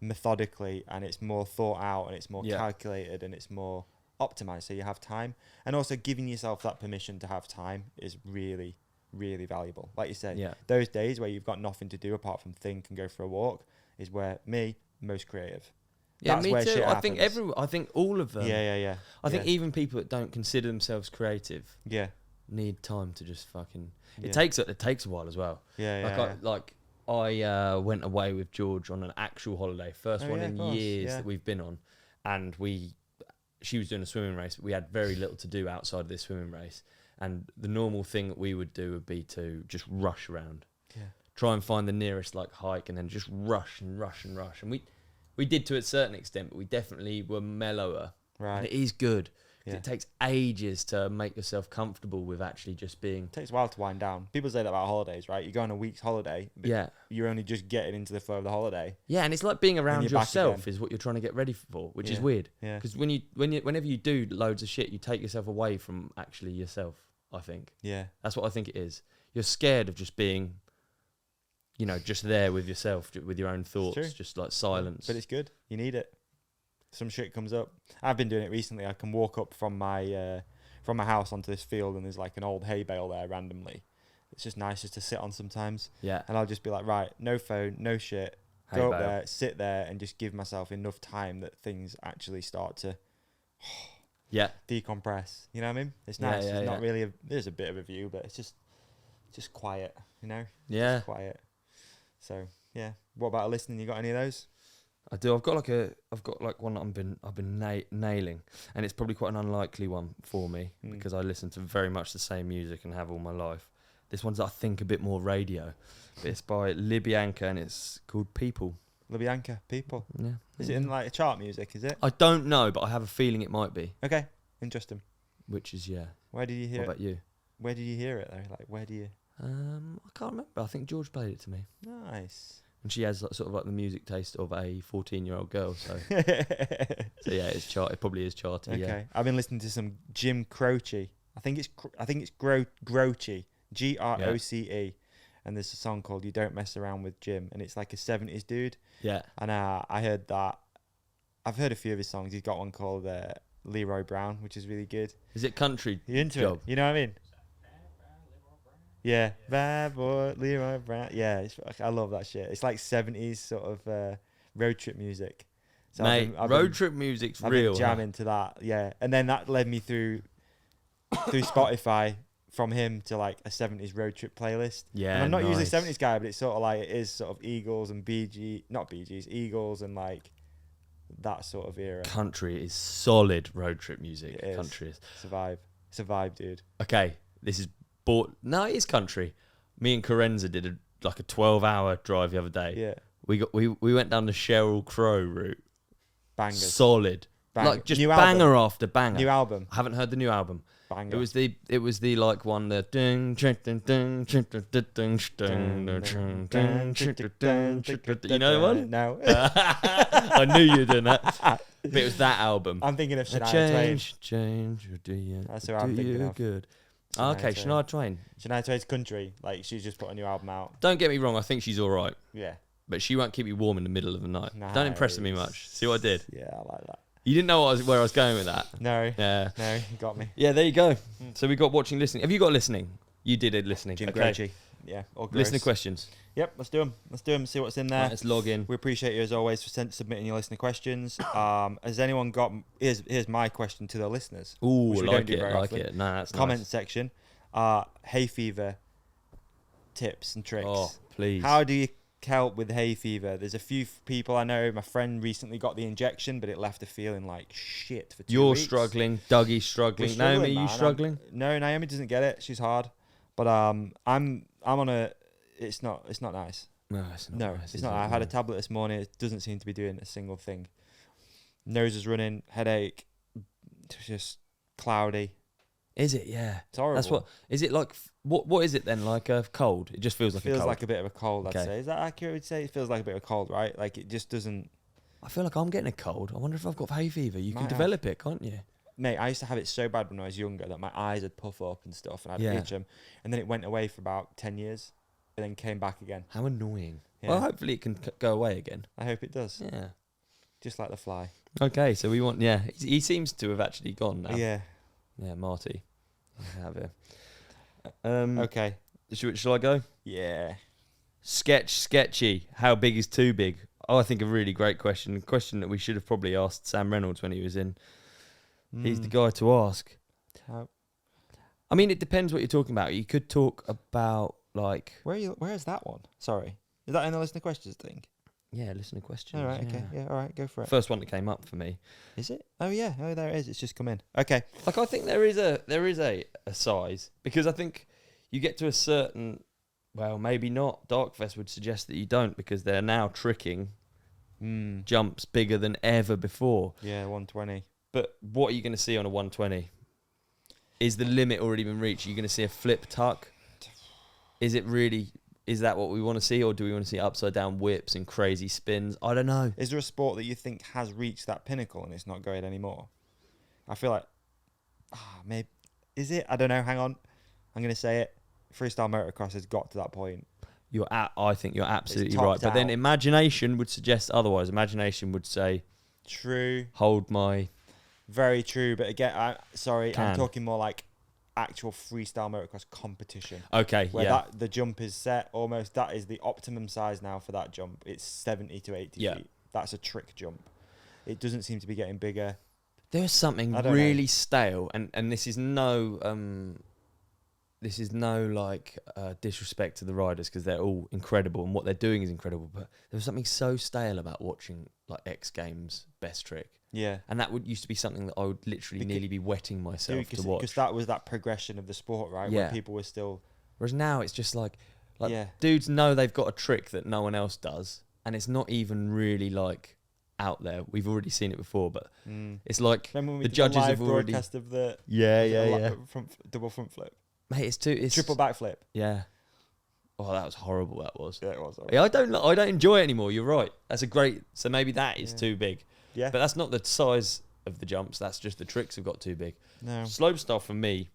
methodically, and it's more thought out, and it's more calculated, and it's more optimized, so you have time. And also giving yourself that permission to have time is really, really valuable. Like you said, those days where you've got nothing to do apart from think and go for a walk is where most creative. Yeah, That's me where too. shit I think happens. I think all of them. Yeah. I think even people that don't consider themselves creative need time to just fucking. It takes a while as well. I went away with George on an actual holiday, first one in years that we've been on, and she was doing a swimming race, but we had very little to do outside of this swimming race, and the normal thing that we would do would be to just rush around, try and find the nearest like hike, and then just rush, and we did to a certain extent, but we definitely were mellower. Right. And it is good. It takes ages to make yourself comfortable with actually just being. It takes a while to wind down. People say that about holidays, right? You go on a week's holiday, but you're only just getting into the flow of the holiday. Yeah, and it's like being around yourself is what you're trying to get ready for, which is weird. Yeah. Because whenever you do loads of shit, you take yourself away from actually yourself, I think. Yeah. That's what I think it is. You're scared of just being, just there with yourself, with your own thoughts, just like silence. But it's good. You need it. Some shit comes up. I've been doing it recently. I can walk up from my house onto this field, and there's like an old hay bale there randomly. It's just nice just to sit on sometimes. Yeah. And I'll just be like, right, no phone, no shit. Go up there, sit there, and just give myself enough time that things actually start to decompress. You know what I mean? It's nice. It's not really there's a bit of a view, but it's just quiet, Yeah. Just quiet. So yeah. What about listening? You got any of those? I do. I've got one that I've been nailing, and it's probably quite an unlikely one for me because I listen to very much the same music and have all my life. This one's, I think, a bit more radio, but it's by Leogang and it's called People. Leogang, People. Yeah. Is it in like chart music? Is it? I don't know, but I have a feeling it might be. Okay, interesting. Which is Where did you hear it? What about you? Where did you hear it though? Like where do you? I can't remember. I think George played it to me. Nice. And she has sort of like the music taste of a 14-year-old girl, so it's chart. It probably is charty. Okay, yeah. I've been listening to some Jim Croce. I think it's Groce, Groce, and there's a song called "You Don't Mess Around with Jim," and it's like a 70s dude. Yeah. And I heard that. I've heard a few of his songs. He's got one called Leroy Brown, which is really good. Is it country? You into it? You know what I mean? Yeah, bad boy Leroy Brown. Yeah, I love that shit. It's like 70s sort of road trip music. So mate, road trip music's real. I've been jamming to that, yeah. And then that led me through Spotify from him to like a 70s road trip playlist. Yeah, and I'm not usually a 70s guy, but it's sort of like it is sort of Eagles and Eagles and like that sort of era. Country is solid road trip music. Country is. It's a vibe, dude. Okay, this is. No, it is country. Me and Carenza did a 12-hour drive the other day. Yeah, we went down the Sheryl Crow route. Bangers. Solid. Like just new banger album. After banger. New album. I haven't heard the new album. Banger. It was the like one the ding ding ding you know the one? No. I knew you were doing that. But it was that album. I'm thinking of Shania Twain. Change, do you? That's what I'm thinking of. Good. Okay, Shania Twain. Shania Twain's country. Like, she's just put a new album out. Don't get me wrong, I think she's all right. Yeah. But she won't keep you warm in the middle of the night. Nice. Don't impress me much. See what I did? Yeah, I like that. You didn't know where I was going with that? No. Yeah. No, you got me. Yeah, there you go. So we got watching, listening. Have you got listening? You did it listening. Jim Okay. Gracey. Yeah, all gross. Listener questions. Yep, let's do them. See what's in there. Right, let's log in. We appreciate you as always for submitting your listener questions. Has anyone got? Here's my question to the listeners. Ooh, which we like don't do it, very like often. it. No, that's Comment nice. section. Hay fever tips and tricks. Oh, please. How do you help with hay fever? There's a few people I know. My friend recently got the injection, but it left her feeling like shit for 2 You're weeks. struggling. Dougie's struggling. We're struggling, Naomi, are you man. struggling? No, Naomi doesn't get it. She's hard, but I'm on a. It's not nice. No, it's not. No, nice, it's not. I had a tablet this morning. It doesn't seem to be doing a single thing. Nose is running, headache, just cloudy. Is it? Yeah. It's horrible. That's what. Is it like? What is it then? Like a cold? It just feels like a feels cold. like a bit of a cold. I'd Okay. say. Is that accurate? I'd say it feels like a bit of a cold, right? Like it just doesn't. I feel like I'm getting a cold. I wonder if I've got hay fever. You can Might have. develop it, can't you? Mate, I used to have it so bad when I was younger that my eyes would puff up and stuff, and I'd Yeah. itch them, and then it went away for about 10 years, and then came back again. How annoying. Yeah. Well, hopefully it can go away again. I hope it does. Yeah. Just like the fly. Okay, so we want. Yeah, he seems to have actually gone now. Yeah. Yeah, Marty. I have it. Okay. Shall I go? Yeah. Sketchy. How big is too big? Oh, I think a really great question. A question that we should have probably asked Sam Reynolds when he was in. He's the guy to ask. How- I mean, it depends what you're talking about. You could talk about like. Where is that one? Sorry. Is that in the listener questions thing? Yeah, listener questions. All right. Okay. Yeah. All right. Go for it. First one that came up for me. Is it? Oh yeah. Oh, there it is. It's just come in. Okay. Like, I think there is a size, because I think you get to a certain. Well, maybe not. Darkfest would suggest that you don't, because they're now tricking jumps bigger than ever before. Yeah. 120. But what are you going to see on a 120? Is the limit already been reached? Are you going to see a flip tuck? Is that what we want to see, or do we want to see upside down whips and crazy spins? I don't know. Is there a sport that you think has reached that pinnacle and it's not going anymore? I feel like, maybe, is it? I don't know. Hang on. I'm going to say it. Freestyle motocross has got to that point. I think you're absolutely right. topped But then out. imagination would suggest otherwise. Imagination would say, True. hold my... Very true. But again, I'm Can. talking more like actual freestyle motocross competition. Okay, Where yeah. the jump is set almost. That is the optimum size now for that jump. It's 70 to 80 Yeah. feet. That's a trick jump. It doesn't seem to be getting bigger. There's something I don't really know. stale, and this is no disrespect to the riders, because they're all incredible and what they're doing is incredible. But there was something so stale about watching like X Games best trick, Yeah. and that used to be something that I would literally nearly be wetting myself to watch. Because that was that progression of the sport, right? Yeah. Where people were still... Whereas now it's just like Yeah. dudes know they've got a trick that no one else does, and it's not even really like out there. We've already seen it before, but it's like Remember when we the did judges the live have already. broadcast of the... Yeah. Double front flip. Mate, it's Triple backflip. Yeah. Oh, that was horrible. That was. Yeah, it was. Yeah, I don't enjoy it anymore. You're right. That's a great. So maybe that is Yeah. too big. Yeah. But that's not the size of the jumps. That's just the tricks have got too big. No. Slopestyle for me,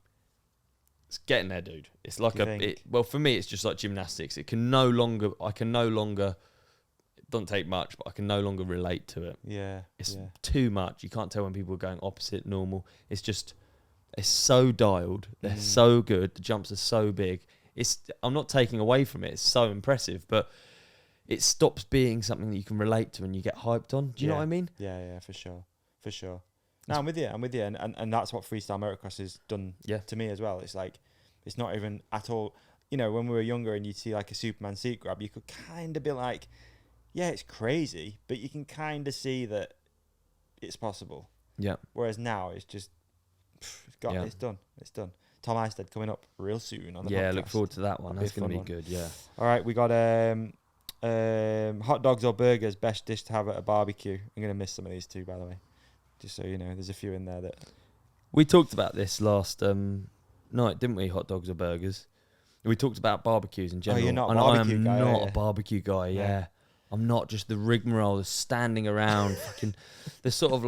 it's getting there, dude. It's like Do you think? well, for me, it's just like gymnastics. I can no longer. It doesn't take much, but I can no longer relate to it. Yeah. It's yeah. too much. You can't tell when people are going opposite normal. It's so dialed. They're so good. The jumps are so big. I'm not taking away from it. It's so impressive, but it stops being something that you can relate to and you get hyped on. Do you know what I mean? Yeah, for sure. No, I'm with you, and that's what freestyle motocross has done to me as well. It's like, it's not even at all, when we were younger and you'd see like a Superman seat grab, you could kind of be like, yeah, it's crazy, but you can kind of see that it's possible. Yeah. Whereas now it's just, it's done. Tom Eistead coming up real soon on the podcast. Yeah, look forward to that one. That'll That's be a going to fun be one. good, yeah. All right, we got hot dogs or burgers, best dish to have at a barbecue. I'm going to miss some of these too, by the way. Just so you know, there's a few in there that... We talked about this last night, didn't we? Hot dogs or burgers. We talked about barbecues in general. you're not a and barbecue I guy, am are not you? a barbecue guy, No. yeah. I'm not just the rigmarole, the standing around, fucking... The sort of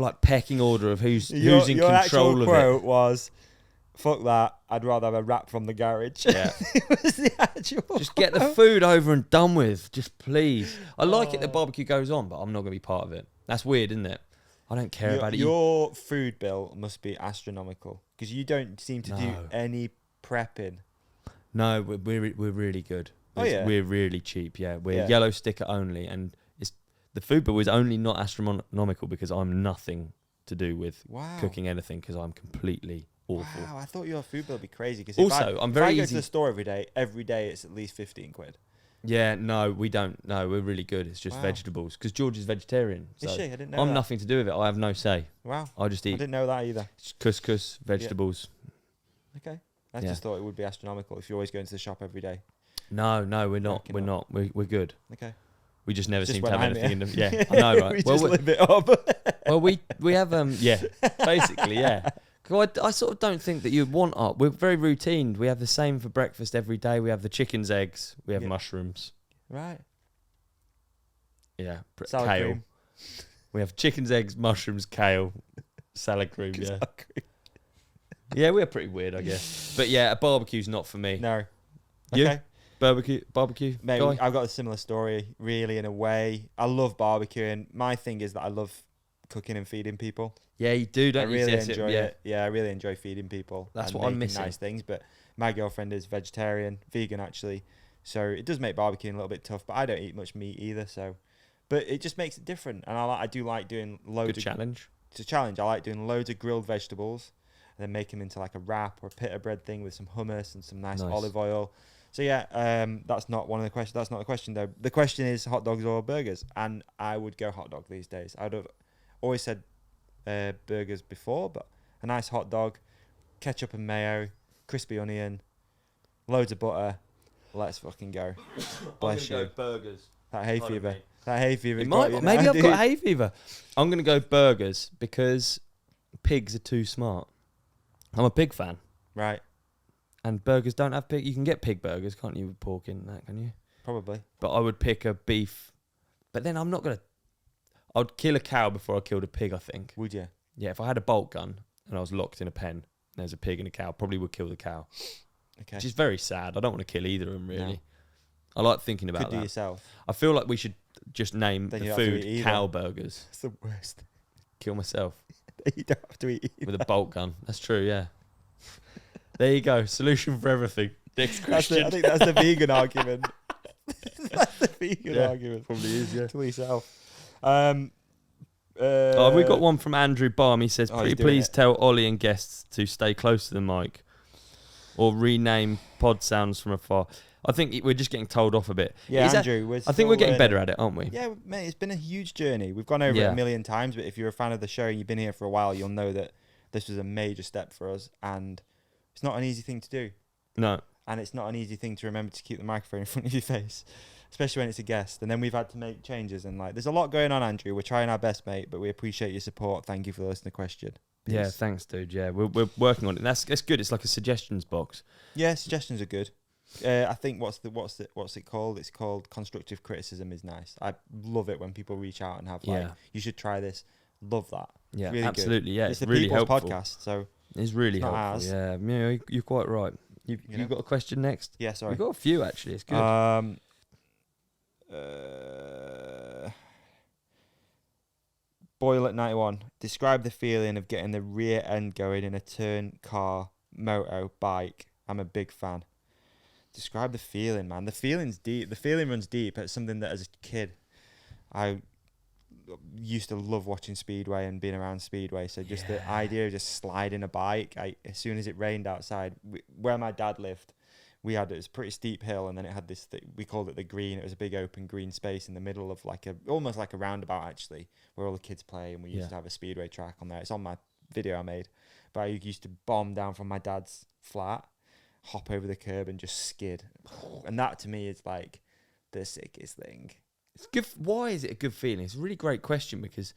like pecking order of who's in your control actual of quote it. was, fuck that, I'd rather have a wrap from the garage. Yeah. It was the actual Just get the quote. food over and done with. Just please. I like it that barbecue goes on, but I'm not going to be part of it. That's weird, isn't it? I don't care about it. Your food bill must be astronomical. Because you don't seem to do any prepping. No, we're really good. We're really cheap. Yeah, we're yellow sticker only, and the food bill is only not astronomical because I'm nothing to do with cooking anything because I'm completely awful. Wow, I thought your food bill would be crazy. Because also, if I go to the store every day it's at least 15 quid. Yeah, no, we don't. No, we're really good. It's just vegetables because George is vegetarian. So is she? I didn't know I'm that. nothing to do with it. I have no say. Wow. I just eat. I didn't know that either. Couscous, vegetables. Okay. I just thought it would be astronomical if you're always going to the shop every day. No, we're not. We're not. We're good. Okay. We just never seem to have anything in them. Yeah, I know, right? We just live it up. Well, we have basically, yeah. I sort of don't think that you'd want art. We're very routine. We have the same for breakfast every day. We have the chicken's eggs. We have mushrooms. Right. Yeah. Salad kale. cream. We have chicken's eggs, mushrooms, kale, salad cream. Yeah. Yeah, we're pretty weird, I guess. But yeah, a barbecue's not for me. No. You? Okay. Barbecue. Mate, guy? I've got a similar story, really, in a way. I love barbecuing. My thing is that I love cooking and feeding people. Yeah, you do, don't I you? really enjoy it. Yeah, I really enjoy feeding people. That's and what I'm making missing. nice things, but my girlfriend is vegetarian, vegan actually, so it does make barbecuing a little bit tough. But I don't eat much meat either, so. But it just makes it different, and I do like doing loads. Good challenge. It's a challenge. I like doing loads of grilled vegetables, and then make them into like a wrap or a pita bread thing with some hummus and some nice olive oil. So yeah, that's not one of the questions. That's not the question though. The question is hot dogs or burgers, and I would go hot dog these days. I'd have always said burgers before, but a nice hot dog, ketchup and mayo, crispy onion, loads of butter. Let's fucking go. Bless you. Go burgers. That hay fever. That hay fever. Maybe I've got hay fever. I'm gonna go burgers because pigs are too smart. I'm a pig fan. Right. And burgers don't have pig. You can get pig burgers, can't you, with pork in that, can you? Probably. But I would pick a beef. But then I'm not going to... I'd kill a cow before I killed a pig, I think. Would you? Yeah, if I had a bolt gun and I was locked in a pen, and there's a pig and a cow, probably would kill the cow. Okay. Which is very sad. I don't want to kill either of them, really. No. I like thinking about that. Could do yourself. I feel like we should just name the food cow burgers. It's the worst. Kill myself. You don't have to eat either. With a bolt gun. That's true, yeah. There you go. Solution for everything. Next question. I think that's the vegan argument. That's the vegan argument. Probably is, yeah. Kill yourself. We got one from Andrew Barm. He says, please tell Ollie and guests to stay close to the mic or rename pod sounds from afar. I think we're just getting told off a bit. Yeah, Andrew. I think we're getting better at it, aren't we? Yeah, mate, it's been a huge journey. We've gone over it a million times, but if you're a fan of the show and you've been here for a while, you'll know that this was a major step for us, and it's not an easy thing to do. No. And it's not an easy thing to remember to keep the microphone in front of your face, especially when it's a guest. And then we've had to make changes, and there's a lot going on, Andrew. We're trying our best, mate, but we appreciate your support. Thank you for listening to the question. Peace. Yeah, thanks, dude. Yeah, we're working on it. That's good. It's like a suggestions box. Yeah, suggestions are good. I think what's it called? It's called constructive criticism is nice. I love it when people reach out and have you should try this. Love that. Yeah, really absolutely. Good. Yeah, it's the really people's helpful. podcast, so it's really it's helpful. Yeah, you're quite right. You got a question next? Yeah, sorry. We've got a few actually. It's good. Boyle at 91. Describe the feeling of getting the rear end going in a turn, car, moto, bike. I'm a big fan. Describe the feeling, man. The feeling's deep. The feeling runs deep. It's something that as a kid, I used to love watching Speedway and being around Speedway. So just the idea of just sliding a bike. As soon as it rained outside, where my dad lived, it was a pretty steep hill, and then it had this we called it the green. It was a big open green space in the middle of almost like a roundabout actually, where all the kids play, and we used to have a Speedway track on there. It's on my video I made, but I used to bomb down from my dad's flat, hop over the curb and just skid, and that to me is like the sickest thing. It's good. Why is it a good feeling? It's a really great question because,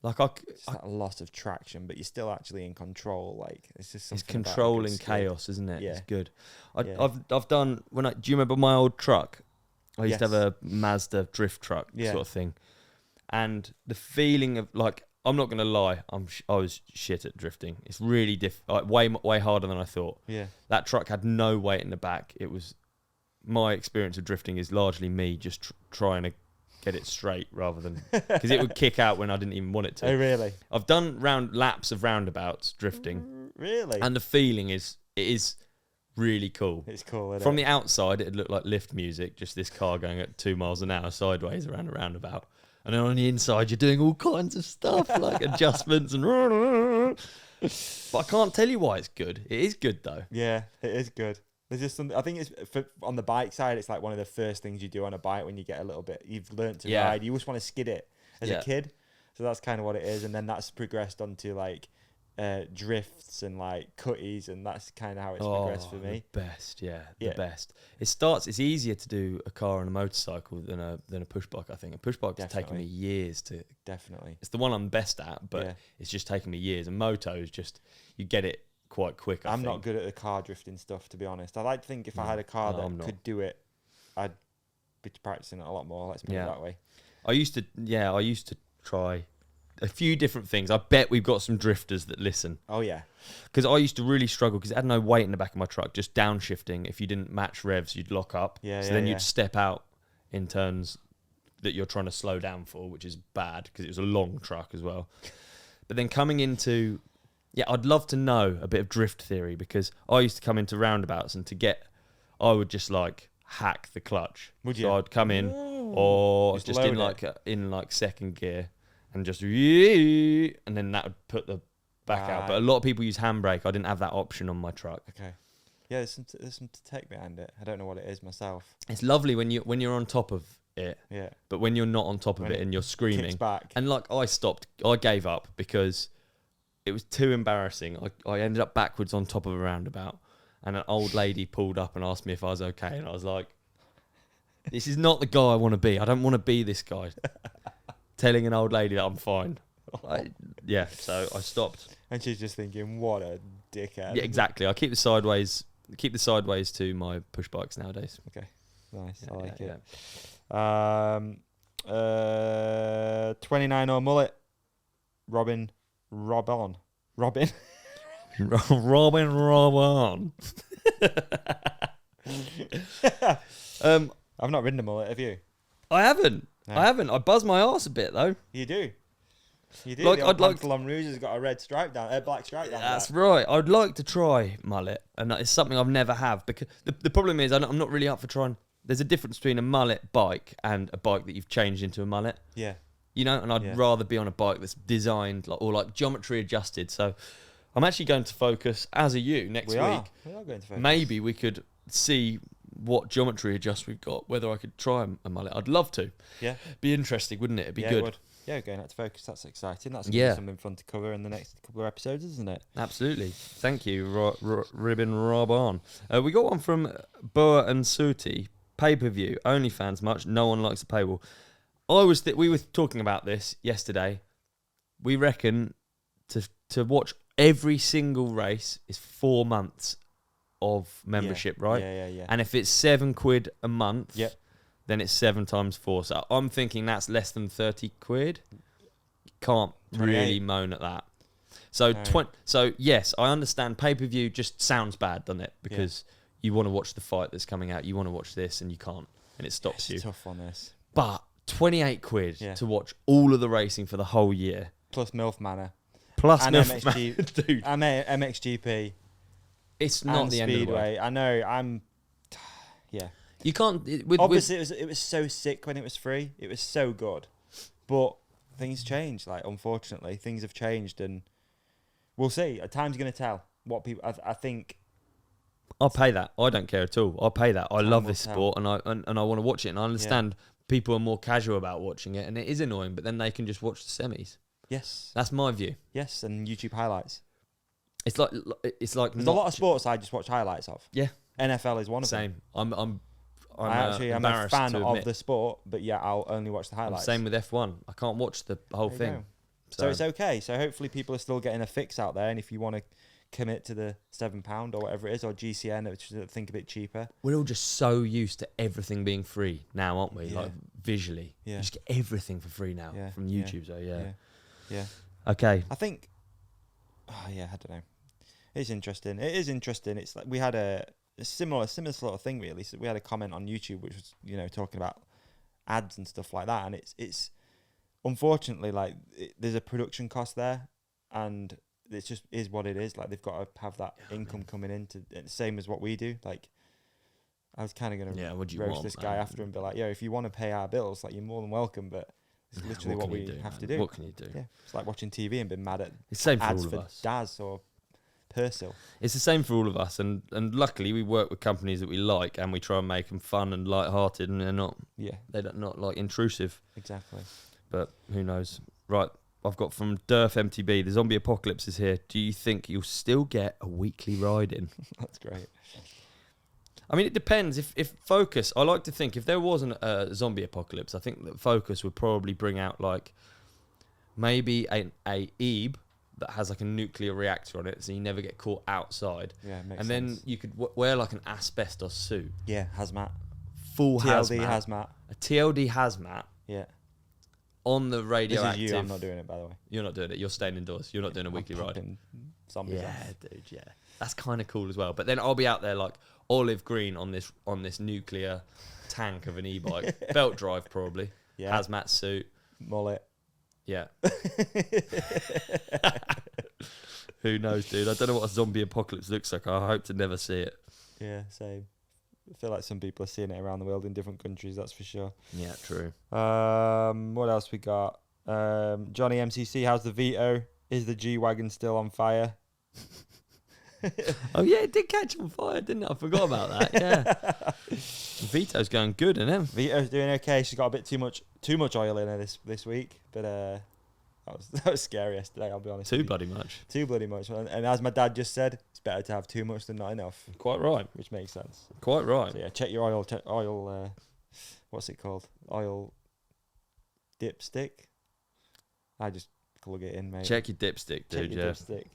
it's that loss of traction, but you're still actually in control. It's just something. It's controlling chaos, isn't it? Yeah. It's good. I've done do you remember my old truck? I used to have a Mazda drift truck sort of thing, and the feeling of I'm not gonna lie, I was shit at drifting. It's really way harder than I thought. Yeah, that truck had no weight in the back. It was my experience of drifting is largely me just trying to get it straight rather than because it would kick out when I didn't even want it to. Oh really? I've done laps of roundabouts drifting, Really? And the feeling it is really cool. It's cool, isn't From it? the outside, it looked like lift music, just this car going at 2 miles an hour sideways around a roundabout. And then on the inside, you're doing all kinds of stuff, like adjustments and... But I can't tell you why it's good. It is good, though. Yeah, it is good. There's just something, I think it's on the bike side, it's like one of the first things you do on a bike when you get a little bit, you've learnt to ride. You always want to skid it as a kid. So that's kind of what it is. And then that's progressed onto like drifts and like cutties, and that's kind of how it's progressed for me. The best, the best. It's easier to do a car and a motorcycle than a push bike, I think. A push bike has taken me years to... Definitely. It's the one I'm best at, but it's just taken me years. And moto is just, you get it quite quick, I think. I'm not good at the car drifting stuff, to be honest. I like to think if I had a car that could do it, I'd be practicing it a lot more, let's put it that way. I used to try a few different things. I bet we've got some drifters that listen. Oh, yeah. Because I used to really struggle because it had no weight in the back of my truck, just downshifting. If you didn't match revs, you'd lock up. Then you'd step out in turns that you're trying to slow down for, which is bad because it was a long truck as well. But then coming into... Yeah, I'd love to know a bit of drift theory because I used to come into roundabouts and I would just like hack the clutch. Would you? So I'd come in or just in like second gear and just and then that would put the back out. But a lot of people use handbrake. I didn't have that option on my truck. Okay. Yeah, there's some tech behind it. I don't know what it is myself. It's lovely when you're on top of it. Yeah. But when you're not on top of it and you're screaming. Kicks back. And like I gave up because it was too embarrassing. I ended up backwards on top of a roundabout and an old lady pulled up and asked me if I was okay. And I was like, this is not the guy I want to be. I don't want to be this guy. Telling an old lady that I'm fine. So I stopped. And she's just thinking, what a dickhead. Yeah, exactly. I keep the sideways to my push bikes nowadays. Okay. Nice. I like it. Yeah. 29 or mullet. Robin. Robin. I've not ridden a mullet, have you? I haven't. No. I buzz my arse a bit though. You do. Like, I'd like Pantalon Rouge has got a red stripe down, a black stripe down. That's right. I'd like to try mullet, and it's something I've never have because the problem is I'm not really up for trying. There's a difference between a mullet bike and a bike that you've changed into a mullet. Yeah. You know, and I'd rather be on a bike that's designed like geometry adjusted. So I'm actually going to focus, as are you, next week. We are going to focus. Maybe we could see what geometry adjust we've got, whether I could try a mullet. I'd love to. Yeah. Be interesting, wouldn't it? It'd be good. It would. Yeah, we're going out to focus. That's exciting. That's going to be something fun to cover in the next couple of episodes, isn't it? Absolutely. Thank you, Ribbon Rob on. We got one from Boa and Suti. Pay-per-view. OnlyFans much. No one likes a paywall. We were talking about this yesterday. We reckon to watch every single race is 4 months of membership, right? Yeah. And if it's £7 a month, then it's 7 times 4. So I'm thinking that's less than 30 quid. Can't 28. really moan at that. So so yes, I understand pay-per-view just sounds bad, doesn't it? Because you want to watch the fight that's coming out, you want to watch this and you can't, and it stops you. It's tough on this. But 28 quid to watch all of the racing for the whole year. Plus MILF Manor. Plus and MILF MXG, Manor, dude. And MXGP. It's not the end of the world. Speedway. I know, yeah. You can't... Obviously, it was so sick when it was free. It was so good. But things change, like, unfortunately. Things have changed, and we'll see. Time's going to tell what people... I think... I'll pay that. I don't care at all. I'll pay that. I love this sport, and I want to watch it, and I understand people are more casual about watching it, and it is annoying, but then they can just watch the semis. Yes. That's my view. Yes, and YouTube highlights. It's like there's a lot of sports I just watch highlights of. Yeah. NFL is one of them. Same. I'm I'm a fan of the sport, but I'll only watch the highlights. Same with F1. I can't watch the whole thing. So it's okay. So hopefully people are still getting a fix out there, and if you want to commit to the £7 or whatever it is, or GCN, which is I think a bit cheaper. We're all just so used to everything being free now, aren't we? Yeah. Like visually, you just get everything for free now from YouTube. So yeah. Okay. I think. Oh yeah, I don't know. It's interesting. It is interesting. It's like we had a similar sort of thing really. So we had a comment on YouTube which was talking about ads and stuff like that, and it's unfortunately like there's a production cost there, and it just is what it is. Like they've got to have that income coming in to same as what we do. Like I was kind of going to roast this guy after and be like, if you want to pay our bills, like you're more than welcome, but it's literally what we have to do. What can you do? Yeah, it's like watching TV and being mad at it's the same ads for all of us. Daz or Persil. It's the same for all of us, and luckily we work with companies that we like, and we try and make them fun and light-hearted, and they're not like intrusive. Exactly. But who knows? Right, I've got from Durf MTB, the zombie apocalypse is here. Do you think you'll still get a weekly ride in? That's great. I mean, it depends. If Focus, I like to think if there wasn't a zombie apocalypse, I think that Focus would probably bring out like maybe a EEB that has like a nuclear reactor on it, so you never get caught outside. Yeah, makes and sense. then you could wear like an asbestos suit. Yeah, hazmat. Full TLD hazmat. hazmat. A TLD hazmat. Yeah. On the radioactive. This is you. I'm not doing it, by the way. You're not doing it. You're staying indoors. You're not doing a weekly ride. Zombies Yeah, off. dude. Yeah, that's kind of cool as well. But then I'll be out there like olive green on this nuclear tank of an e-bike, belt drive probably. Yeah. Hazmat suit, Mullet. Yeah. Who knows, dude? I don't know what a zombie apocalypse looks like. I hope to never see it. Yeah, same. I feel like some people are seeing it around the world in different countries, that's for sure. Yeah, true. What else we got? Johnny MCC, how's the Vito? Is the G-Wagon still on fire? Oh, yeah, it did catch on fire, didn't it? I forgot about that, yeah. Vito's going good, isn't it? Vito's doing okay. She's got a bit too much oil in her this week, but that was scary yesterday, I'll be honest. Too bloody much. And as my dad just said, it's better to have too much than not enough. Quite right. Which makes sense. Quite right. So yeah, check your oil, what's it called? Oil dipstick? I just plug it in, mate. Check your dipstick, dude. Check your dipstick.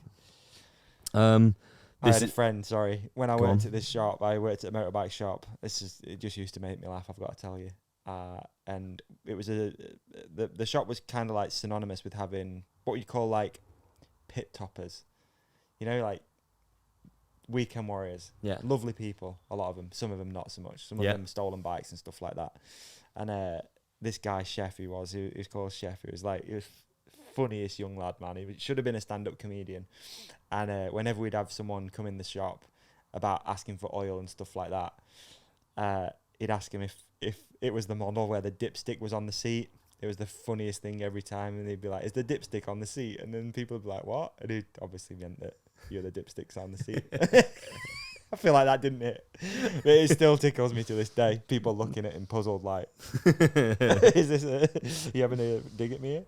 I had a friend, when I worked at this shop, I worked at a motorbike shop. It just used to make me laugh, I've got to tell you. And it was the shop was kind of like synonymous with having what you call like pit toppers, you know, like weekend warriors. Yeah, lovely people, a lot of them. Some of them not so much. Some of them stolen bikes and stuff like that. And this guy Chef, he was called Chef. He was funniest young lad, man. He should have been a stand-up comedian. And whenever we'd have someone come in the shop about asking for oil and stuff like that, he'd ask him if it was the model where the dipstick was on the seat. It was the funniest thing every time, and he'd be like, "Is the dipstick on the seat?" And then people would be like, "What?" And he obviously meant that the dipstick's on the seat. I feel like that didn't hit, but it still tickles me to this day. People looking at him puzzled, like, "Is this you having a dig at me here?"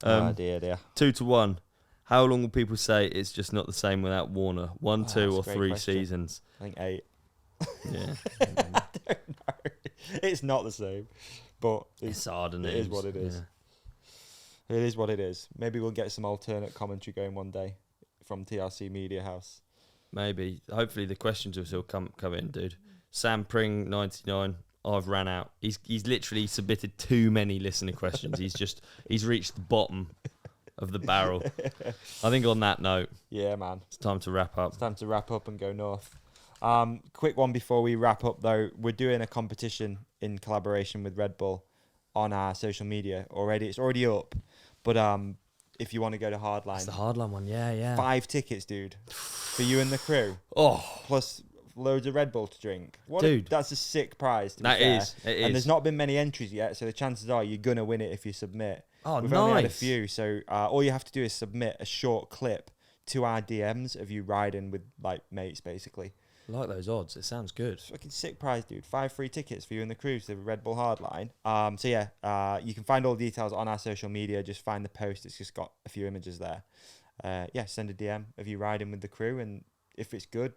Oh dear. 2-1. How long will people say it's just not the same without Warner? 1, 2, or 3 question. seasons? I think 8. Yeah. I don't know. It's not the same, but It's hard, and it is what it is. Yeah. It is what it is. Maybe we'll get some alternate commentary going one day from TRC Media House. Maybe. Hopefully the questions will still come in, dude. Sam Pring 99. I've ran out. He's literally submitted too many listener questions. He's reached the bottom of the barrel. I think on that note, yeah, man, it's time to wrap up. It's time to wrap up and go north. Quick one before we wrap up though. We're doing a competition in collaboration with Red Bull on our social media already. It's already up, but if you want to go to Hardline, it's the Hardline one. Yeah. 5 tickets, dude, for you and the crew. Oh, plus loads of Red Bull to drink. Dude, that's a sick prize. It is. And there's not been many entries yet, so the chances are you're gonna win it if you submit. Oh, We've nice. only had a few, so all you have to do is submit a short clip to our DMs of you riding with like mates, basically. I like those odds. It sounds good. Fucking sick prize, dude. 5 free tickets for you and the crew to the Red Bull Hardline. So yeah, you can find all the details on our social media. Just find the post. It's just got a few images there. Send a DM of you riding with the crew, and if it's good,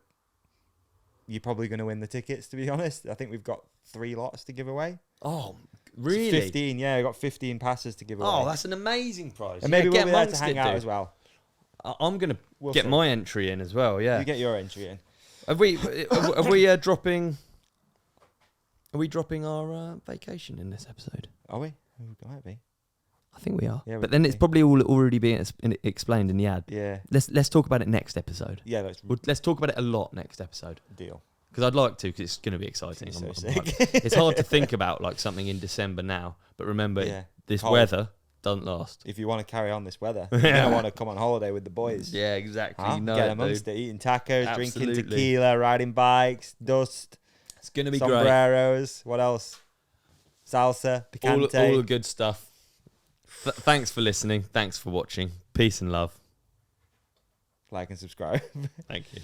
you're probably going to win the tickets, to be honest. I think we've got 3 lots to give away. Oh, really? 15, yeah. We've got 15 passes to give away. Oh, that's an amazing prize. And maybe we'll be there to hang out as well. I'm going to get my entry in as well, yeah. You get your entry in. Are we dropping our vacation in this episode? Are we? We might be. I think we are. Yeah, but then it's probably all already being explained in the ad. Yeah. Let's talk about it next episode. Yeah, let's talk about it a lot next episode. Deal. Because I'd like to, because it's going to be exciting. So sick. It's hard to think about like something in December now, but remember this cold. weather doesn't last. If you want to carry on this weather, you're going to want to come on holiday with the boys. Yeah, exactly. Huh? You know Get it, amongst dude. it, eating tacos, Absolutely. drinking tequila, riding bikes, dust, It's going to be great. sombreros. What else? Salsa, picante. All the good stuff. Thanks for listening. Thanks for watching. Peace and love. Like and subscribe. Thank you.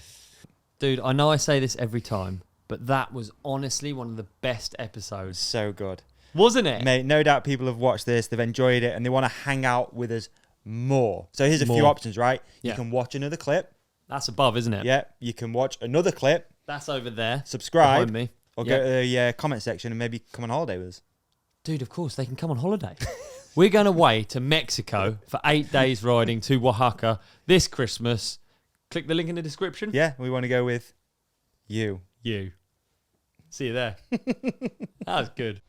Dude, I know I say this every time, but that was honestly one of the best episodes. So good. Wasn't it? Mate, no doubt people have watched this, they've enjoyed it, and they want to hang out with us more. So here's a few options, right? Yeah. You can watch another clip. That's above, isn't it? Yeah. You can watch another clip. That's over there. Subscribe. Behind me. Or go to the comment section and maybe come on holiday with us. Dude, of course, they can come on holiday. We're going away to Mexico for 8 days riding to Oaxaca this Christmas. Click the link in the description. Yeah, we want to go with you. You. See you there. That was good.